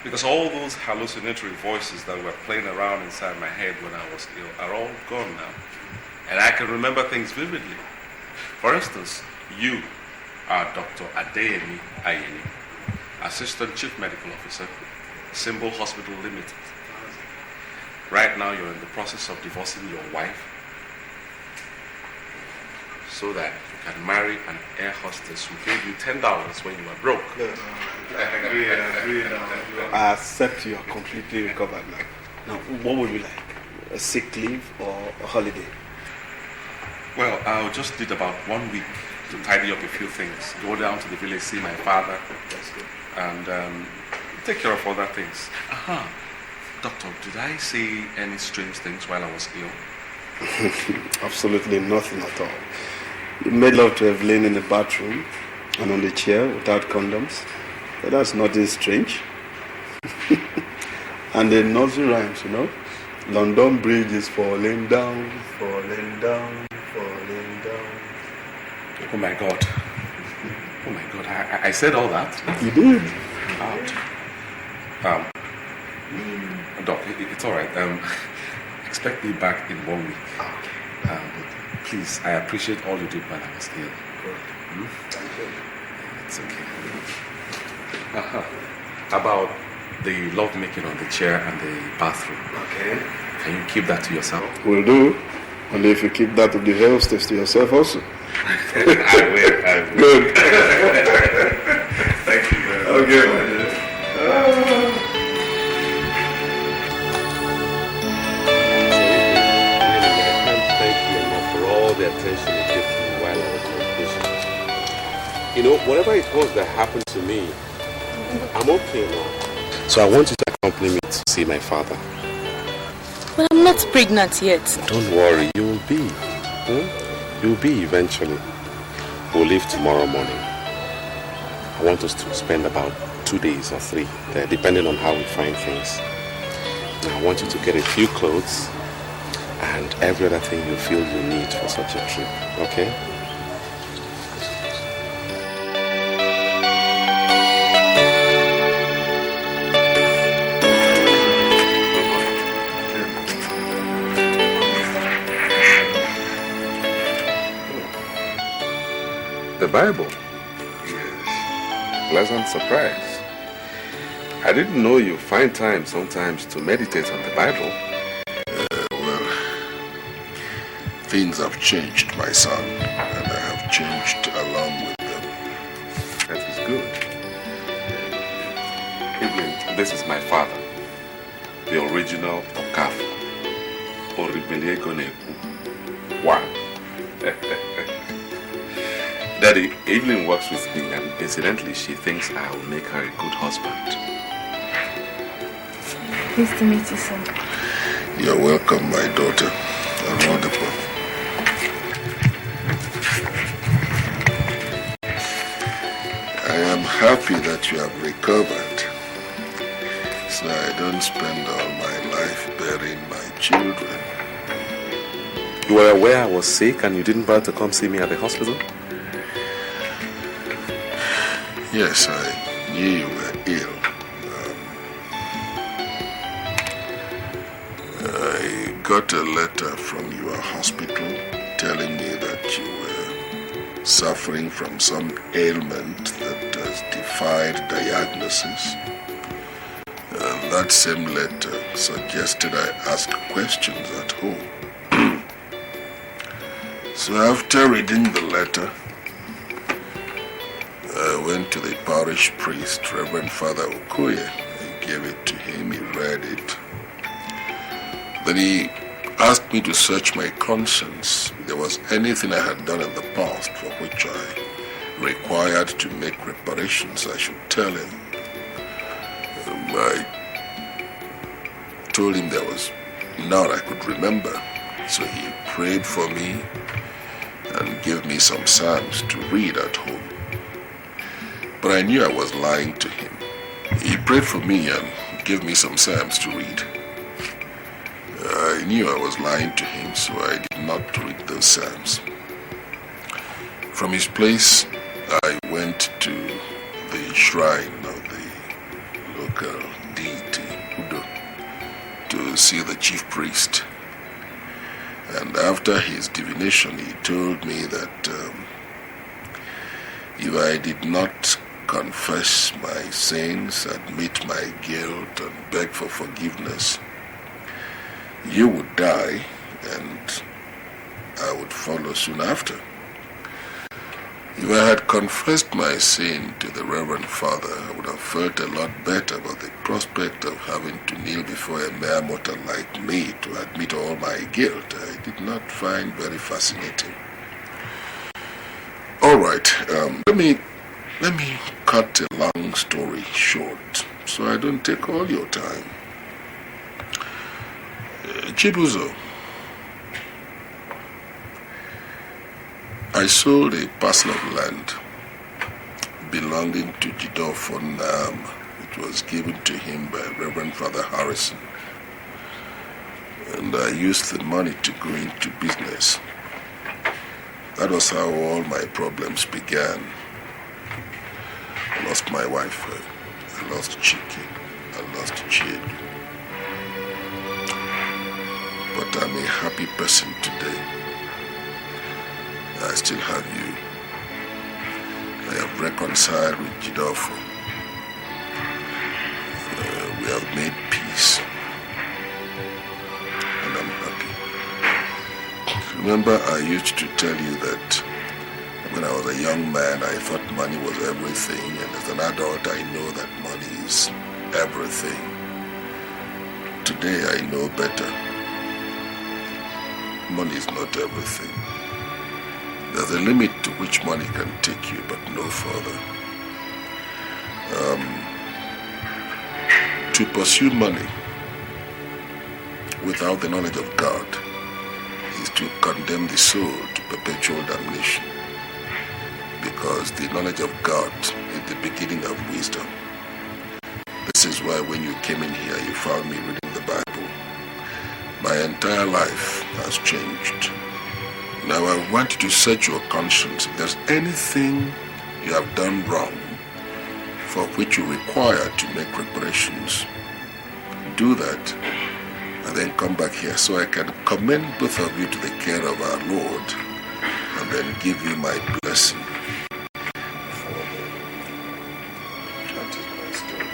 Because all those hallucinatory voices that were playing around inside my head when I was ill are all gone now. And I can remember things vividly. For instance, you are Dr. Adeyemi Ayeni, Assistant Chief Medical Officer, Symbol Hospital Limited. Right now you're in the process of divorcing your wife so that you can marry an air hostess who gave you $10 when you were broke. Yes. I accept you are completely recovered now. Now, what would you like? A sick leave or a holiday? Well, I'll just need about 1 week to tidy up a few things. Go down to the village, see my father, and take care of other things. Doctor, did I say any strange things while I was ill? Absolutely nothing at all. You made love to Evelyn in the bathroom and on the chair without condoms. But that's nothing strange. And the nursery rhymes, you know. London Bridge is falling down, falling down, falling down. Oh my God. Oh my God, I said all that? You did. Out. Doc, it's all right. Expect me back in 1 week. Please, I appreciate all you did while I was ill. Thank you. It's okay. About the love making on the chair and the bathroom. Okay. Can you keep that to yourself? Will do. Only if you keep that of the hostess to yourself also. I will. Good. Thank you very much. Okay. Thank you enough for all the attention you gave to me while I was on vacation. You know, whatever it was that happened to me, I'm okay now. So I want you to accompany me to see my father. But I'm not pregnant yet. Don't worry, you will be. You will be eventually. We'll leave tomorrow morning. I want us to spend about 2 days or 3 there, depending on how we find things. Now, I want you to get a few clothes and every other thing you feel you need for such a trip, okay? The Bible? Yes. Pleasant surprise. I didn't know you find time sometimes to meditate on the Bible. Well, things have changed, my son, and I have changed along with them. That is good. Evelyn, this is my father, the original Okafu, Oribeliegoneku. Wow. Daddy, Evelyn works with me, and incidentally, she thinks I will make her a good husband. Pleased to meet you, son. You're welcome, my daughter. You're wonderful. I am happy that you have recovered, so I don't spend all my life burying my children. You were aware I was sick and you didn't bother to come see me at the hospital? Yes, I knew you were ill. I got a letter from your hospital telling me that you were suffering from some ailment that has defied diagnosis. And that same letter suggested I ask questions at home. So after reading the letter, I went to the parish priest, Reverend Father Okoye. I gave it to him, he read it. Then he asked me to search my conscience if there was anything I had done in the past for which I required to make reparations. I should tell him. I told him there was none I could remember. So he prayed for me and gave me some psalms to read at home. But I knew I was lying to him. He prayed for me and gave me some psalms to read. I knew I was lying to him, so I did not read those psalms. From his place, I went to the shrine of the local deity, Udokwu, to see the chief priest. And after his divination, he told me that if I did not confess my sins, admit my guilt, and beg for forgiveness, you would die, and I would follow soon after. If I had confessed my sin to the Reverend Father, I would have felt a lot better about the prospect of having to kneel before a mere mortal like me to admit all my guilt. I did not find very fascinating. All right, let me cut a long story short, so I don't take all your time. Chibuzo, I sold a parcel of land belonging to Udokwu Nam, which was given to him by Reverend Father Harrison. And I used the money to go into business. That was how all my problems began. I lost my wife, I lost Chiki, I lost Chid. But I'm a happy person today. I still have you. I have reconciled with Udokwu. We have made peace. And I'm happy. Remember, I used to tell you that when I was a young man, I thought money was everything. And as an adult, I know that money is everything. Today, I know better. Money is not everything. There's a limit to which money can take you, but no further. To pursue money without the knowledge of God is to condemn the soul to perpetual damnation, because the knowledge of God is the beginning of wisdom. This is why when you came in here, you found me reading the Bible. My entire life has changed. Now I want you to search your conscience. If there's anything you have done wrong for which you require to make reparations, do that and then come back here so I can commend both of you to the care of our Lord and then give you my blessing. That is my story.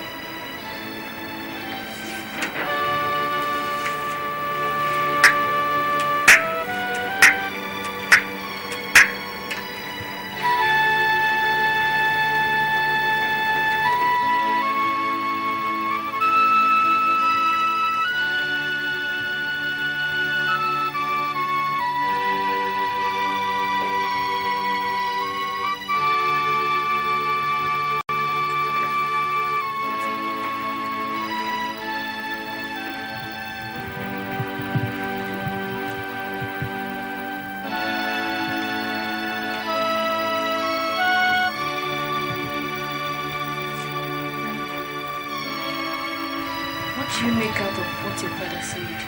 What do you make out of what your father said?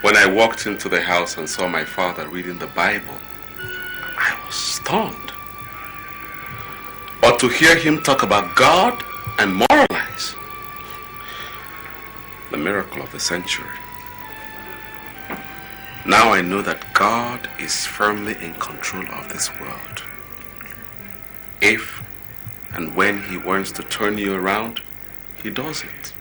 When I walked into the house and saw my father reading the Bible, I was stunned. But to hear him talk about God and moralize, the miracle of the century. Now I know that God is firmly in control of this world. If and when he wants to turn you around, he does it.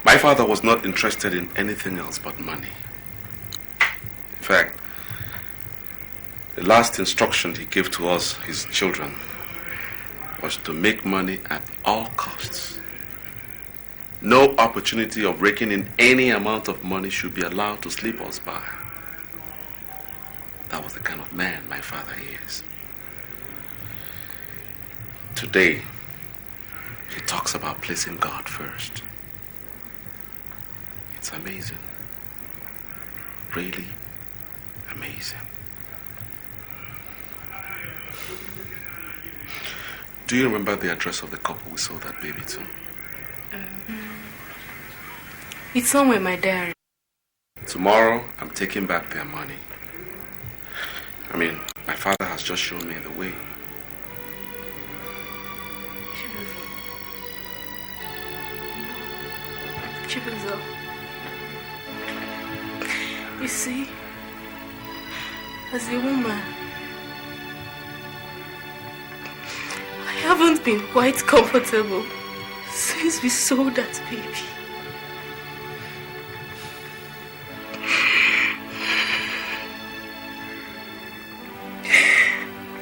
My father was not interested in anything else but money. In fact, the last instruction he gave to us, his children, was to make money at all costs. No opportunity of raking in any amount of money should be allowed to slip us by. That was the kind of man my father is. Today, he talks about placing God first. It's amazing. Really amazing. Do you remember the address of the couple we sold that baby to? It's somewhere in my diary. Tomorrow, I'm taking back their money. I mean, my father has just shown me the way. Chibuzo. You see, as a woman, I haven't been quite comfortable since we sold that baby.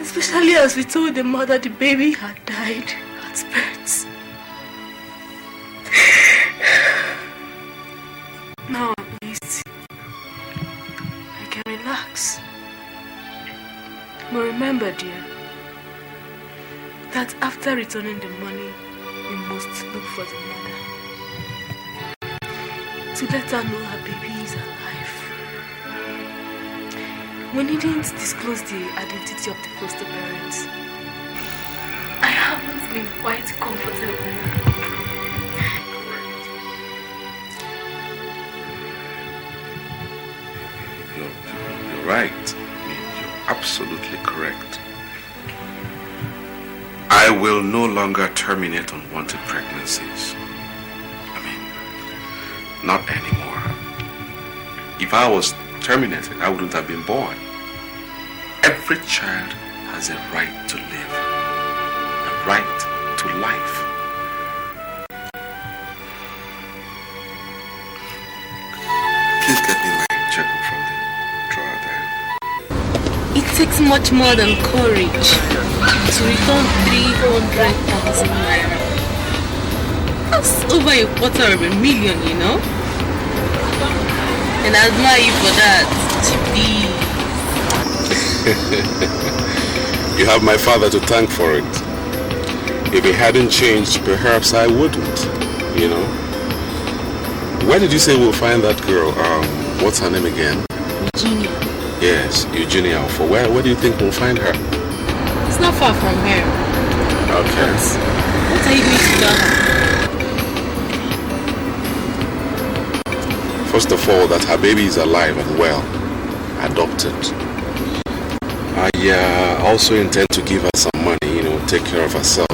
Especially as we told the mother the baby had died at birth. Now at least I can relax. But remember, dear, that after returning the money, we must look for the mother. To let her know her baby is alive. We needn't disclose the identity of the foster parents. I haven't been quite comfortable. You're right. You're absolutely correct. I will no longer terminate unwanted pregnancies. Not anymore. If I was terminated, I wouldn't have been born. Every child has a right to live, a right to life. Please get me my checkbook from the drawer there. It takes much more than courage to return 300,000 naira. That's over $250,000, you know? And I admire you for that, You have my father to thank for it. If he hadn't changed, perhaps I wouldn't, you know? Where did you say we'll find that girl? What's her name again? Eugenia. Yes, Eugenia. For where do you think we'll find her? It's not far from here. Okay. What are you going to tell her? First of all, that her baby is alive and well, adopted. I also intend to give her some money, you know, take care of herself.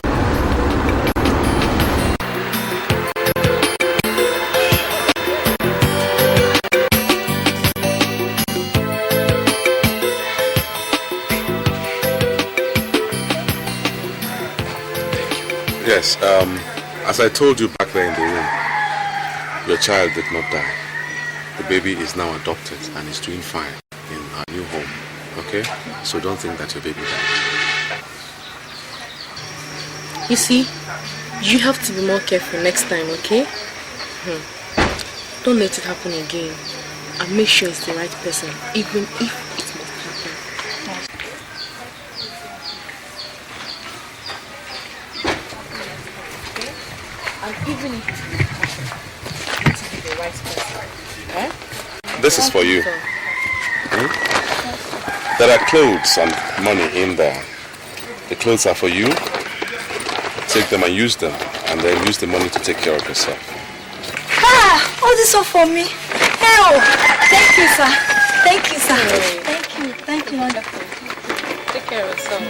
Yes, as I told you back there in the room, your child did not die. The baby is now adopted and is doing fine in her new home. Okay? So don't think that your baby died. You see, you have to be more careful next time, okay? Don't let it happen again. And make sure it's the right person, even if it must happen. Okay? And even if it needs to be the right person. Eh? This is for you. There are clothes and money in there. The clothes are for you. Take them and use them. And then use the money to take care of yourself. All this all for me. Oh, thank you, sir. Thank you, sir. Thank you, wonderful. Take care of yourself.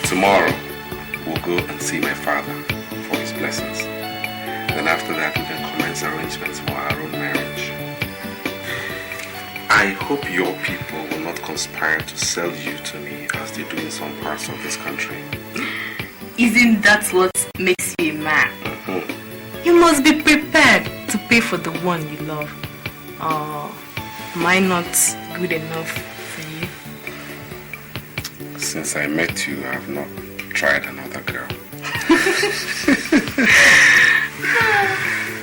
Tomorrow, we'll go and see my father for his blessings. Then after that, we can commence arrangements for our own marriage. I hope your people will not conspire to sell you to me as they do in some parts of this country. Isn't that what makes you a man? You must be prepared to pay for the one you love. Am I not good enough for you? Since I met you, I have not tried another girl.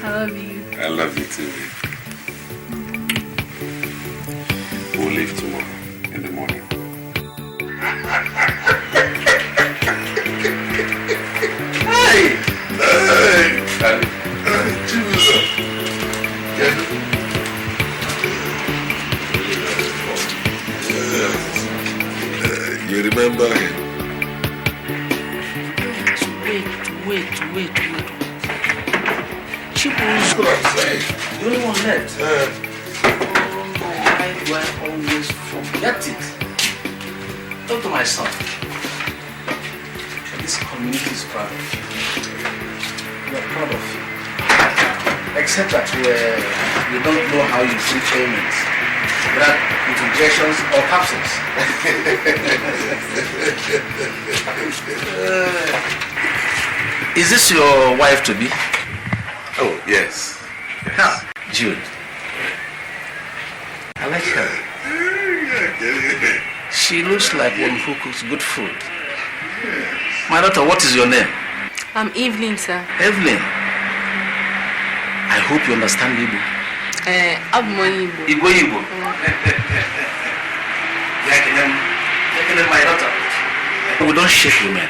I love you. I love you too, babe. We'll leave tomorrow in the morning. Hey! Jesus! You remember him? Wait. Chibu's the only one left. Why do I always forget it? Talk to my son. This community is proud of you. We are proud of you. Except that we don't know how you see payments. Without injections or capsules. Is this your wife to be? Oh, yes. Now, Jude. I like her. She looks like one who cooks good food. My daughter, what is your name? I'm Evelyn, sir. Evelyn. I hope you understand Igbo. I'm Igbo. Igbo. My daughter. We don't shake women.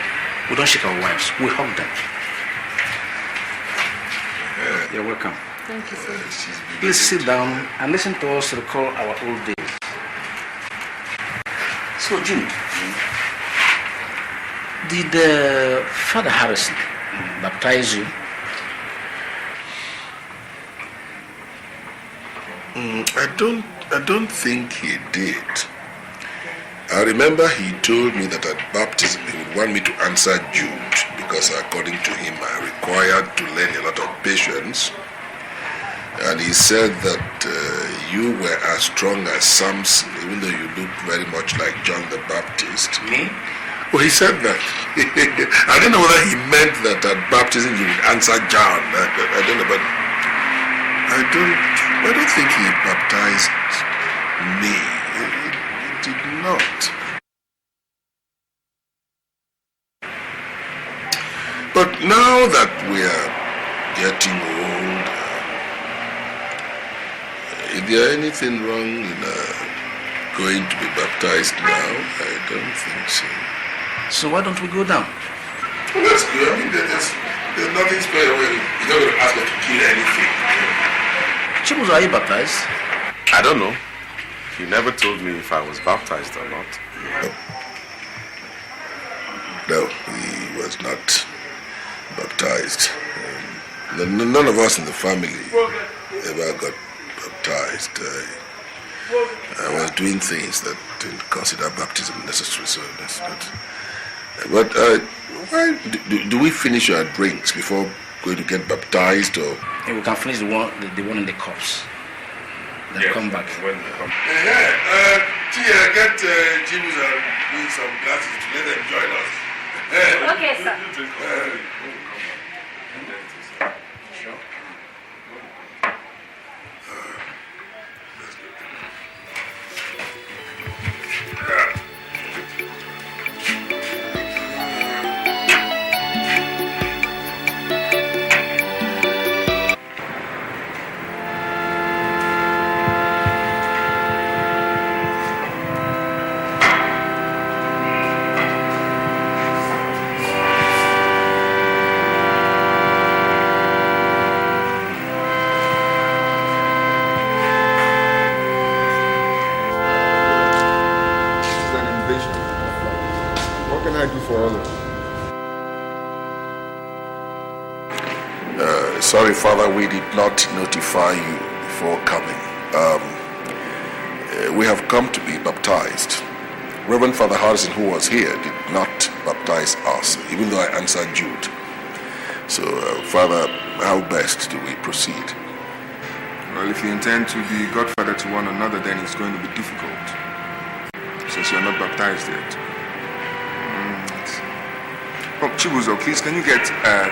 We don't shake our wives. We hug them. You're welcome. Thank you, sir. Please sit down and listen to us recall our old days. So, Jim, did Father Harrison baptize you? I don't think he did. I remember he told me that at baptism he would want me to answer Jude because according to him I'm required to learn a lot of patience. And he said that you were as strong as Samson, even though you look very much like John the Baptist. Me? Well, he said that. I don't know whether he meant that at baptism you would answer John. I don't know, but I don't think he baptized me. He did not. But now that we are getting old, is there anything wrong in going to be baptized now? I don't think so. So why don't we go down? Well, that's good. I mean, there's nothing special. He's not going to ask us to kill anything. Chibuzo, are you baptized? I don't know. He never told me if I was baptized or not. No, he was not baptized. None of us in the family ever got baptized. I was doing things that didn't consider baptism necessary, so that's not. But why do we finish our drinks before going to get baptized, or? Yeah, we can finish the one in the cups. Then come back. Tia, get Jimmy's and some glasses to let them join us. Okay, sir. Sorry, Father, we did not notify you before coming. We have come to be baptized. Reverend Father Harrison, who was here, did not baptize us, even though I answered Jude. So, Father, how best do we proceed? Well, if you intend to be godfather to one another, then it's going to be difficult, since you're not baptized yet. Oh, Chibuzo, please, can you get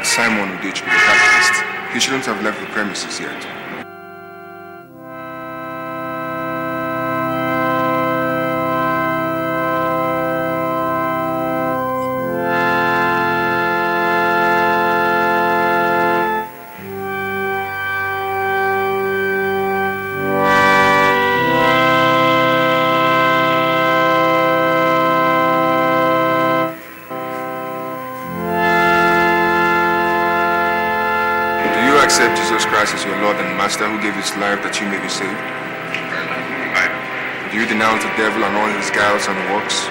Simon Udokwu, the catechist? He shouldn't have left the premises yet. Accept Jesus Christ as your Lord and Master, who gave his life that you may be saved? Do you denounce the devil and all his guiles and works?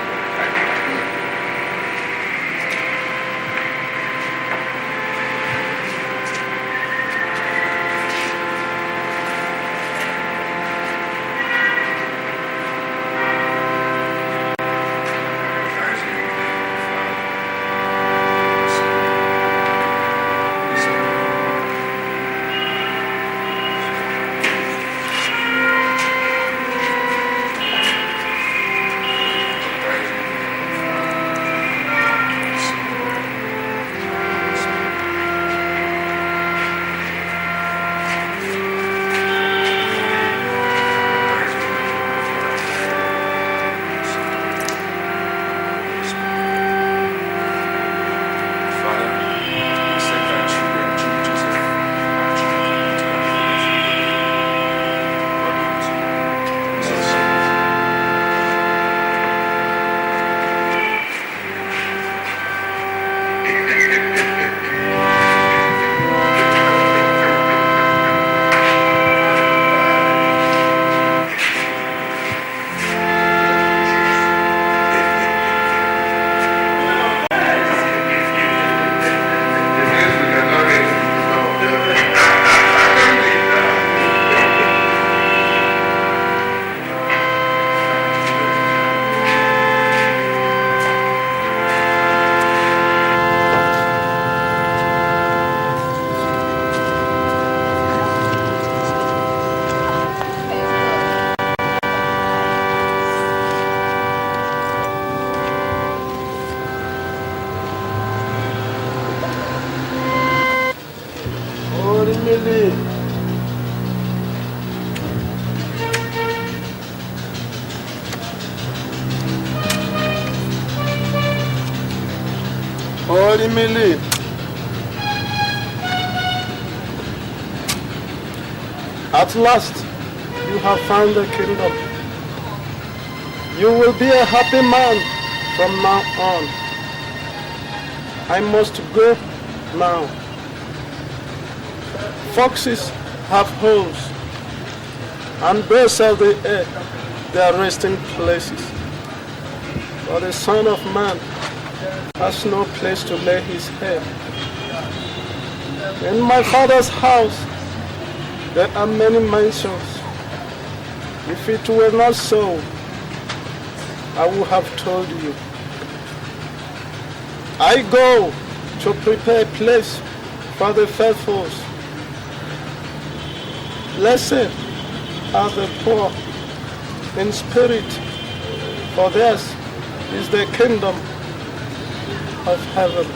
Emily. At last, you have found the kingdom. You will be a happy man from now on. I must go now. Foxes have holes, and birds of the air, their resting places. But the Son of Man has no place to lay his head. In my Father's house, there are many mansions. If it were not so, I would have told you. I go to prepare a place for the faithful. Blessed are the poor in spirit, for theirs is the kingdom of heaven.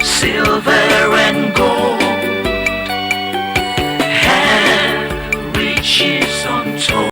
Silver